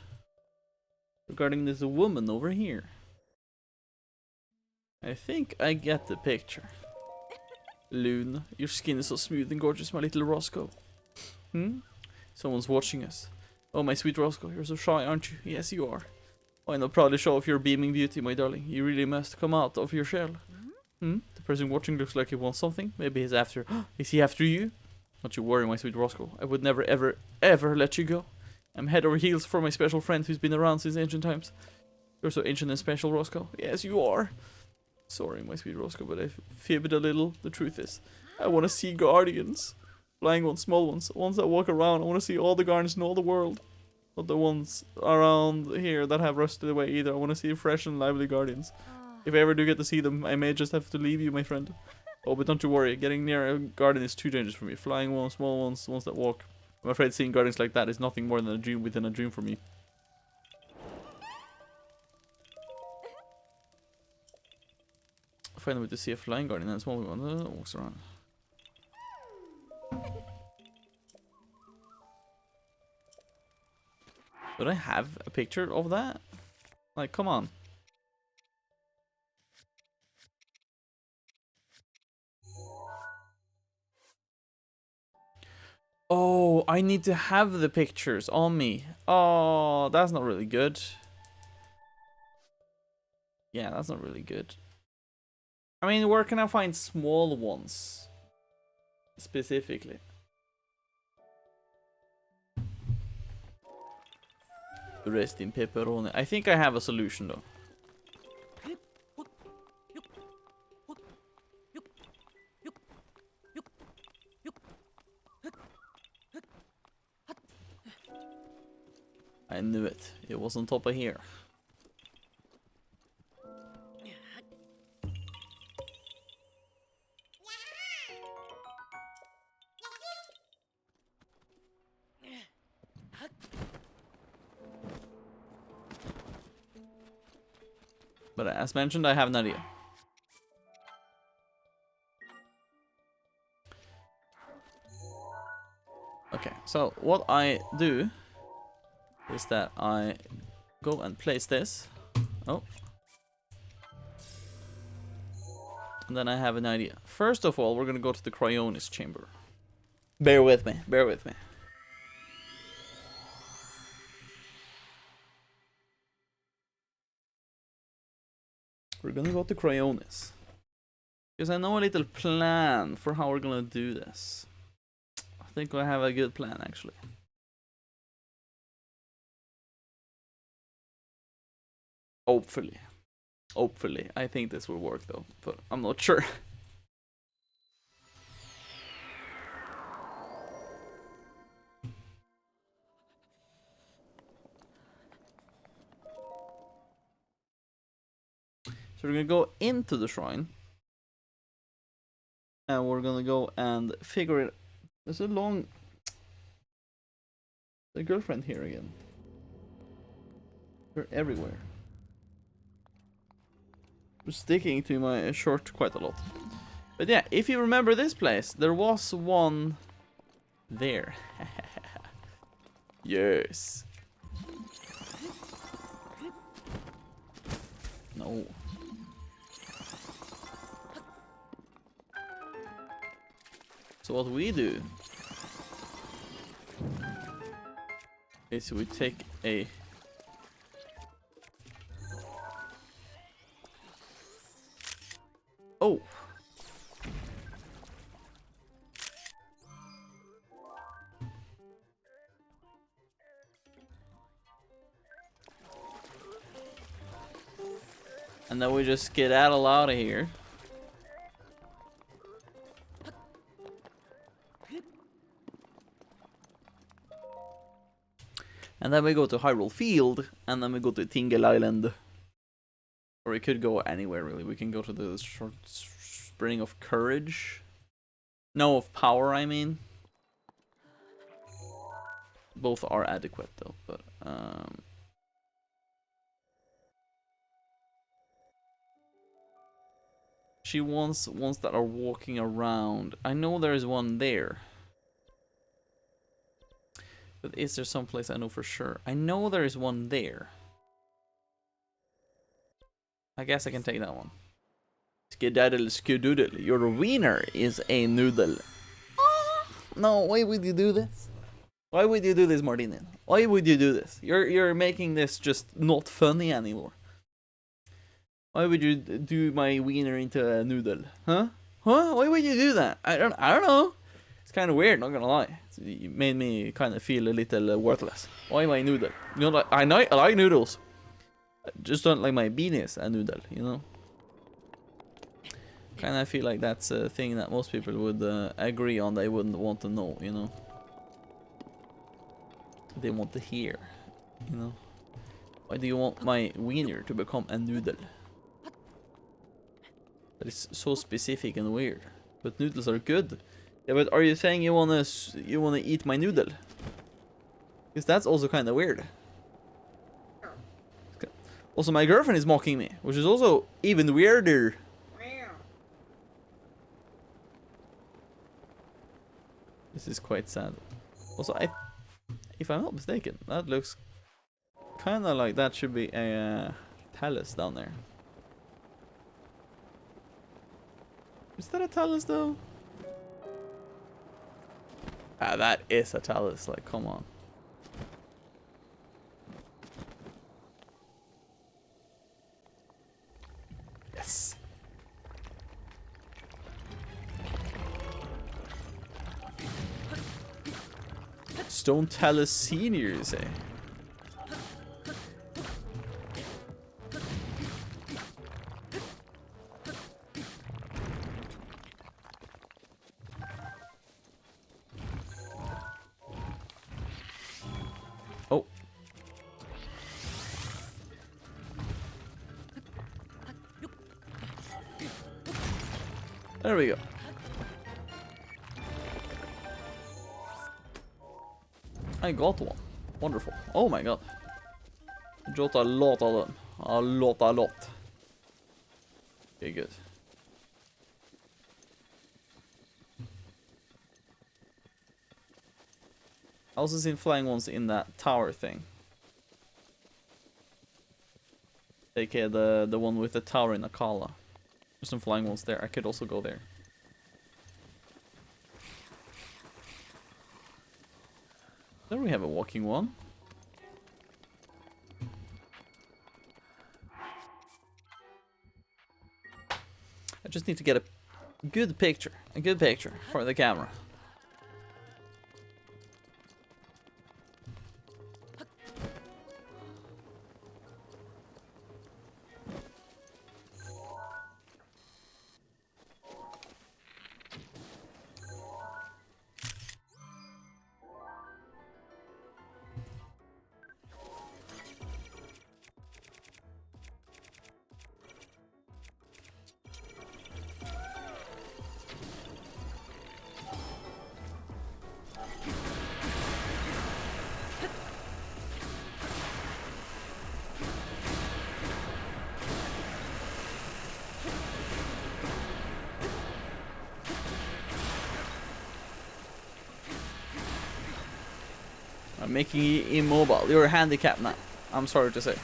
regarding this woman over here. I think I get the picture. Loon, your skin is so smooth and gorgeous, my little Roscoe. Hmm? Someone's watching us. Oh, my sweet Roscoe, you're so shy, aren't you? Yes, you are. Why not proudly show off your beaming beauty, my darling? You really must come out of your shell. Hmm? The person watching looks like he wants something. Maybe he's after... Is he after you? Don't you worry, my sweet Roscoe. I would never, ever, ever let you go. I'm head over heels for my special friend who's been around since ancient times. You're so ancient and special, Roscoe. Yes, you are. Sorry, my sweet Roscoe, but I fibbed a little. The truth is, I want to see guardians. Flying ones, small ones. Ones that walk around. I want to see all the guardians in all the world. Not the ones around here that have rusted away either. I want to see fresh and lively guardians. If I ever do get to see them, I may just have to leave you, my friend. Oh, but don't you worry. Getting near a garden is too dangerous for me. Flying ones, small ones, ones that walk. I'm afraid seeing guardians like that is nothing more than a dream within a dream for me. Find a way to see a flying guardian and a small one that walks around. Would I have a picture of that? Like, come on. Oh, I need to have the pictures on me. Oh, that's not really good. Yeah, that's not really good. I mean, where can I find small ones? Specifically. Rest in pepperoni. I think I have a solution though. I knew it. It was on top of here. But as mentioned, I have an idea. Okay, so what I do is that I go and place this. Oh. And then I have an idea. First of all, we're gonna go to the Cryonis chamber. Bear with me, bear with me. We're gonna go to Cryonis. Because I know a little plan for how we're gonna do this. I think I have a good plan actually. Hopefully. Hopefully. I think this will work though, but I'm not sure. So we're gonna go into the shrine. And we're gonna go and figure it. There's a long... The girlfriend here again. They're everywhere. We're sticking to my short quite a lot. But yeah, if you remember this place, there was one there. Yes. No. So what we do is we take a oh. And then we just skedaddle out of here. And then we go to Hyrule Field, and then we go to Tingle Island. Or we could go anywhere, really. We can go to the short Spring of Courage. No, of Power, I mean. Both are adequate, though, but... She wants ones that are walking around. I know there is one there. But is there someplace I know for sure? I know there is one there. I guess I can take that one. Skedaddle skedoodle. Your wiener is a noodle. Oh, no, why would you do this? Why would you do this, Martinin? Why would you do this? You're making this just not funny anymore. Why would you do my wiener into a noodle? Huh? Huh? Why would you do that? I don't know. It's kind of weird, not gonna lie. It made me kind of feel a little worthless. Why my noodle? You know, I like noodles. I just don't like my penis a noodle, you know? Kind of feel like that's a thing that most people would agree on. They wouldn't want to know, you know? They want to hear, you know? Why do you want my wiener to become a noodle? That is so specific and weird. But noodles are good. Yeah, but are you saying you wanna eat my noodle? Because that's also kind of weird. Also, my girlfriend is mocking me, which is also even weirder. This is quite sad. Also, if I'm not mistaken, that looks kind of like that should be a talus down there. Is that a talus though? Ah, that is a talus, like, come on. Yes. Stone Talus Senior, you say? There we go. I got one. Wonderful. Oh my god. I got a lot of them. A lot. Okay, good. I also seen flying ones in that tower thing. AKA the one with the tower in Akala. There's some flying ones there. I could also go there. There we have a walking one. I just need to get a good picture for the camera. I'm making you immobile. You're handicapped now. I'm sorry to say.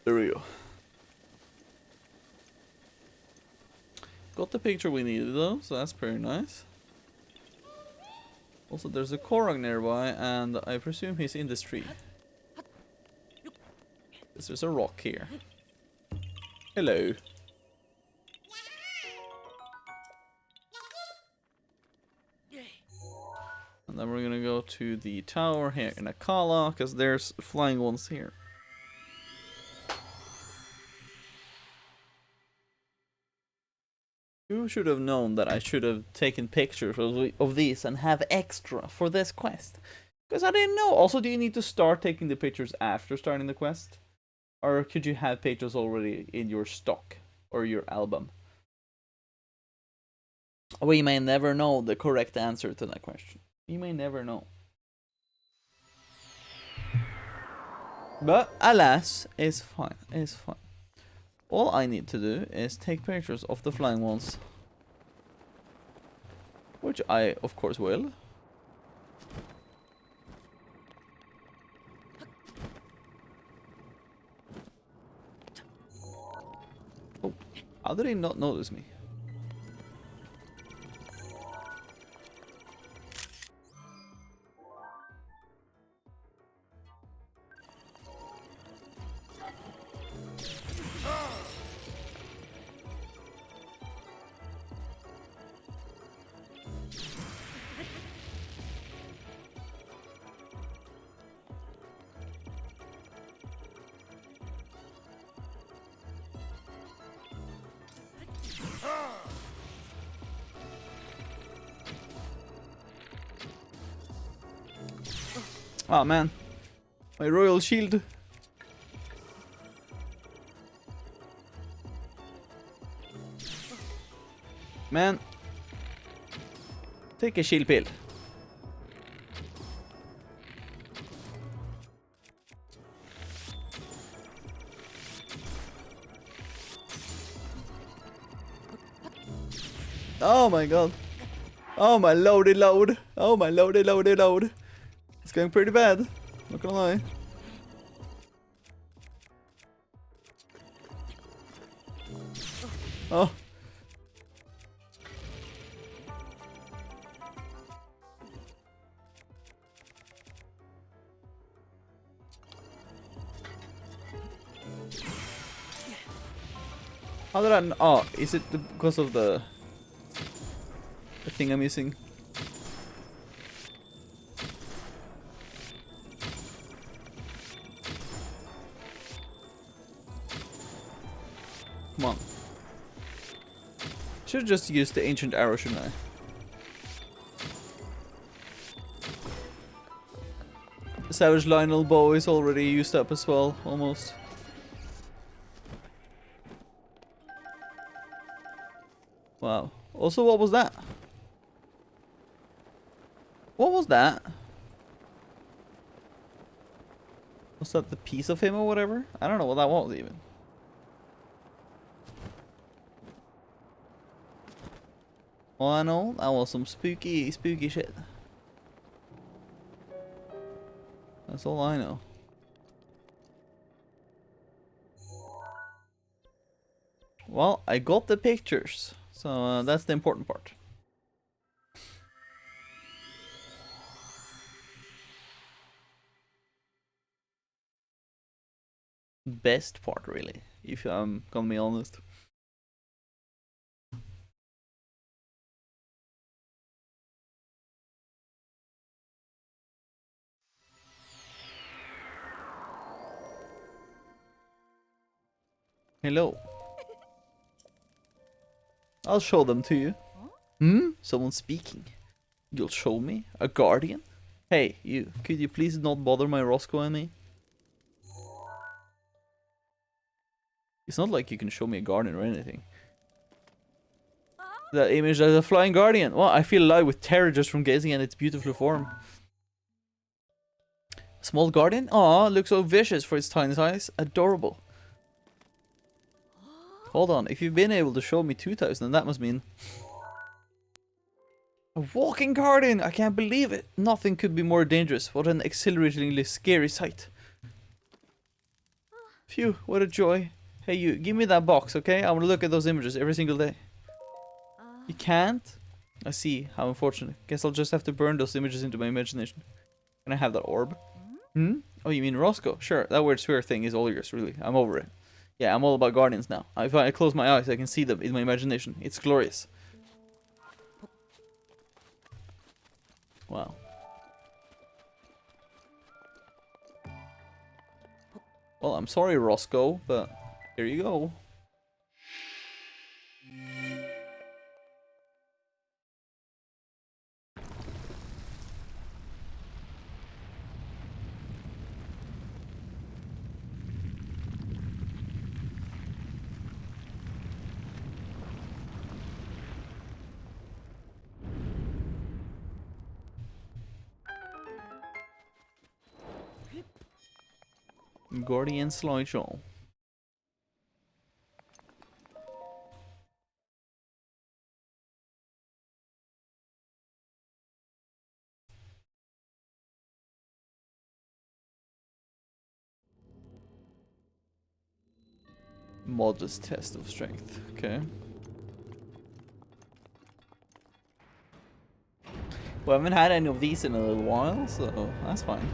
There we go. Got the picture we needed though, so that's pretty nice. Also, there's a Korok nearby, and I presume he's in this tree. There's a rock here. Hello. And then we're gonna go to the tower here in Akala, because there's flying ones here. You should have known that I should have taken pictures of these and have extra for this quest. Because I didn't know. Also, do you need to start taking the pictures after starting the quest? Or could you have pictures already in your stock or your album? We may never know the correct answer to that question. You may never know. But alas, it's fine. It's fine. All I need to do is take pictures of the flying ones. Which I, of course, will. Oh, how did he not notice me? Oh man, my royal shield. Man, take a shield pill. Oh my god. Oh my loady load. Oh my loady load. It's going pretty bad. Not gonna lie. Oh. How did I... Oh, is it because of the thing I'm using? Come on. should just use the ancient arrow, shouldn't I? Savage Lionel bow is already used up as well, almost. Wow. Also, what was that? What was that? Was that the piece of him or whatever? I don't know what that was even. All I know, that was some spooky shit. That's all I know. Well, I got the pictures, so that's the important part. Best part, really, if I'm gonna be honest. Hello. I'll show them to you. Hmm? Someone speaking. You'll show me? A guardian? Hey, you. Could you please not bother my Roscoe and me? It's not like you can show me a guardian or anything. That image as a flying guardian. Well, I feel alive with terror just from gazing at its beautiful form. Small guardian? Aw, looks so vicious for its tiny size. Adorable. Hold on, if you've been able to show me 2,000, then that must mean... A walking guardian! I can't believe it! Nothing could be more dangerous. What an exhilaratingly scary sight. Phew, what a joy. Hey you, give me that box, okay? I want to look at those images every single day. You can't? I see, how unfortunate. Guess I'll just have to burn those images into my imagination. Can I have that orb? Hmm? Oh, you mean Roscoe? Sure, that weird sphere thing is all yours, really. I'm over it. Yeah, I'm all about guardians now. If I close my eyes, I can see them in my imagination. It's glorious. Wow. Well, I'm sorry, Roscoe, but here you go. Guardian slideshow. Modest test of strength. Okay. We haven't had any of these in a little while, so that's fine.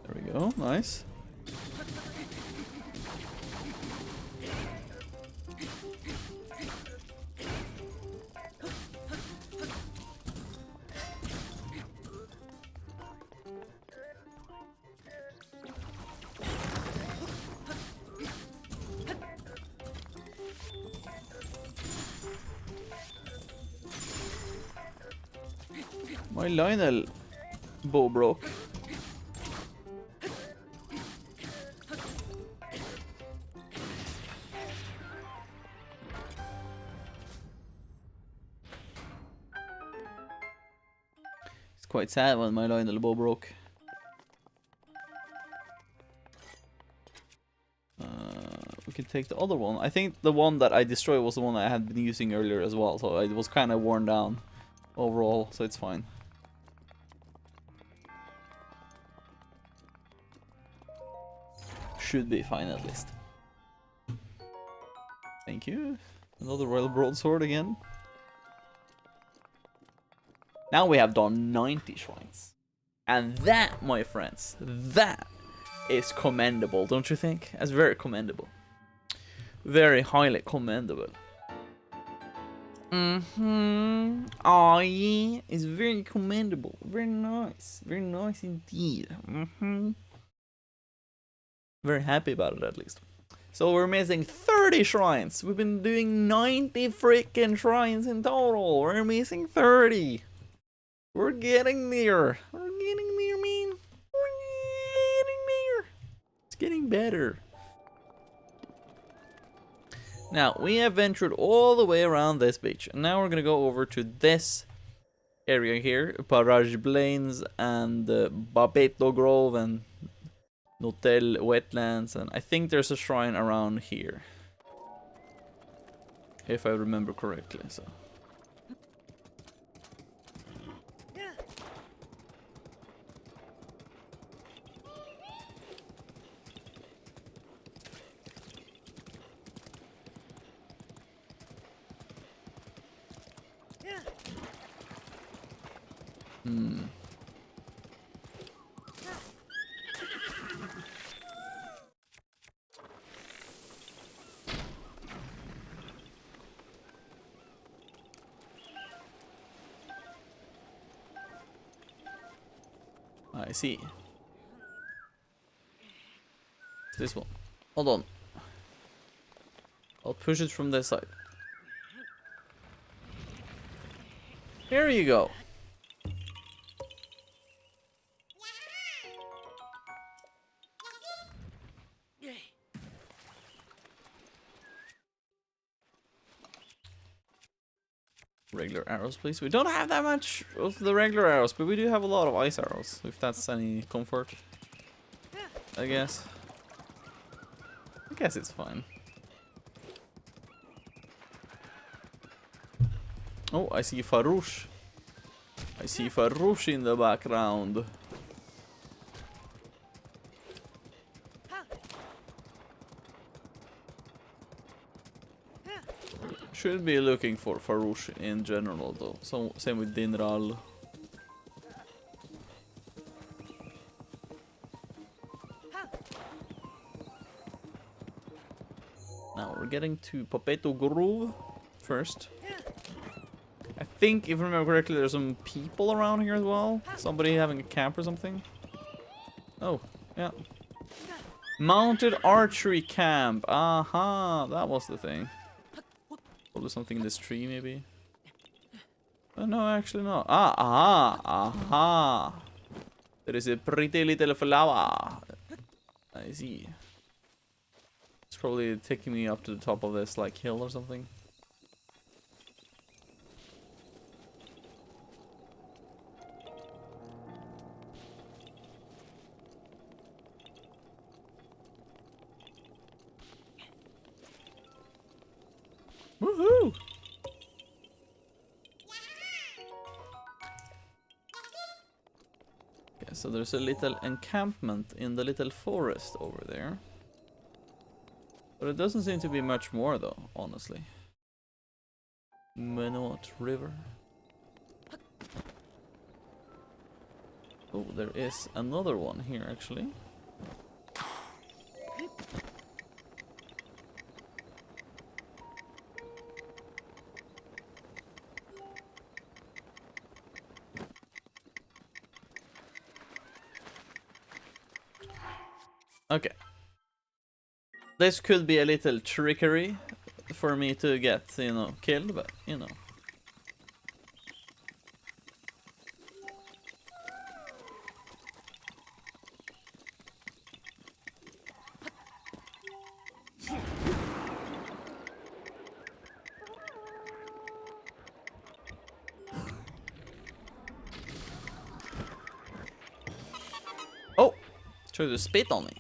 There we go, nice. My Lionel bow broke. It's quite sad when my Lionel bow broke. We can take the other one. I think the one that I destroyed was the one I had been using earlier as well, so it was kind of worn down overall, so it's fine. Should be fine at least. Thank you. Another Royal Broadsword again. Now we have done 90 shrines. And that, my friends, that is commendable, don't you think? That's very commendable. Very highly commendable. Oh yeah, it's very commendable. Very nice. Very nice indeed. Very happy about it, at least. So we're missing 30 shrines. We've been doing 90 freaking shrines in total. We're missing 30. We're getting there. We're getting there, man. We're getting there. It's getting better. Now, we have ventured all the way around this beach. And now we're going to go over to this area here. Parage Plains and Babeto Grove and Notel Wetlands. And I think there's a shrine around here. If I remember correctly, so... I see. This one. Hold on. I'll push it from this side. Here you go. Regular arrows, please. We don't have that much of the regular arrows, but we do have a lot of ice arrows, if that's any comfort. I guess. I guess it's fine. Oh, I see Farouche. I see Farouche in the background. Should be looking for Farouche in general though. So same with Dinral. Now we're getting to Papeto Grove first. I think, if I remember correctly, there's some people around here as well. Somebody having a camp or something. Oh, yeah. Mounted archery camp. Aha, that was the thing. Probably something in this tree, maybe. No, actually not. Aha. There is a pretty little flower. I see. It's probably taking me up to the top of this, like, hill or something. Woohoo! Okay, so there's a little encampment in the little forest over there. But it doesn't seem to be much more though, honestly. Menot River. Oh, there is another one here actually. Okay. This could be a little trickery for me to get, you know, killed, but, you know. Oh! Tried to spit on me.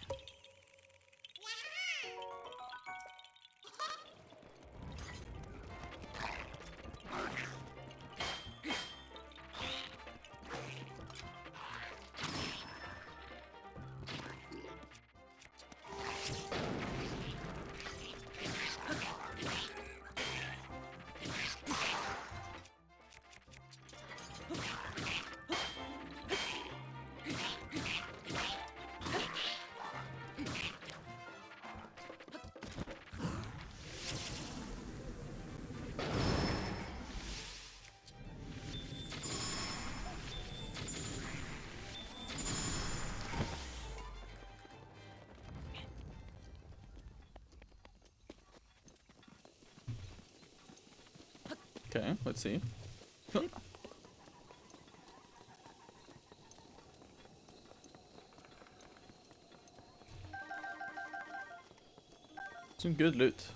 Okay, let's see. Some good loot.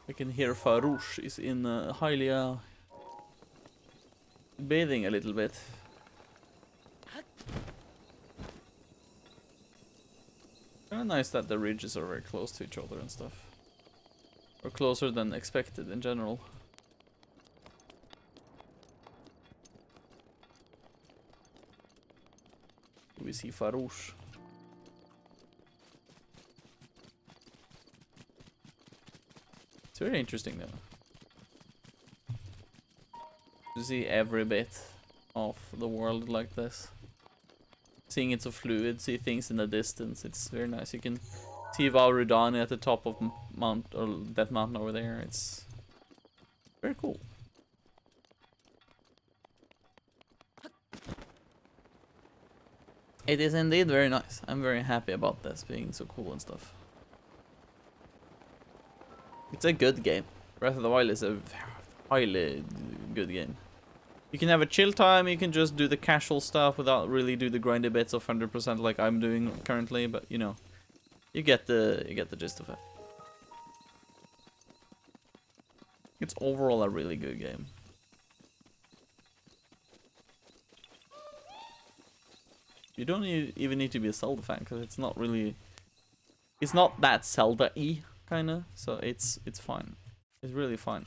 I can hear Farouche is in Hylia bathing a little bit. Kind of nice that the ridges are very close to each other and stuff. Or closer than expected in general. Do we see Farouche? It's very interesting though. To see every bit of the world like this. Seeing it so fluid, see things in the distance, it's very nice. You can see Valrudani at the top of that mountain over there. It's very cool. It is indeed very nice. I'm very happy about this being so cool and stuff. It's a good game. Breath of the Wild is a highly good game. You can have a chill time, you can just do the casual stuff without really do the grindy bits of 100% like I'm doing currently, but you know, you get the gist of it. It's overall a really good game. You don't even need to be a Zelda fan, because it's not really... It's not that Zelda-y, kinda, so it's fine. It's really fine.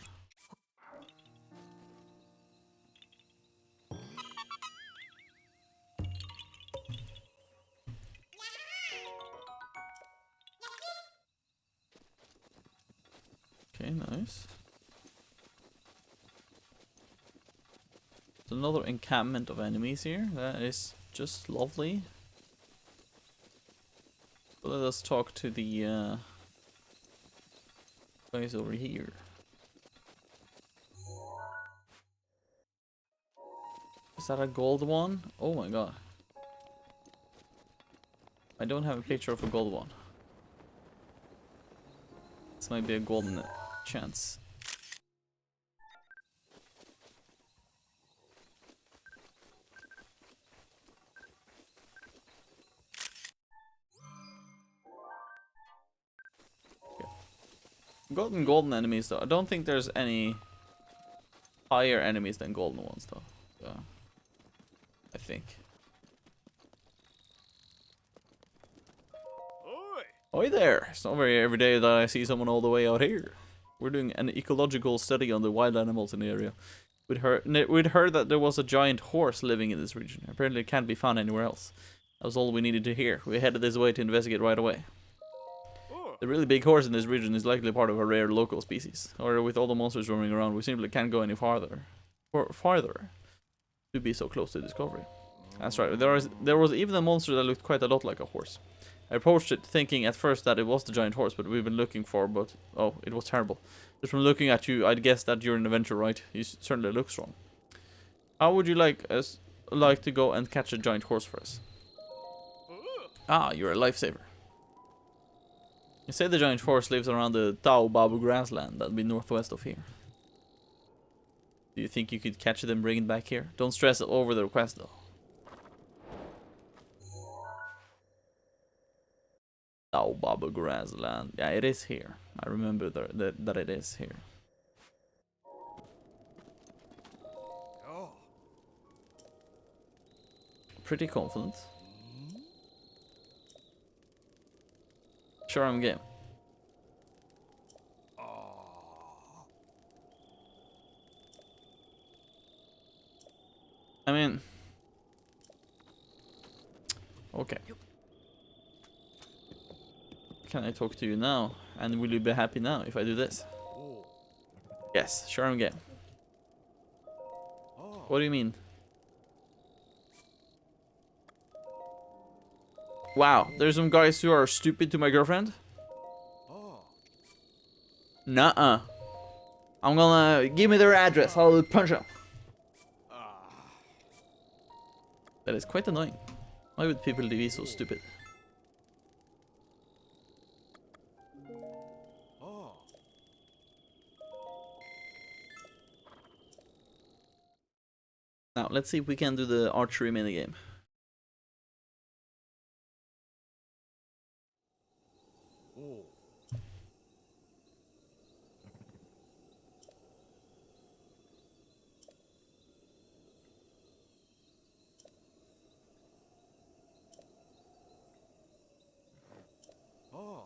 Okay, nice. There's another encampment of enemies here. That is just lovely. So let us talk to the guys over here. Is that a gold one? Oh my god. I don't have a picture of a gold one. This might be a golden chance. Golden enemies though. I don't think there's any higher enemies than golden ones though. So, I think. Oi there! It's not very every day that I see someone all the way out here. We're doing an ecological study on the wild animals in the area. We'd heard that there was a giant horse living in this region. Apparently it can't be found anywhere else. That was all we needed to hear. We headed this way to investigate right away. The really big horse in this region is likely part of a rare local species. Or with all the monsters roaming around, we simply can't go any farther. Farther to be so close to discovery. That's right. There was even a monster that looked quite a lot like a horse. I approached it thinking at first that it was the giant horse, but we've been looking for, but oh, it was terrible. Just from looking at you, I'd guess that you're an adventurer, right? You certainly look strong. How would you like to go and catch a giant horse for us? Ah, you're a lifesaver. You say the giant horse lives around the Tao Babu grassland, that'd be northwest of here. Do you think you could catch it and bring it back here? Don't stress over the request though. Tao Babu grassland. Yeah, it is here. I remember that it is here. Oh. Pretty confident. Sure, I'm game. I mean, okay. Can I talk to you now? And will you be happy now if I do this? Yes, sure, I'm game. What do you mean? Wow, there's some guys who are stupid to my girlfriend? Nuh-uh. I'm gonna give me their address, I'll punch them. That is quite annoying. Why would people be so stupid? Oh. Now, let's see if we can do the archery minigame. Oh. Oh.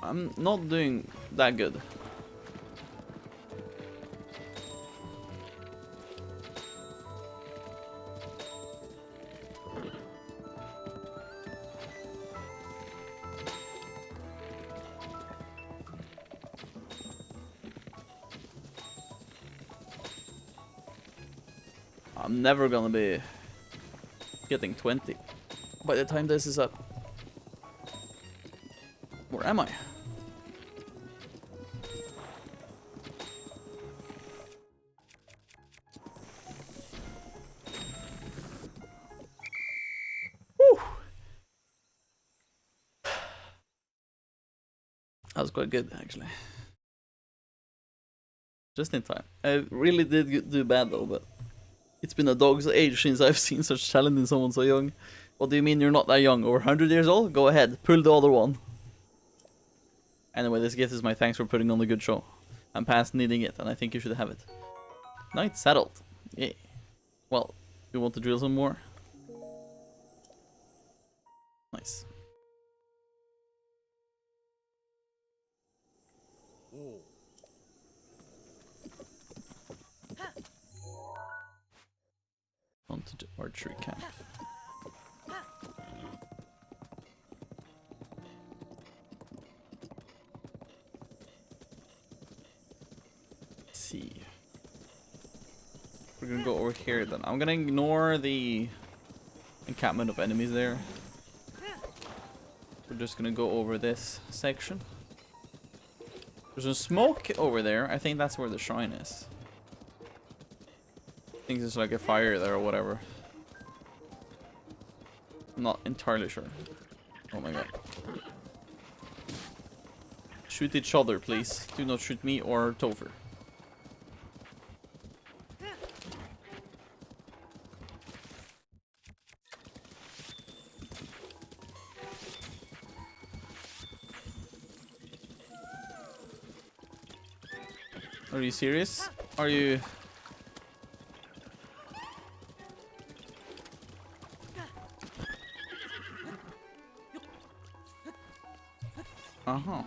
I'm not doing that good. I'm never gonna be getting 20 by the time this is up. Where am I? Whew. That was quite good, actually. Just in time. I really did do bad though, but it's been a dog's age since I've seen such talent in someone so young. What do you mean you're not that young? Over 100 years old? Go ahead, pull the other one. Anyway, this gift is my thanks for putting on a good show. I'm past needing it, and I think you should have it. Night settled. Yeah. Well, you want to drill some more? Nice. Oh. On to the archery camp. Let's see. We're gonna go over here then. I'm gonna ignore the encampment of enemies there. We're just gonna go over this section. There's a smoke over there. I think that's where the shrine is. I think there's like a fire there or whatever. I'm not entirely sure. Oh my god. Shoot each other, please. Do not shoot me or Topher. Are you serious? Are you... Uh-huh.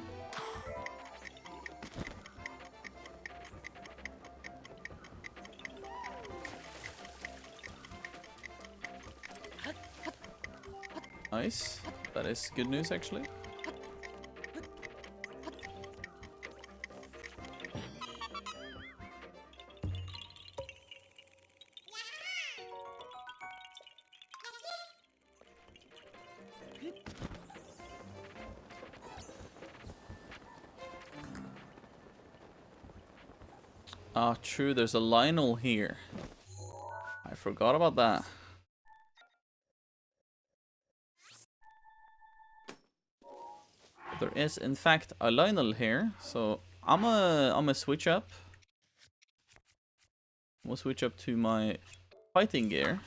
Nice. That is good news, actually. Ah, true, there's a Lionel here. I forgot about that. There is, in fact, a Lionel here, so I'm a switch up. I'm gonna switch up to my fighting gear.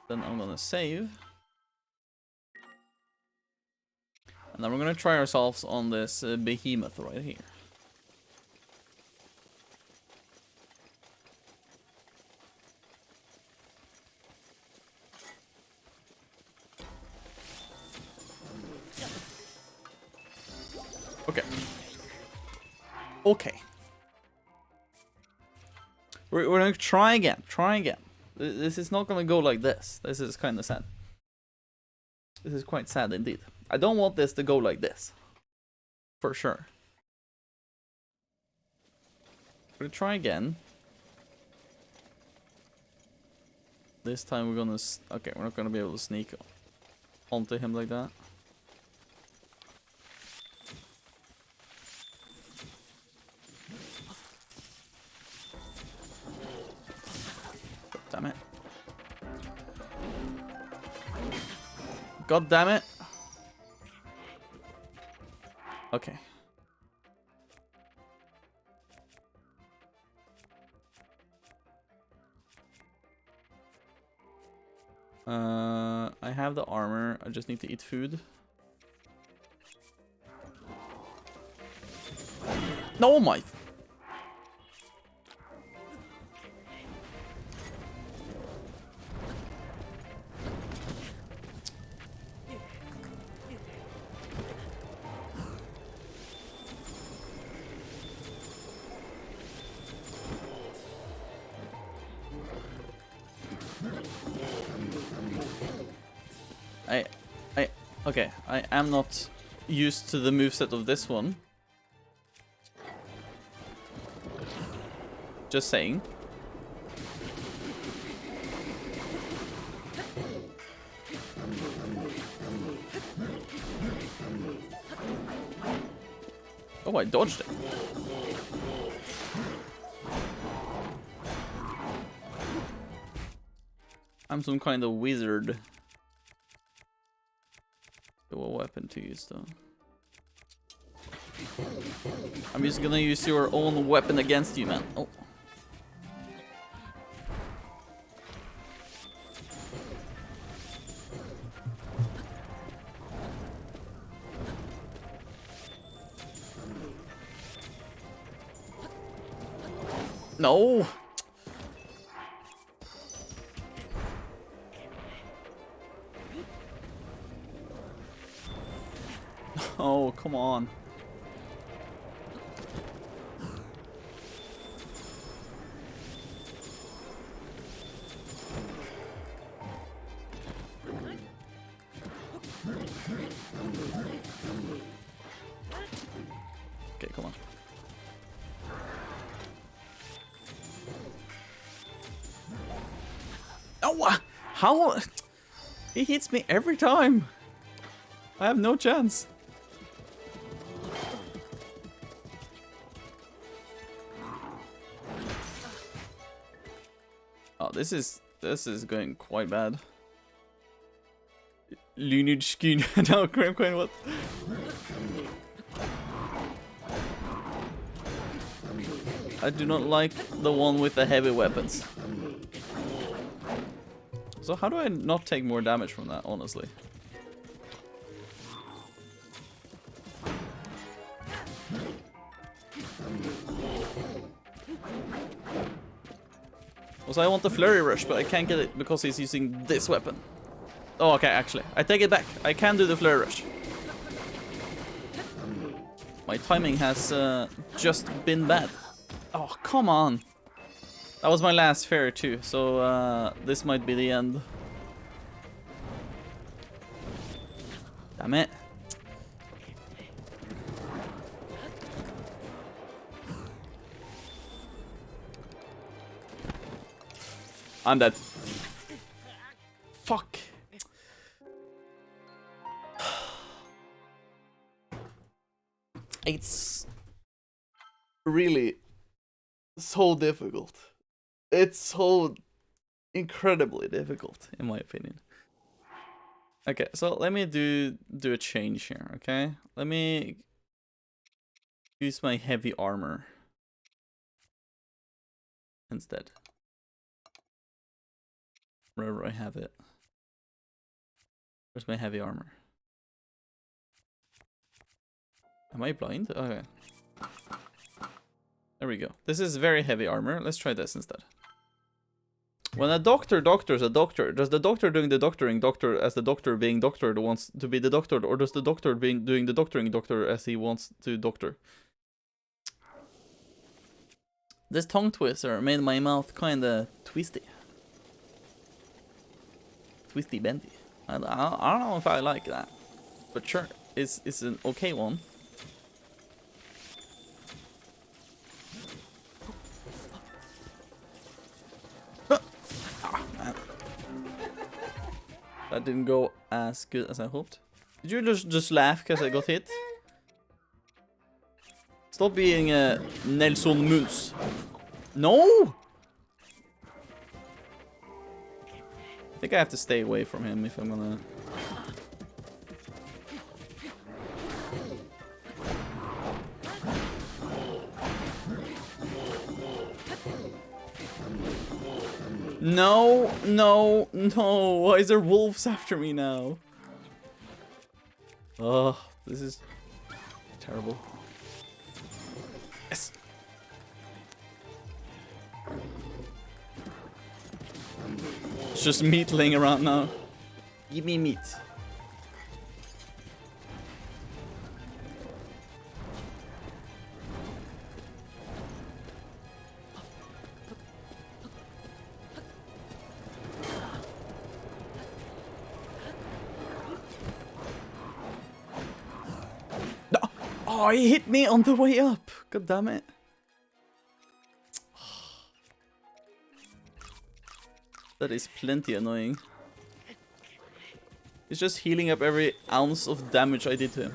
Then I'm gonna save. And then we're gonna try ourselves on this behemoth right here. Okay. Okay. We're gonna try again. Try again. This is not gonna go like this. This is kind of sad. This is quite sad indeed. I don't want this to go like this. For sure. We'll try again. This time we're gonna... Okay, we're not gonna be able to sneak onto him like that. Damn it. God damn it. Okay. I have the armor. I just need to eat food. No, my... Okay, I am not used to the moveset of this one. Just saying. Oh, I dodged it. I'm some kind of wizard. What weapon to use though? I'm just gonna use your own weapon against you, man. Oh. No. Oh, come on. Okay, come on. Oh, how? He hits me every time. I have no chance. Oh, this is going quite bad. Lunid Skyn. No, Cram Queen, what? I do not like the one with the heavy weapons. So how do I not take more damage from that, honestly? Also, I want the flurry rush, but I can't get it because he's using this weapon. Oh, okay, actually. I take it back. I can do the flurry rush. My timing has just been bad. Oh, come on. That was my last fairy too, so this might be the end. Damn it. I'm dead. Fuck. It's really so difficult. It's so incredibly difficult, in my opinion. Okay, so let me do a change here, okay? Let me use my heavy armor instead. Wherever I have it. Where's my heavy armor? Am I blind? Okay. There we go. This is very heavy armor. Let's try this instead. When a doctor doctors a doctor, does the doctor doing the doctoring doctor as the doctor being doctored wants to be the doctored, or does the doctor doing the doctoring doctor as he wants to doctor? This tongue twister made my mouth kinda twisty. twisty bendy. I don't know if I like that, but sure, it's an okay one. Man. That didn't go as good as I hoped. Did you just laugh because I got hit? Stop being a Nelson Moose. No! I think I have to stay away from him if I'm gonna... No, no, no. Why is there wolves after me now? Oh, this is terrible. Yes. It's just meat laying around now. Give me meat. Oh, he hit me on the way up. God damn it. That is plenty annoying. He's just healing up every ounce of damage I did to him.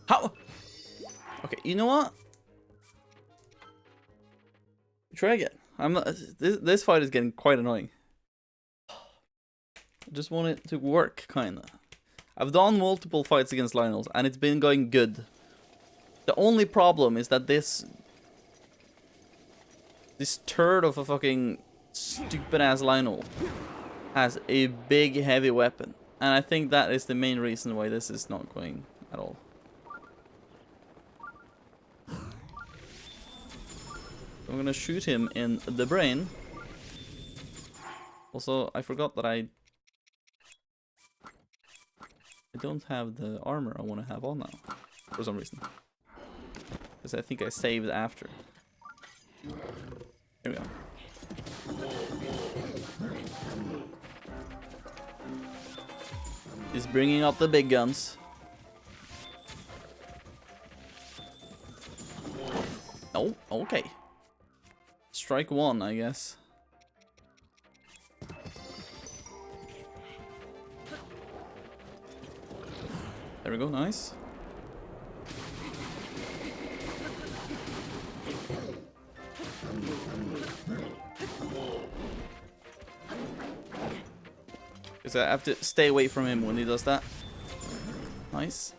How? Okay, you know what? Try again. I'm not. This fight is getting quite annoying. I just want it to work, kinda. I've done multiple fights against Lionels, and it's been going good. The only problem is that this turd of a fucking stupid ass Lionel has a big heavy weapon, and I think that is the main reason why this is not going at all. I'm gonna shoot him in the brain. Also, I forgot that I don't have the armor I want to have on now, for some reason. Because I think I saved after. Here we go. He's bringing up the big guns. Oh, okay. Strike one, I guess. There we go, nice. Because I have to stay away from him when he does that. Nice.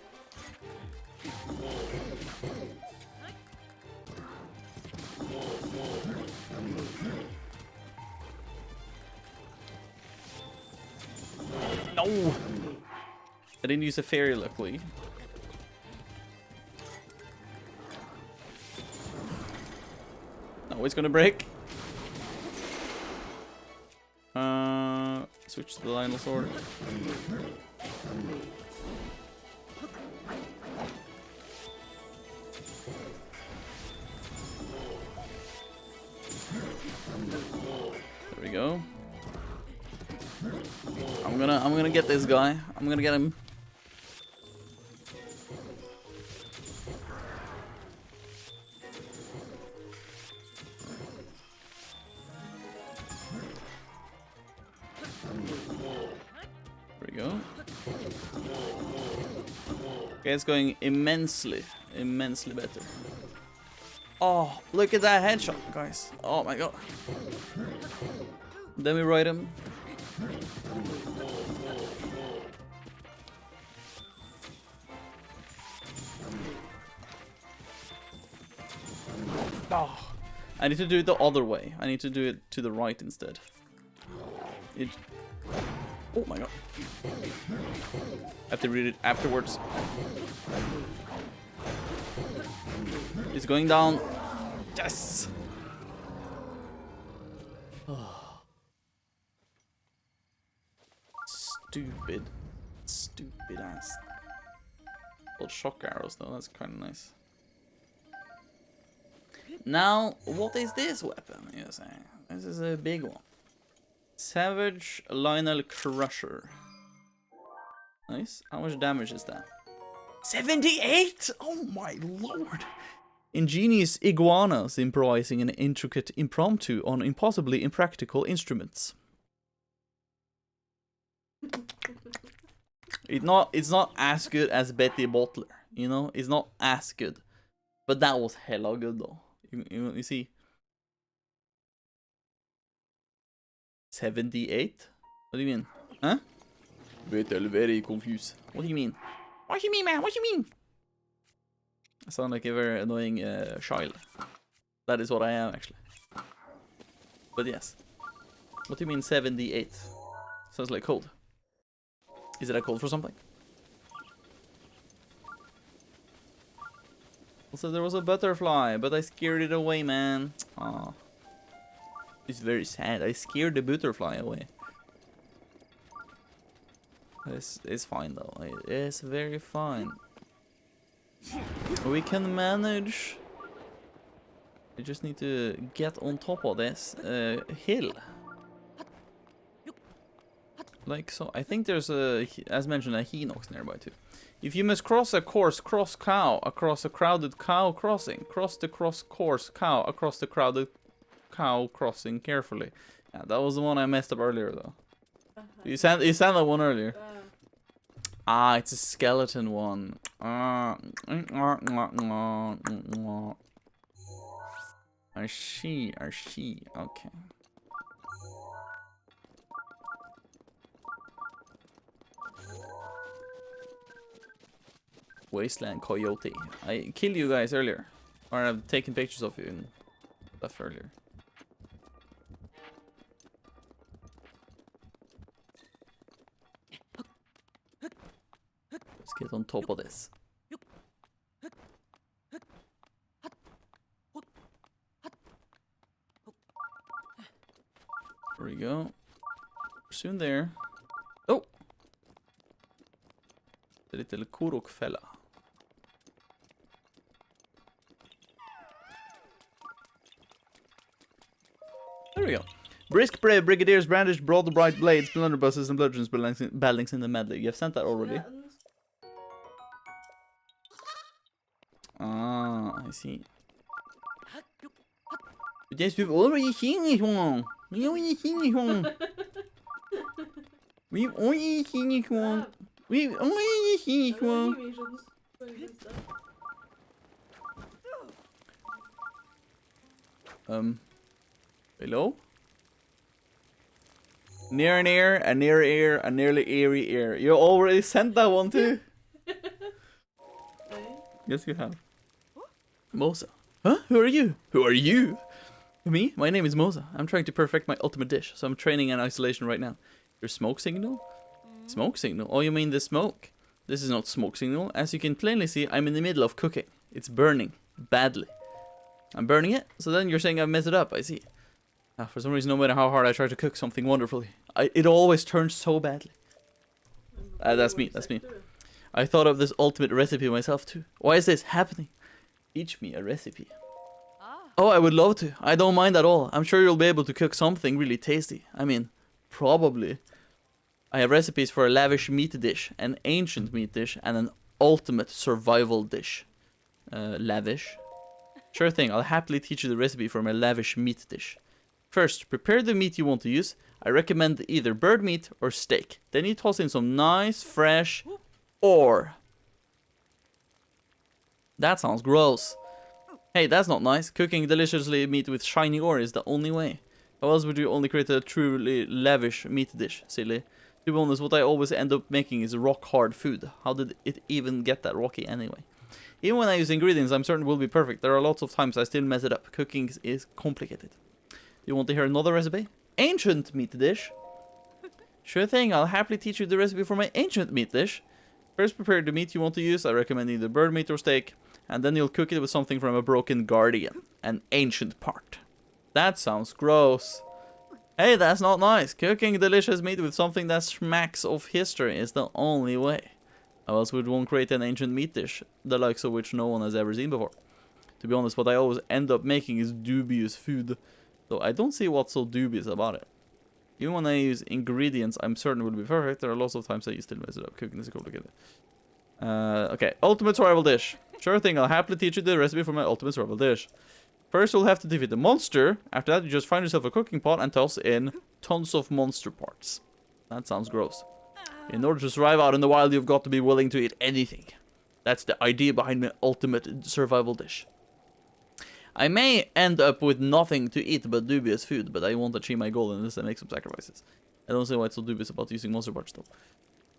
No! I didn't use a fairy, luckily. No, it's gonna break. Switch to the Lionel sword. There we go. I'm gonna get this guy. I'm gonna get him. There we go. Okay, it's going immensely better. Oh, look at that headshot, guys. Oh my god. Then we ride him. Oh, I need to do it the other way. I need to do it to the right instead. Oh my god. I have to read it afterwards. It's going down. Yes! Stupid. Stupid ass. Well, shock arrows though, that's kind of nice. Now, what is this weapon, you say? This is a big one. Savage Lionel Crusher. Nice. How much damage is that? 78? Oh my lord! Ingenious iguanas improvising an intricate impromptu on impossibly impractical instruments. It's not as good as Betty Bottler, you know? It's not as good. But that was hella good though. You see? 78? What do you mean? Huh? Very confused. What do you mean? What do you mean, man? What do you mean? I sound like a very annoying child. That is what I am, actually. But yes. What do you mean 78? Sounds like code. Is it a code for something? Also, there was a butterfly, but I scared it away, man. Aw. It's very sad. I scared the butterfly away. It's fine, though. It is very fine. We can manage. We just need to get on top of this hill. Like so. I think there's a, as mentioned, a Hinox nearby too. If you must cross a course cow across a crowded cow crossing, cross the course cow across the crowded cow crossing carefully. Yeah, that was the one I messed up earlier though. You sent that one earlier. Ah, it's a skeleton one. I see. Okay. Wasteland Coyote. I killed you guys earlier. Or I've taken pictures of you and stuff earlier. Let's get on top of this. There we go. We're soon there. Oh! The little Kurok fella. There we go. Brisk brave brigadiers brandish broad bright blades, blunderbusses and bludgeons balancing in the medley. You have sent that already. Ah, I see. Yes, we've already seen this one. We've already seen this one. We've already seen this one. We've already seen this one. Hello? Near an ear, a near ear, a nearly eerie ear. You already sent that one too? Yes, you have. Mosa. Huh? Who are you? Who are you? Me? My name is Mosa. I'm trying to perfect my ultimate dish, so I'm training in isolation right now. Your smoke signal? Smoke signal? Oh, you mean the smoke? This is not smoke signal. As you can plainly see, I'm in the middle of cooking. It's burning. Badly. I'm burning it? So then you're saying I've messed it up, I see. For some reason, no matter how hard I try to cook something wonderfully, it always turns so badly. That's me. I thought of this ultimate recipe myself too. Why is this happening? Teach me a recipe. Oh, I would love to. I don't mind at all. I'm sure you'll be able to cook something really tasty. I mean, probably. I have recipes for a lavish meat dish, an ancient meat dish, and an ultimate survival dish. Lavish? Sure thing, I'll happily teach you the recipe for my lavish meat dish. First, prepare the meat you want to use. I recommend either bird meat or steak. Then you toss in some nice, fresh ore. That sounds gross. Hey, that's not nice. Cooking deliciously meat with shiny ore is the only way. How else would you only create a truly lavish meat dish, silly? To be honest, what I always end up making is rock hard food. How did it even get that rocky anyway? Even when I use ingredients I'm certain will be perfect, there are lots of times I still mess it up. Cooking is complicated. You want to hear another recipe? Ancient meat dish. Sure thing, I'll happily teach you the recipe for my ancient meat dish. First, prepare the meat you want to use. I recommend either bird meat or steak. and then you'll cook it with something from a broken guardian, an ancient part. That sounds gross. Hey, that's not nice. Cooking delicious meat with something that smacks of history is the only way. Or else we won't create an ancient meat dish, the likes of which no one has ever seen before. To be honest, what I always end up making is dubious food. So I don't see what's so dubious about it. Even when I use ingredients I'm certain will be perfect, there are lots of times I still mess it up. Cooking is complicated. Okay, ultimate survival dish. Sure thing, I'll happily teach you the recipe for my ultimate survival dish. First, you'll have to defeat the monster. After that, you just find yourself a cooking pot and toss in tons of monster parts. That sounds gross. In order to survive out in the wild, you've got to be willing to eat anything. That's the idea behind my ultimate survival dish. I may end up with nothing to eat but dubious food, but I won't achieve my goal unless I make some sacrifices. I don't see why it's so dubious about using monster parts though.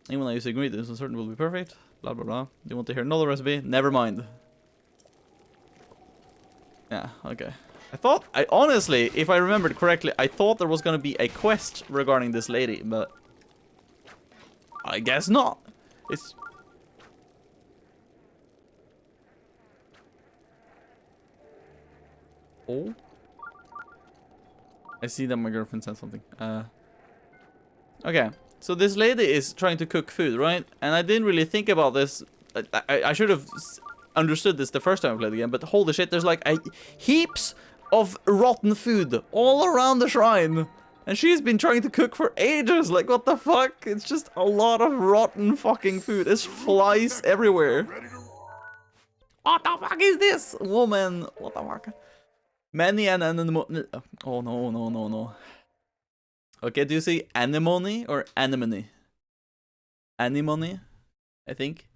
Even when I use ingredients, I'm certain will be perfect. Blah blah blah. You want to hear another recipe? Never mind. Yeah, okay. I honestly, if I remembered correctly, I thought there was gonna be a quest regarding this lady, but I guess not. It's... Oh? I see that my girlfriend said something. Okay. So this lady is trying to cook food, right? And I didn't really think about this. I should have understood this the first time I played the game, but holy shit, there's like heaps of rotten food all around the shrine. And she's been trying to cook for ages. Like, what the fuck? It's just a lot of rotten fucking food. There's flies everywhere. What the fuck is this? Woman, what the fuck? Many and anemone. Oh, no, no, no, no. Okay, do you say anemone or anemone? Anemone, I think.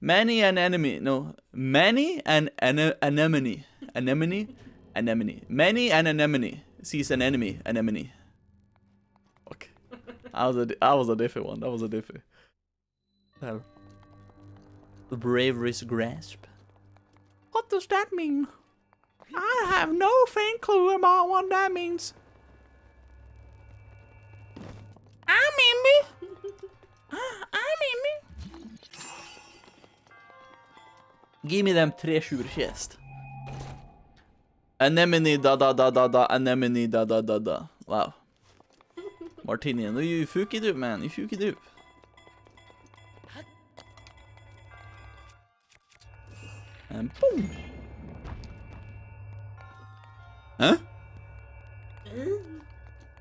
Many and enemy. No, many and anemone. Anemone? Anemone. Many and anemone. Sees an enemy. Anemone. Fuck. That was a diffy one. That was a diffy. The bravery's grasp. What does that mean? I have no faint clue about what that means. I'm Indy. I'm Indy. Give me them treasure chest. Anemone da da da da da. Anemone da da da da. Wow. Martini, no, you fuck it up, man. You fuck it up. And boom. Huh?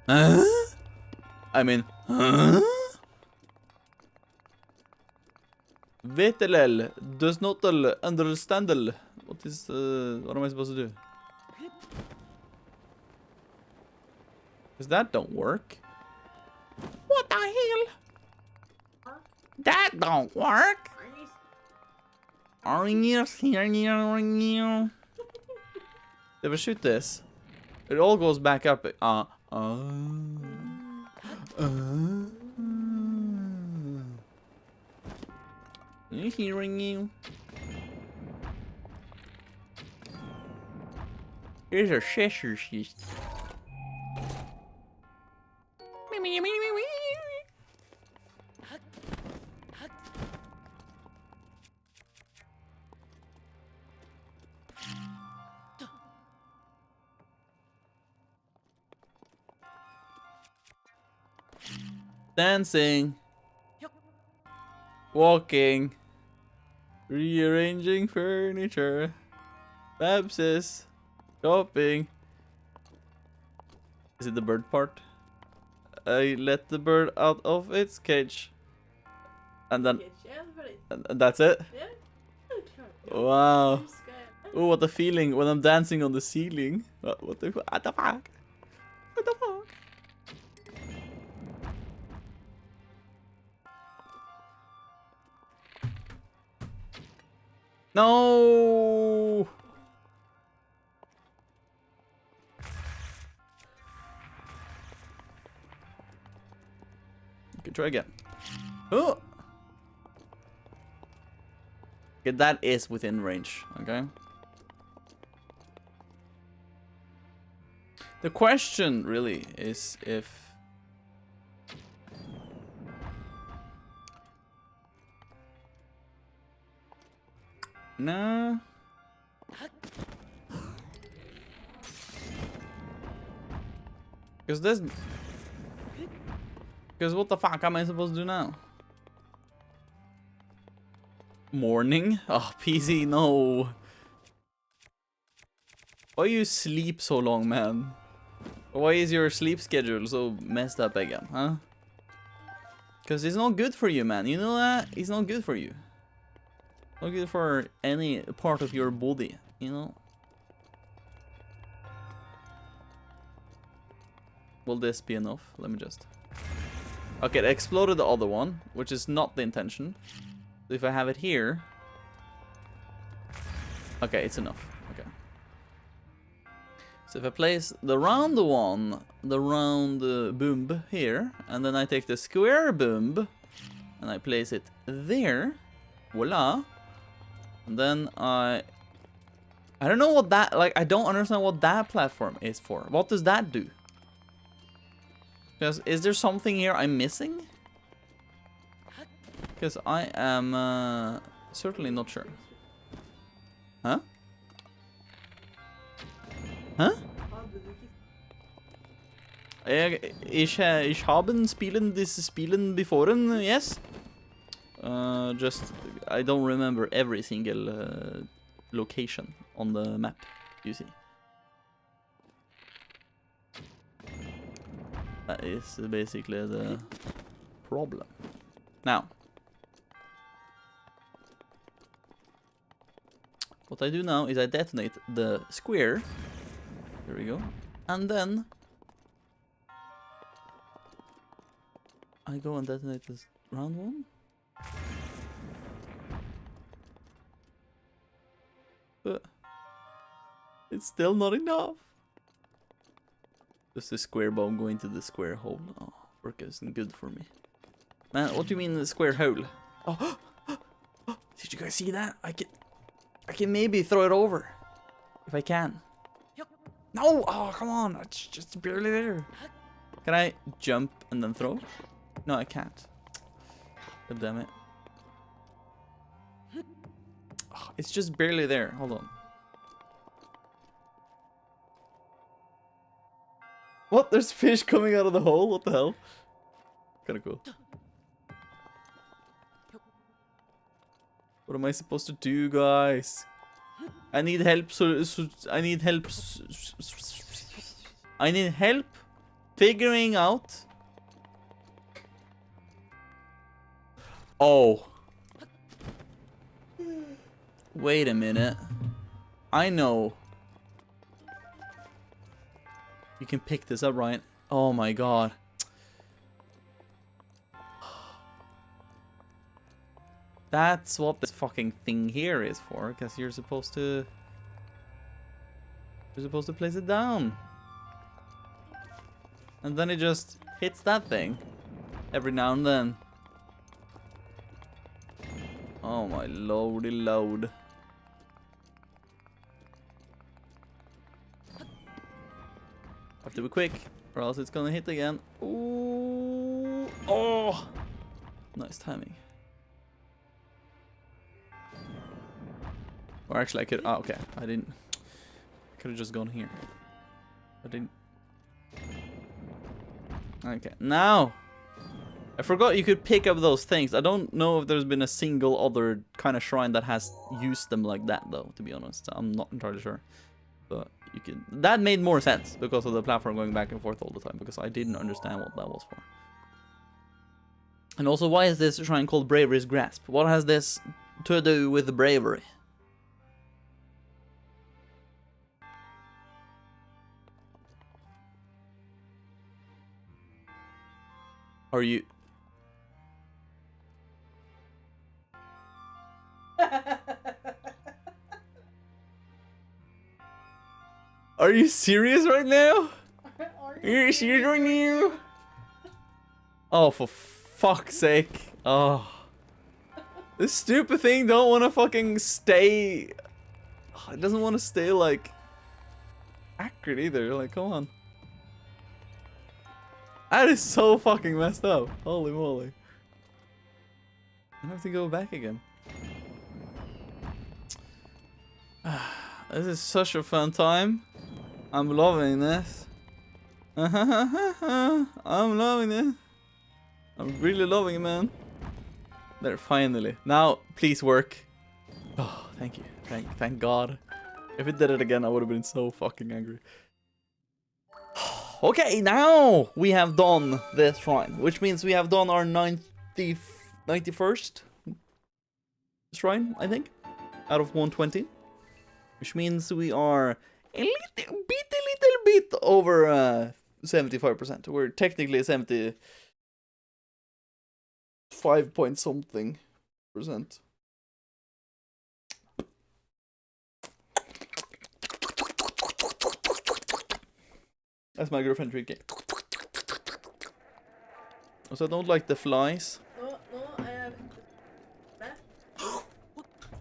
Huh? I mean, huh? Vetelel does not understand. What is, what am I supposed to do? Because that don't work. What the hell? That don't work. Never shoot this. It all goes back up. Hearing you. Here's our Cheshire sheet. Dancing, walking, rearranging furniture, Babses, shopping. Is it the bird part? I let the bird out of its cage. And then... And that's it? Wow. Oh, what a feeling when I'm dancing on the ceiling. What the fuck? What the fuck? What the fuck? No. You can try again. Oh. Okay, that is within range. Okay. The question really is if... Nah. Because this... Because what the fuck am I supposed to do now? Morning? Oh, PC, no. Why you sleep so long, man? Why is your sleep schedule so messed up again, huh? Because it's not good for you, man. You know that? It's not good for you. Not good for any part of your body, you know? Will this be enough? Let me just... Okay, it exploded the other one, which is not the intention. So if I have it here... Okay, it's enough. Okay. So if I place the round one, the round boom here, and then I take the square boom, and I place it there, voila. And then I don't know what that, like, I don't understand what that platform is for. What does that do? Because, is there something here I'm missing? Because I am certainly not sure. Huh? Huh? Ich haben spielen this Spielen before, yes. Just I don't remember every single location on the map. You see. That is basically the problem. Now, what I do now is I detonate the square. Here we go. And then I go and detonate this round one. But it's still not enough. Just the square bomb going to the square hole. Oh, work isn't good for me. Man, what do you mean the square hole? Oh, did you guys see that? I can maybe throw it over. If I can. No! Oh, come on. It's just barely there. Can I jump and then throw? No, I can't. God damn it. Oh, it's just barely there. Hold on. What? There's fish coming out of the hole? What the hell? Kinda cool. What am I supposed to do, guys? I need help. I need help. I need help figuring out. Oh. Wait a minute. I know. You can pick this up, right? Oh my god. That's what this fucking thing here is for, because you're supposed to place it down. And then it just hits that thing every now and then. Oh my lordy load. Have to be quick, or else it's gonna hit again. Ooh. Oh! Nice timing. Or actually I could, oh, okay, I didn't, I could have just gone here. I didn't. Okay, now! I forgot you could pick up those things. I don't know if there's been a single other kind of shrine that has used them like that though, to be honest. I'm not entirely sure. But you could, that made more sense because of the platform going back and forth all the time, because I didn't understand what that was for. And also, why is this shrine called Bravery's Grasp? What has this to do with bravery? Are you... Are you serious right now? Are you serious right now? Oh, for fuck's sake. Oh. This stupid thing don't want to fucking stay... It doesn't want to stay, like, accurate either. Like, come on. That is so fucking messed up. Holy moly. I have to go back again. This is such a fun time. I'm loving this. I'm loving it. I'm really loving it, man. There, finally. Now, please work. Oh, thank you. Thank God. If it did it again, I would have been so fucking angry. Okay, now we have done this shrine, which means we have done our 91st shrine, I think, out of 120. Which means we are a little bit over 75%. We're technically 75 point something percent. That's my girlfriend drinking. Also, I don't like the flies. No,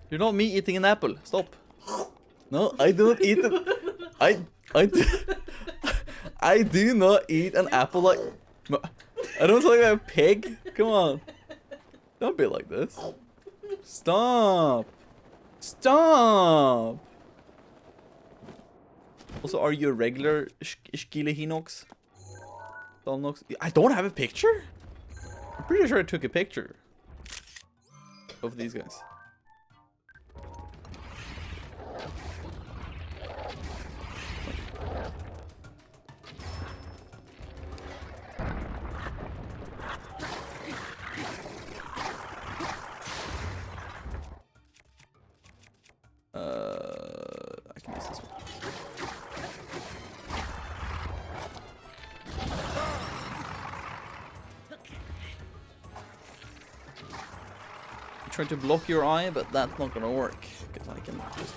You're not me eating an apple. Stop. No, I don't eat it. I do not eat an apple like. I don't look like a pig. Come on. Don't be like this. Stop. Stop. Also, are you a regular Skilehinox? Dalnox? I don't have a picture? I'm pretty sure I took a picture of these guys. I can use this one. I'm trying to block your eye, but that's not gonna work because I can just.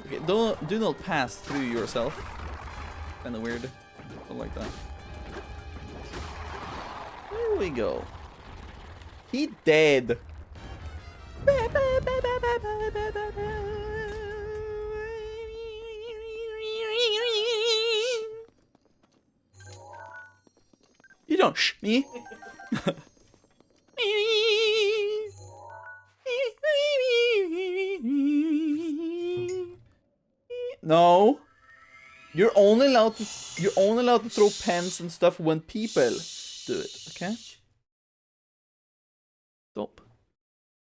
Okay, do not pass through yourself. Kinda weird. Something like that. There we go. He dead. You don't shh me. No. You're only allowed to throw pens and stuff when people do it, okay? Stop.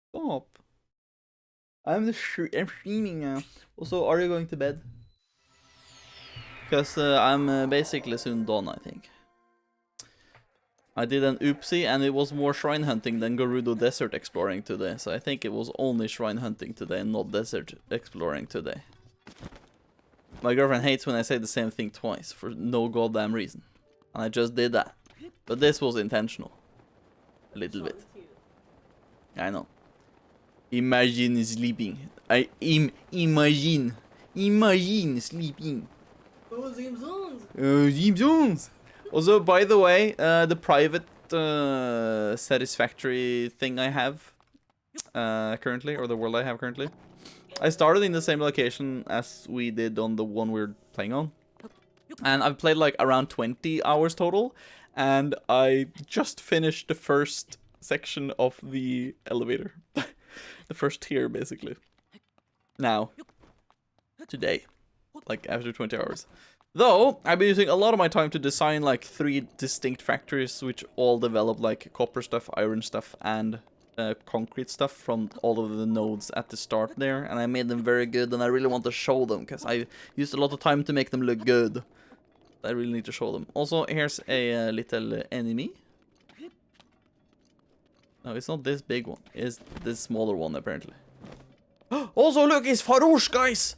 Stop. I'm streaming now. Also, are you going to bed? Because I'm basically soon done, I think. I did an oopsie and it was more shrine hunting than Gerudo desert exploring today. So I think it was only shrine hunting today and not desert exploring today. My girlfriend hates when I say the same thing twice for no goddamn reason. And I just did that. But this was intentional. A little bit. I know. Imagine sleeping. Imagine sleeping. Oh, Simpsons! Simpsons! Also, by the way, the private satisfactory thing I have currently, or the world I have currently, I started in the same location as we did on the one we're playing on. And I've played like around 20 hours total, and I just finished the first section of the elevator. The first tier, basically. Now. Today. Like, after 20 hours. Though, I've been using a lot of my time to design, like, 3 distinct factories, which all develop, like, copper stuff, iron stuff, and concrete stuff from all of the nodes at the start there. And I made them very good, and I really want to show them, because I used a lot of time to make them look good. I really need to show them. Also, here's a little enemy. No, it's not this big one. It's this smaller one, apparently. Also, look, it's Farouche, guys!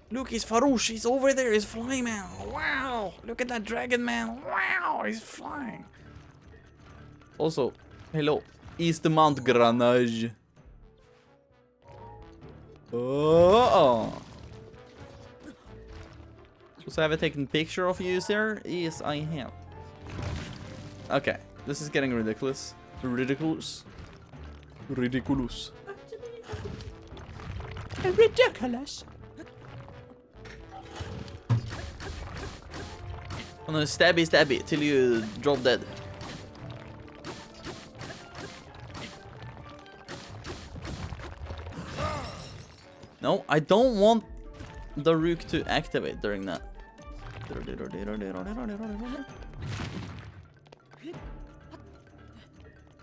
Look, it's Farouche. He's over there. He's flying, man. Wow! Look at that dragon, man. Wow! He's flying. Also, hello. East Mount Granage. Oh! So have I taken a picture of you, sir? Yes, I have. Okay, this is getting ridiculous. Ridiculous. Ridiculous. Ridiculous. Oh no, stabby till you drop dead. No, I don't want the rook to activate during that.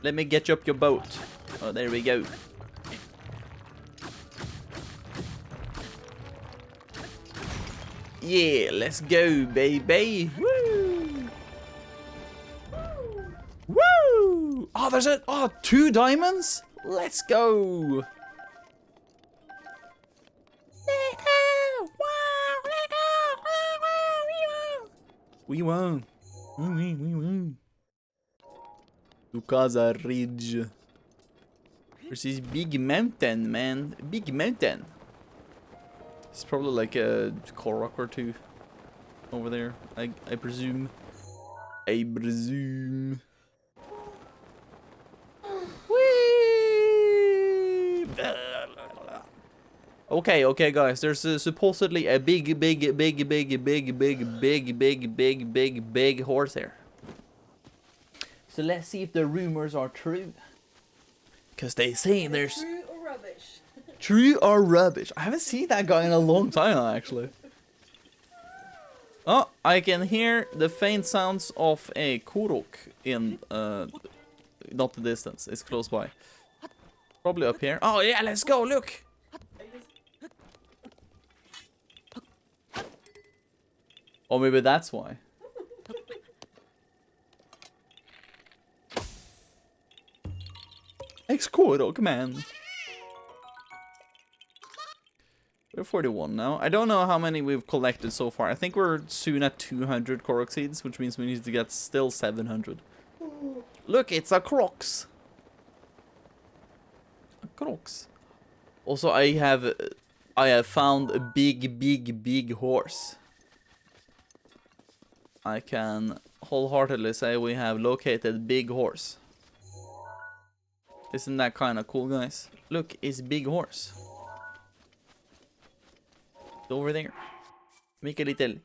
Let me get you up your boat. Oh, there we go. Yeah, let's go, baby. Woo! Woo! Oh, there's a 2 diamonds. Let's go. We won. We won. Tukaza Ridge. There's this big mountain, man. Big mountain. It's probably like a Korok or 2 over there. I presume. I presume. Whee! Okay, guys. There's supposedly a big horse there. So let's see if the rumors are true. Because they say there's... True or rubbish? True or rubbish? I haven't seen that guy in a long time, actually. Oh, I can hear the faint sounds of a Korok in... not the distance, it's close by. Probably up here. Oh yeah, let's go, look! Or maybe that's why. Ex-Korok, man. We're 41 now. I don't know how many we've collected so far. I think we're soon at 200 Korok seeds, which means we need to get still 700. Look, it's a Crocs. A Crocs. Also, I have found a big horse. I can wholeheartedly say we have located big horse. Isn't that kind of cool, guys? Look, it's big horse. It's over there. Make a little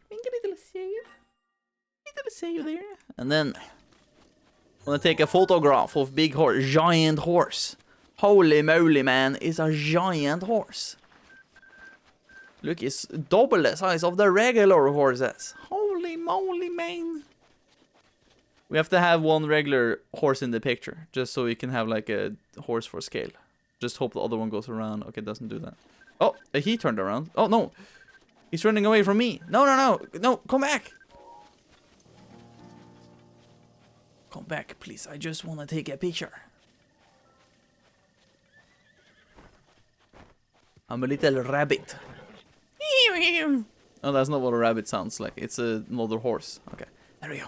save there. And then I'm gonna take a photograph of big horse, giant horse. Holy moly, man, it's a giant horse. Look, it's double the size of the regular horses. Holy moly, man. We have to have one regular horse in the picture, just so we can have like a horse for scale. Just hope the other one goes around. Okay, doesn't do that. Oh, he turned around. Oh, no. He's running away from me. No, come back. Come back, please. I just want to take a picture. I'm a little rabbit. Oh, that's not what a rabbit sounds like. It's another horse. Okay, there we go.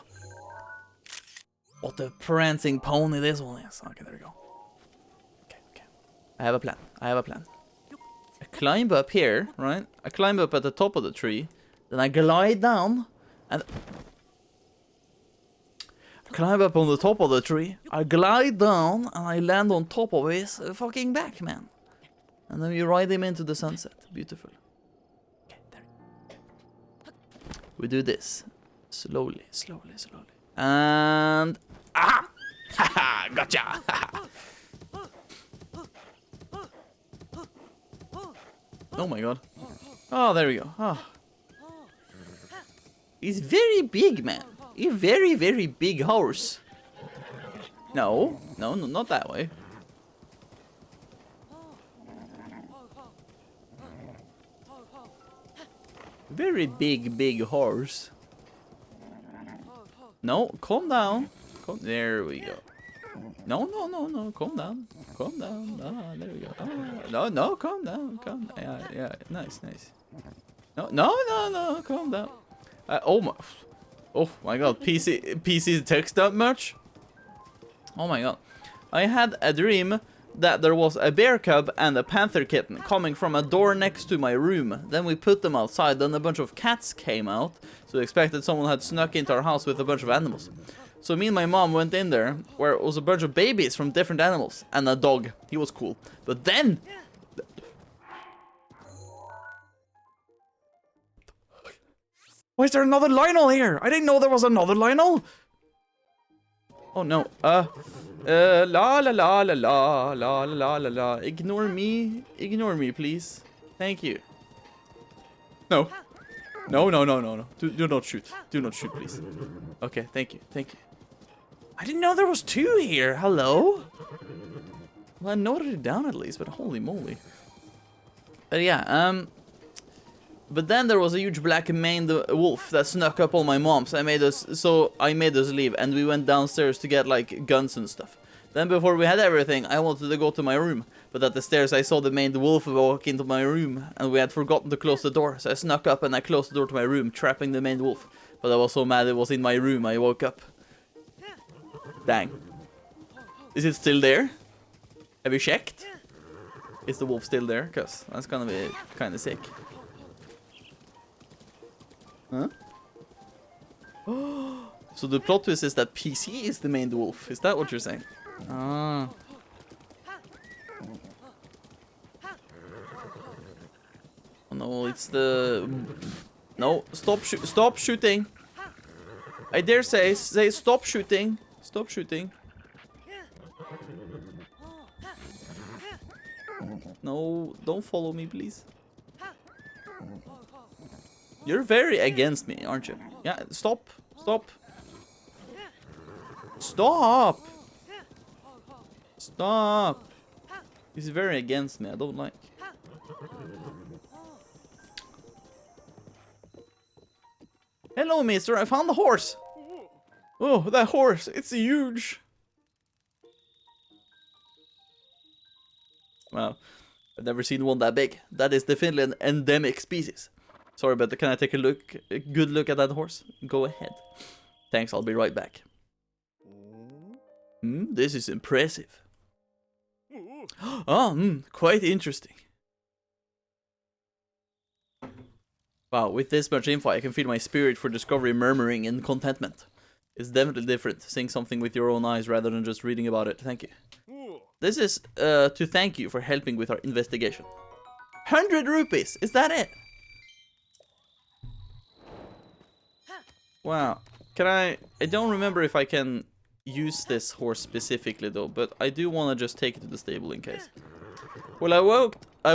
What a prancing pony this one is. Okay, there we go. Okay. I have a plan. I climb up here, right? I climb up at the top of the tree. Then I glide down. And... climb up on the top of the tree. I glide down. And I land on top of his fucking back, man. And then we ride him into the sunset. Beautiful. Okay, there. We do this. Slowly. And... ah! Haha! Gotcha! Oh my god. Oh, there we go. Oh. He's very big, man. He's very big horse. No, not that way. Very big horse. No, calm down. There we go. No, calm down. Ah, there we go. Ah, no, calm down. Yeah, nice. No, calm down. Oh my god, PC text that much? Oh my god. I had a dream that there was a bear cub and a panther kitten coming from a door next to my room. Then we put them outside, then a bunch of cats came out. So we expected someone had snuck into our house with a bunch of animals. So me and my mom went in there, where it was a bunch of babies from different animals, and a dog. He was cool. But then... why is there another Lionel here? I didn't know there was another Lionel. Oh no. La. Ignore me, please. Thank you. No. No, no, no, no, no. Do not shoot. Do not shoot, please. Okay, thank you. Thank you. I didn't know there was 2 here. Hello? Well, I noted it down at least, but holy moly. But yeah, but then there was a huge black maned wolf that snuck up on my mom, so I made us leave, and we went downstairs to get like guns and stuff. Then before we had everything, I wanted to go to my room, but at the stairs I saw the maned wolf walk into my room, and we had forgotten to close the door, so I snuck up and I closed the door to my room, trapping the maned wolf. But I was so mad it was in my room, I woke up. Dang. Is it still there? Have you checked? Is the wolf still there? Cause that's gonna be kinda sick. Huh? So the plot twist is that PC is the main wolf. Is that what you're saying? Ah. Oh no, it's the... No, stop shooting. I dare say stop shooting. Stop shooting. No, don't follow me, please. You're very against me, aren't you? Yeah, stop. Stop. Stop. Stop. He's very against me. I don't like. Hello, mister. I found the horse. Oh, that horse. It's huge. Wow. I've never seen one that big. That is definitely an endemic species. Sorry, but can I take a good look at that horse? Go ahead. Thanks, I'll be right back. This is impressive. Quite interesting. Wow, with this much info, I can feel my spirit for discovery murmuring in contentment. It's definitely different, seeing something with your own eyes rather than just reading about it. Thank you. This is to thank you for helping with our investigation. 100 rupees! Is that it? Wow. Can I don't remember if I can use this horse specifically though, but I do want to just take it to the stable in case. Well, I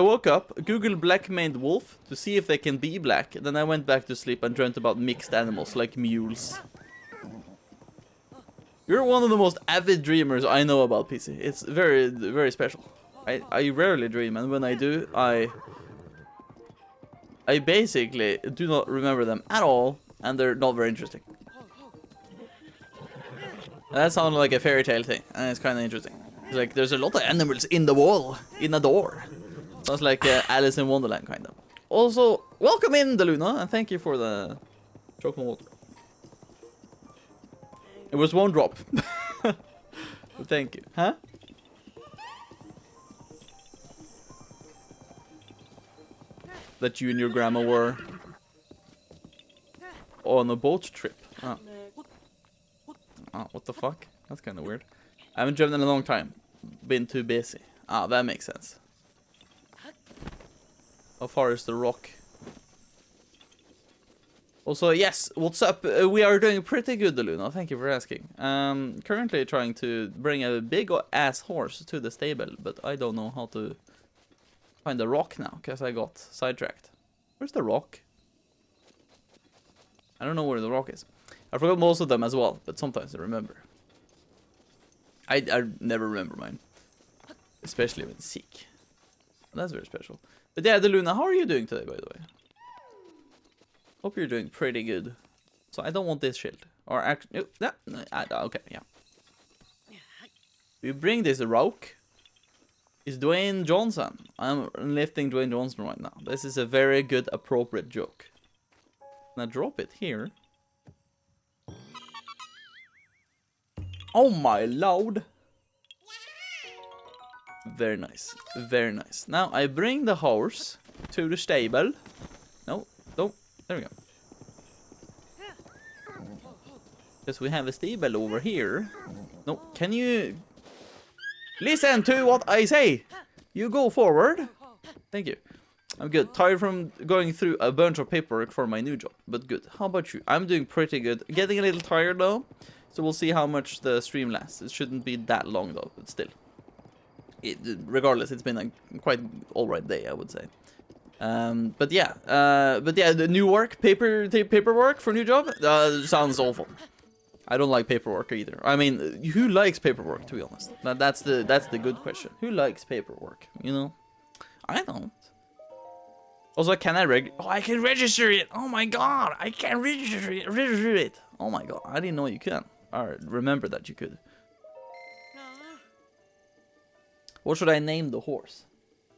woke up, Googled black maned wolf to see if they can be black, then I went back to sleep and dreamt about mixed animals like mules. You're one of the most avid dreamers I know about, PC. It's very, very special. I rarely dream, and when I do, I basically do not remember them at all, and they're not very interesting. That sounds like a fairy tale thing, and it's kind of interesting. It's like, there's a lot of animals in the wall, in a door. Sounds like Alice in Wonderland, kind of. Also, welcome in, Deluna, and thank you for the chocolate water. It was 1 drop. Thank you. Huh? That you and your grandma were on a boat trip. Oh. Oh, what the fuck? That's kind of weird. I haven't driven in a long time. Been too busy. Ah, that makes sense. How far is the rock? Also, yes, what's up? We are doing pretty good, Deluna. Thank you for asking. Currently trying to bring a big ass horse to the stable, but I don't know how to find the rock now, because I got sidetracked. Where's the rock? I don't know where the rock is. I forgot most of them as well, but sometimes I remember. I never remember mine. Especially when sick. That's very special. But yeah, Deluna, how are you doing today, by the way? Hope you're doing pretty good. So I don't want this shield. Or actually, no, okay, yeah. We bring this rock. Is Dwayne Johnson. I'm lifting Dwayne Johnson right now. This is a very good, appropriate joke. Now drop it here. Oh my lord. Very nice. Very nice. Now I bring the horse to the stable. No, don't. There we go. Because we have a stable over here. No, can you listen to what I say? You go forward. Thank you. I'm good. Tired from going through a bunch of paperwork for my new job, but good. How about you? I'm doing pretty good. Getting a little tired though, so we'll see how much the stream lasts. It shouldn't be that long though, but still. Regardless, it's been a quite alright day, I would say. But yeah, the new work, paperwork for new job, sounds awful. I don't like paperwork either. I mean, who likes paperwork, to be honest? That's the good question. Who likes paperwork, you know? I don't. Also, can I I can register it! Oh my god! I can register it! Oh my god, I didn't know you can. Alright, remember that you could. What should I name the horse?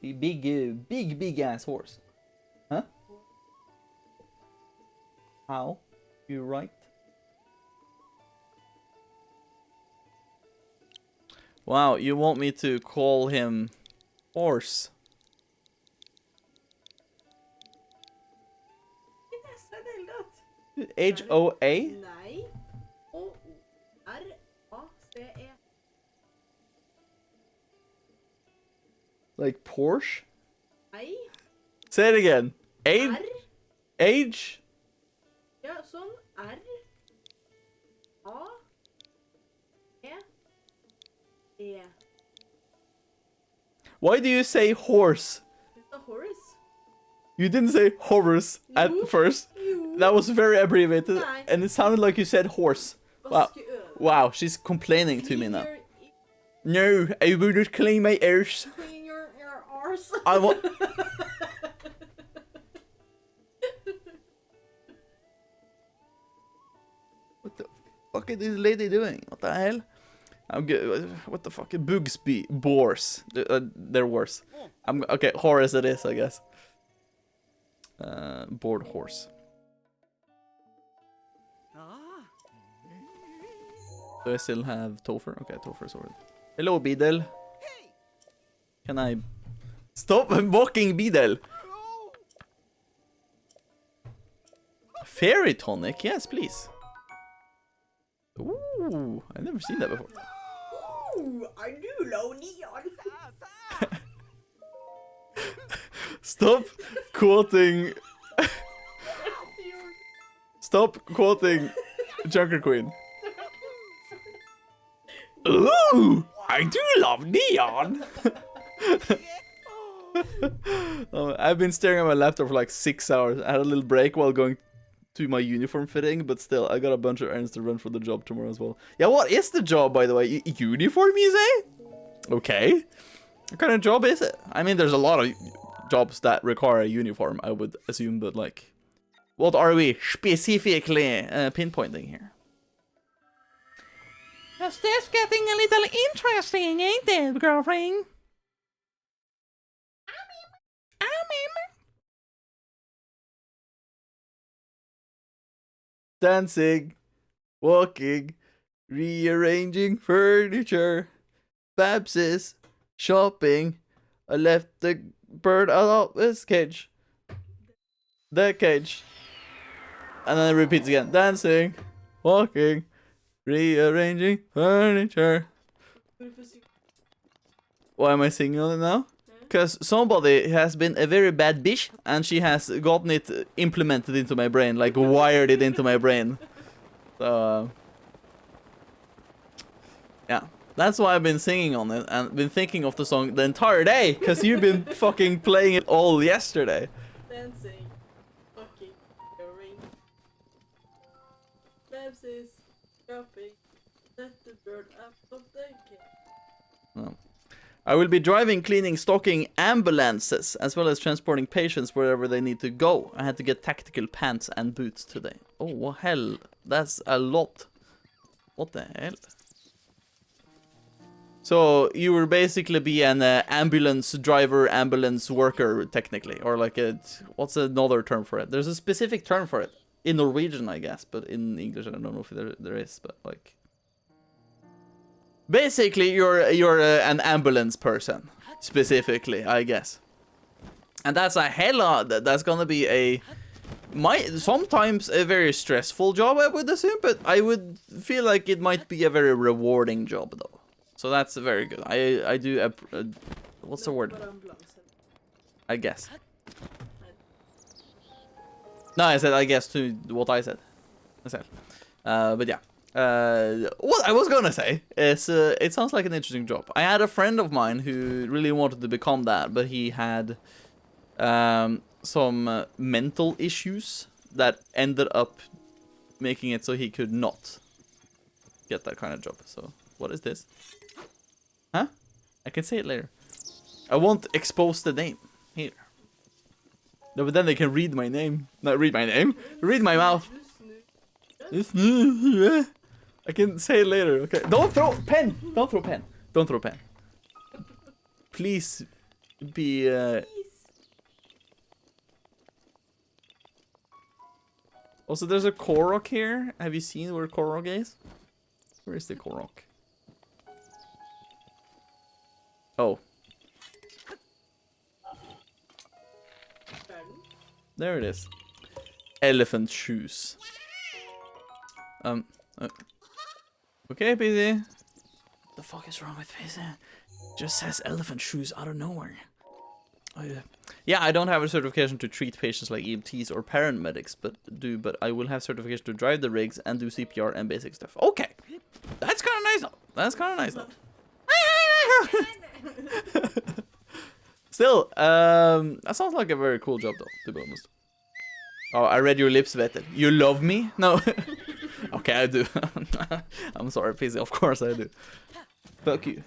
The big ass horse. Huh? How? You right? Wow, you want me to call him horse? H-O-A? Nei. O-R-A-C-E. Like Porsche? Nei. Say it again. R. H? Ja, sånn. R. A. E. E. Why do you say horse? It's a horse. You didn't say horse at Jo. first. Jo. That was very abbreviated, Nei. and it sounded like you said horse. Wow. Vaske øret. Wow, she's complaining to me now. Clean No, I will not clean my ears. Clean your arse. I want. What the fuck is this lady doing? What the hell? I'm good. What the fuck? Bugs be boars. They're worse. I'm okay. Horse it is, I guess. Bored horse. Do I still have Topher? Okay, Topher's already. Hello, Beedle. Can I stop walking, Beedle? Fairy tonic, yes, please. Ooh, I've never seen that before. Ooh, I do love neon. Stop quoting. Stop quoting Junker Queen. Ooh, I do love neon. Oh, I've been staring at my laptop for like 6 hours. I had a little break while going to my uniform fitting, but still, I got a bunch of errands to run for the job tomorrow as well. Yeah, what is the job, by the way? Uniform, you say? Okay. What kind of job is it? I mean, there's a lot of jobs that require a uniform, I would assume, but like, what are we specifically pinpointing here? Is this getting a little interesting, ain't it, girlfriend? I'm in. Dancing, walking, rearranging furniture. Babs is shopping. I left the bird out of his cage. The cage. And then it repeats again. Dancing, walking, rearranging furniture. Why am I singing on it now? Because somebody has been a very bad bitch and she has gotten it implemented into my brain, like wired it into my brain. So, yeah. That's why I've been singing on it and been thinking of the song the entire day, because you've been fucking playing it all yesterday. Dancing, walking, going. Babs is shopping. Let the bird up of the cage. Oh. I will be driving, cleaning, stocking ambulances, as well as transporting patients wherever they need to go. I had to get tactical pants and boots today. Oh, well, hell. That's a lot. What the hell? So, you will basically be an ambulance driver, ambulance worker, technically. Or like a... What's another term for it? There's a specific term for it. In Norwegian, I guess. But in English, I don't know if there is. But, like... Basically, you're an ambulance person, specifically, I guess. And that's a hella... That's gonna be a... sometimes a very stressful job, I would assume, but I would feel like it might be a very rewarding job, though. So that's very good. I do... what's the word? I guess. No, I said I guess to what I said. But yeah. What I was gonna say is, it sounds like an interesting job. I had a friend of mine who really wanted to become that, but he had some mental issues that ended up making it so he could not get that kind of job. So, what is this? Huh? I can say it later. I won't expose the name here. No, but then they can read my name. Not read my name. Read my mouth. I can say it later. Okay. Don't throw pen. Don't throw pen. Don't throw pen. Please be. Also, there's a Korok here. Have you seen where Korok is? Where is the Korok? Oh. There it is. Elephant shoes. Okay, PC. What the fuck is wrong with PC? Just says elephant shoes out of nowhere. Oh, yeah. Yeah, I don't have a certification to treat patients like EMTs or paramedics, but I will have certification to drive the rigs and do CPR and basic stuff. Okay, that's kind of nice though. That's kind of nice though. Still, that sounds like a very cool job though, to be honest. Oh, I read your lips, Vetel. You love me? No. Okay, I do. I'm sorry, PC. Of course I do. Fuck you.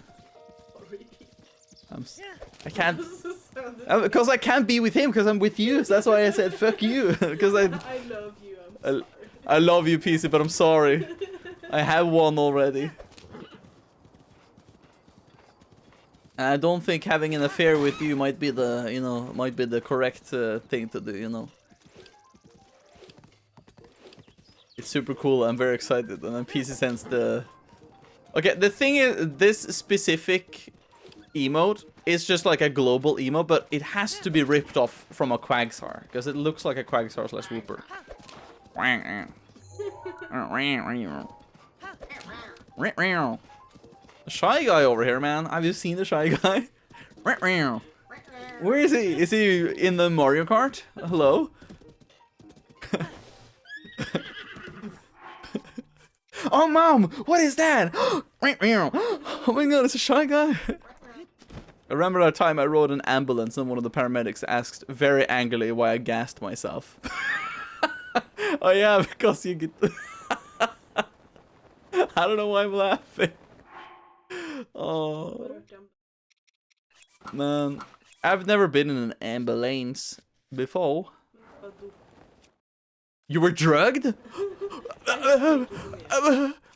I can't. Because I can't be with him because I'm with you. So that's why I said fuck you. Because I love you. I'm sorry. I love you, PC, but I'm sorry. I have one already. And I don't think having an affair with you might be the correct thing to do, you know. It's super cool. I'm very excited, and then PC sends the. Okay, the thing is, this specific emote is just like a global emote, but it has to be ripped off from a Quagsar because it looks like a Quagsar / Whooper. A shy guy over here, man. Have you seen the shy guy? Where is he? Is he in the Mario Kart? Hello? Oh, mom! What is that? Oh my god, it's a shy guy. I remember that time I rode an ambulance and one of the paramedics asked very angrily why I gassed myself. Oh yeah, because you get... I don't know why I'm laughing. Oh. Man, I've never been in an ambulance before. You were drugged?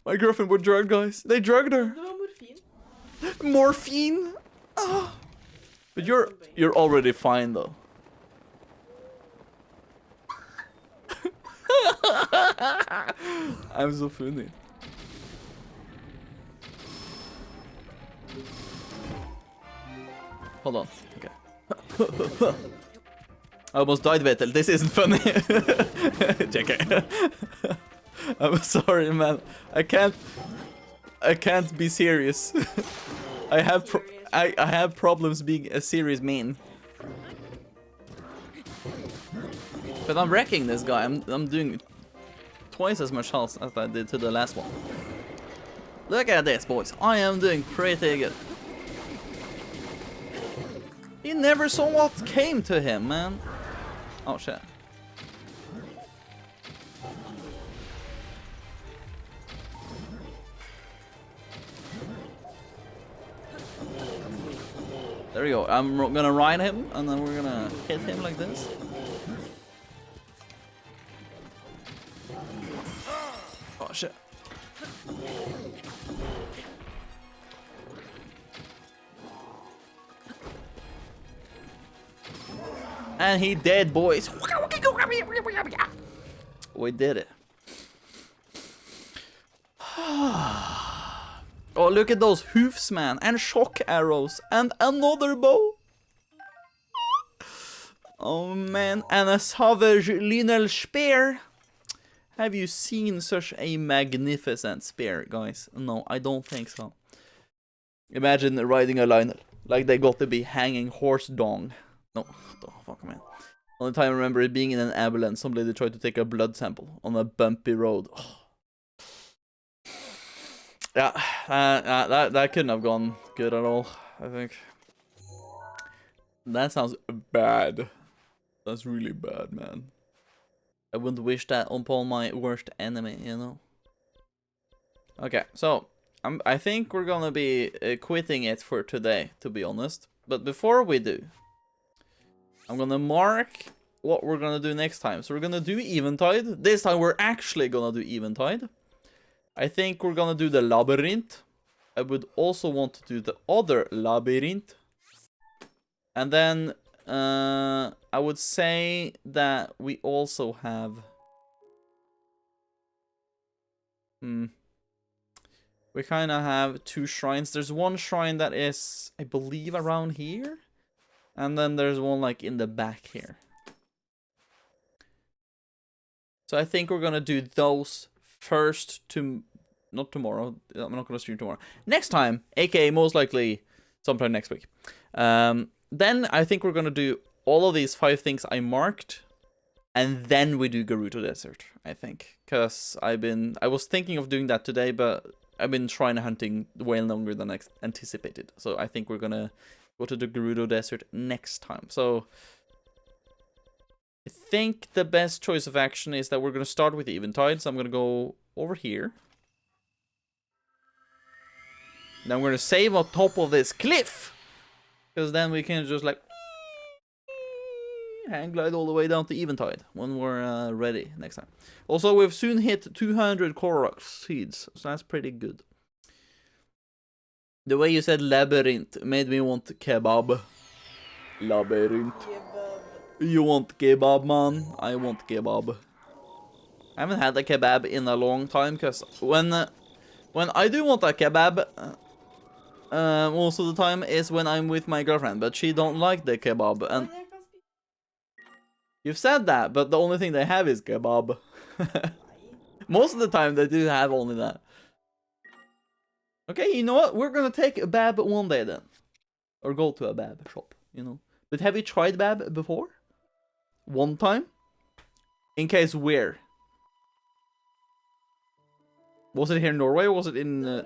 My girlfriend was drugged, guys. They drugged her. Morphine? Oh. But you're already fine though. I'm so funny. Hold on. Okay. I almost died, Vetel. This isn't funny. Check it. I'm sorry, man. I can't be serious. I have problems being a serious man. But I'm wrecking this guy. I'm doing twice as much health as I did to the last one. Look at this, boys. I am doing pretty good. He never saw what came to him, man. Oh shit. There we go. I'm gonna ride him, and then we're gonna hit him like this. Oh shit. And he dead, boys. We did it. Oh, look at those hoofs, man. And shock arrows. And another bow. Oh, man. And a savage lineal spear. Have you seen such a magnificent spear, guys? No, I don't think so. Imagine riding a lionel. Like they got to be hanging horse dong. No, what the fuck, man. Only time I remember it being in an ambulance, some lady tried to take a blood sample on a bumpy road. Oh. Yeah, that couldn't have gone good at all, I think. That sounds bad. That's really bad, man. I wouldn't wish that upon my worst enemy, you know? Okay, so I think we're gonna be quitting it for today, to be honest. But before we do, I'm gonna mark what we're gonna do next time. So we're gonna do Eventide. This time we're actually gonna do Eventide. I think we're gonna do the Labyrinth. I would also want to do the other Labyrinth. And then I would say that we also have... We kind of have 2 shrines. There's one shrine that is, I believe, around here. And then there's one like in the back here. So I think we're gonna do those first not tomorrow. I'm not gonna stream tomorrow. Next time, aka most likely sometime next week. Then I think we're gonna do all of these 5 things I marked. And then we do Gerudo Desert, I think. Because I was thinking of doing that today, but I've been shrine hunting way longer than I anticipated. So I think we're gonna go to the Gerudo Desert next time. So I think the best choice of action is that we're gonna start with Eventide. So I'm gonna go over here. Then I'm gonna save on top of this cliff. Because then we can just like hang glide all the way down to Eventide when we're ready next time. Also, we've soon hit 200 Korok seeds, so that's pretty good. The way you said labyrinth made me want kebab. Labyrinth. Kebab. You want kebab, man? I want kebab. I haven't had a kebab in a long time, because when I do want a kebab, most of the time is when I'm with my girlfriend, but she don't like the kebab, and you've said that, but the only thing they have is kebab. Most of the time they do have only that. Okay, you know what? We're gonna take a bab one day then. Or go to a bab shop, you know. But have you tried bab before? One time? In case where? Was it here in Norway or was it in...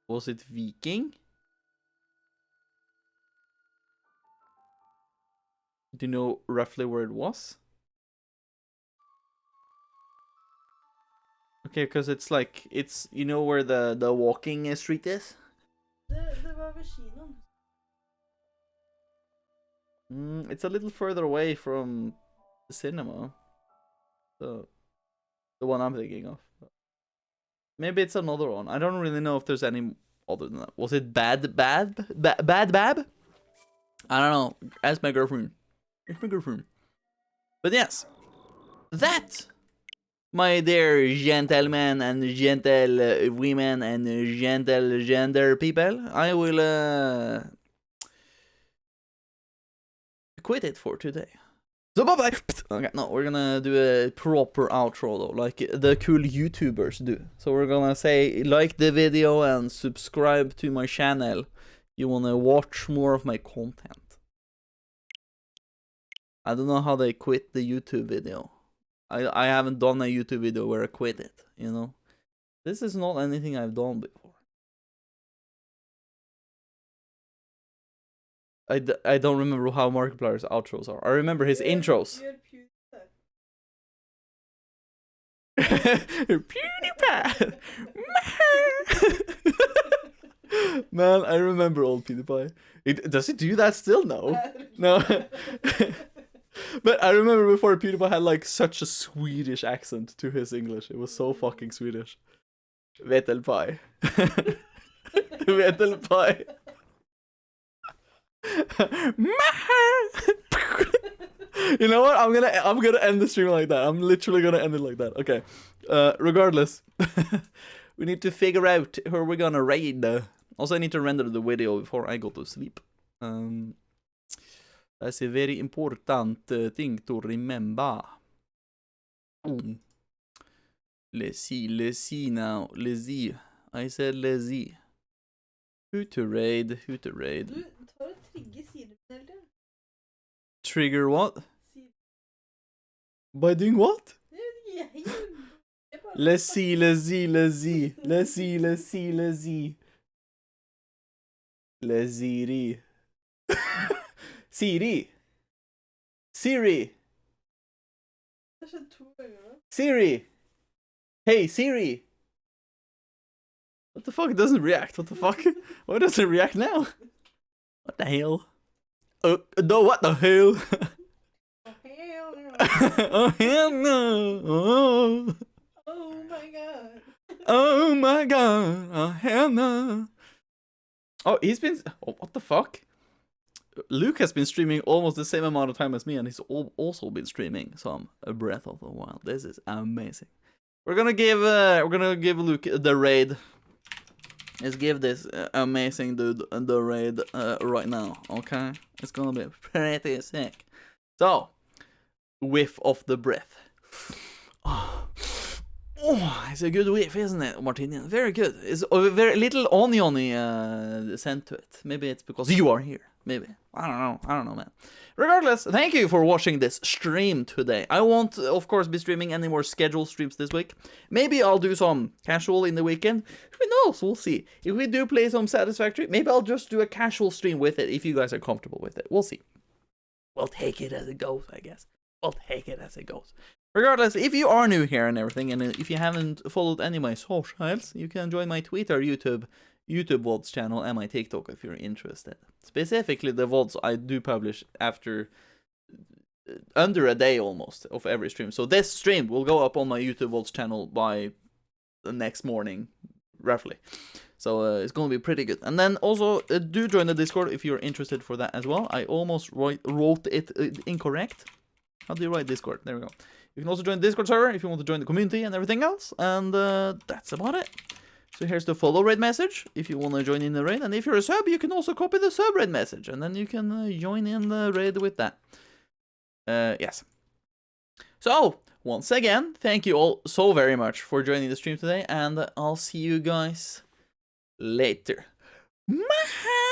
was it Viking? Do you know roughly where it was? Okay, because it's like, it's, you know where the walking street is? Det var ved kinoen. It's a little further away from the cinema. So, the one I'm thinking of. Maybe it's another one. I don't really know if there's any other than that. Was it Bad Bab? Bad Bab? I don't know. Ask my girlfriend. Ask my girlfriend. But yes. That, my dear gentlemen and gentle women and gentle gender people, I will quit it for today. So bye bye. Okay, no, we're gonna do a proper outro though, like the cool YouTubers do. So we're gonna say like the video and subscribe to my channel. You wanna watch more of my content. I don't know how they quit the YouTube video. I haven't done a YouTube video where I quit it, you know. This is not anything I've done before. I don't remember how Markiplier's outros are. I remember his intros. PewDiePie! Man, I remember old PewDiePie. Does he do that still? No. No. But I remember before PewDiePie had like such a Swedish accent to his English. It was so fucking Swedish. Vetelpie. Vetelpie. You know what? I'm gonna end the stream like that. I'm literally gonna end it like that. Okay. Regardless, we need to figure out who we're gonna raid. Also, I need to render the video before I go to sleep. That's a very important thing to remember. Let's see now. Let's see. I said let's see. Who to raid? Du tar og trigger sider hele tiden. Trigger what? By doing what? Let's see. Siri. Siri. Jag känner 2 gånger. Siri. Hey Siri. What the fuck? It doesn't react. What the fuck? Why does it react now? What the hell? No, what the hell? Oh, hell no. Oh hell no! Oh, Oh my god. oh my god! Oh hell no! Oh, he's been. Oh, what the fuck? Luke has been streaming almost the same amount of time as me, and he's also been streaming some Breath of the Wild. This is amazing. We're gonna give Luke the raid. Let's give this amazing dude the raid right now. Okay, it's gonna be pretty sick. So, whiff of the breath. Oh, it's a good whiff, isn't it, Martinian? Very good. It's a very little oniony scent to it. Maybe it's because you are here. Maybe. I don't know, man. Regardless, thank you for watching this stream today. I won't, of course, be streaming any more scheduled streams this week. Maybe I'll do some casual in the weekend. Who knows? We'll see. If we do play some Satisfactory, maybe I'll just do a casual stream with it if you guys are comfortable with it. We'll see. We'll take it as it goes, I guess. We'll take it as it goes. Regardless, if you are new here and everything, and if you haven't followed any of my socials, you can join my Twitter, YouTube VODs channel, and my TikTok if you're interested. Specifically, the VODs I do publish after under a day almost of every stream. So this stream will go up on my YouTube VODs channel by the next morning, roughly. So it's going to be pretty good. And then also do join the Discord if you're interested for that as well. I almost wrote it incorrect. How do you write Discord? There we go. You can also join the Discord server if you want to join the community and everything else. And that's about it. So here's the follow raid message if you want to join in the raid. And if you're a sub, you can also copy the sub raid message. And then you can join in the raid with that. Yes. So, once again, thank you all so very much for joining the stream today. And I'll see you guys later. Bye!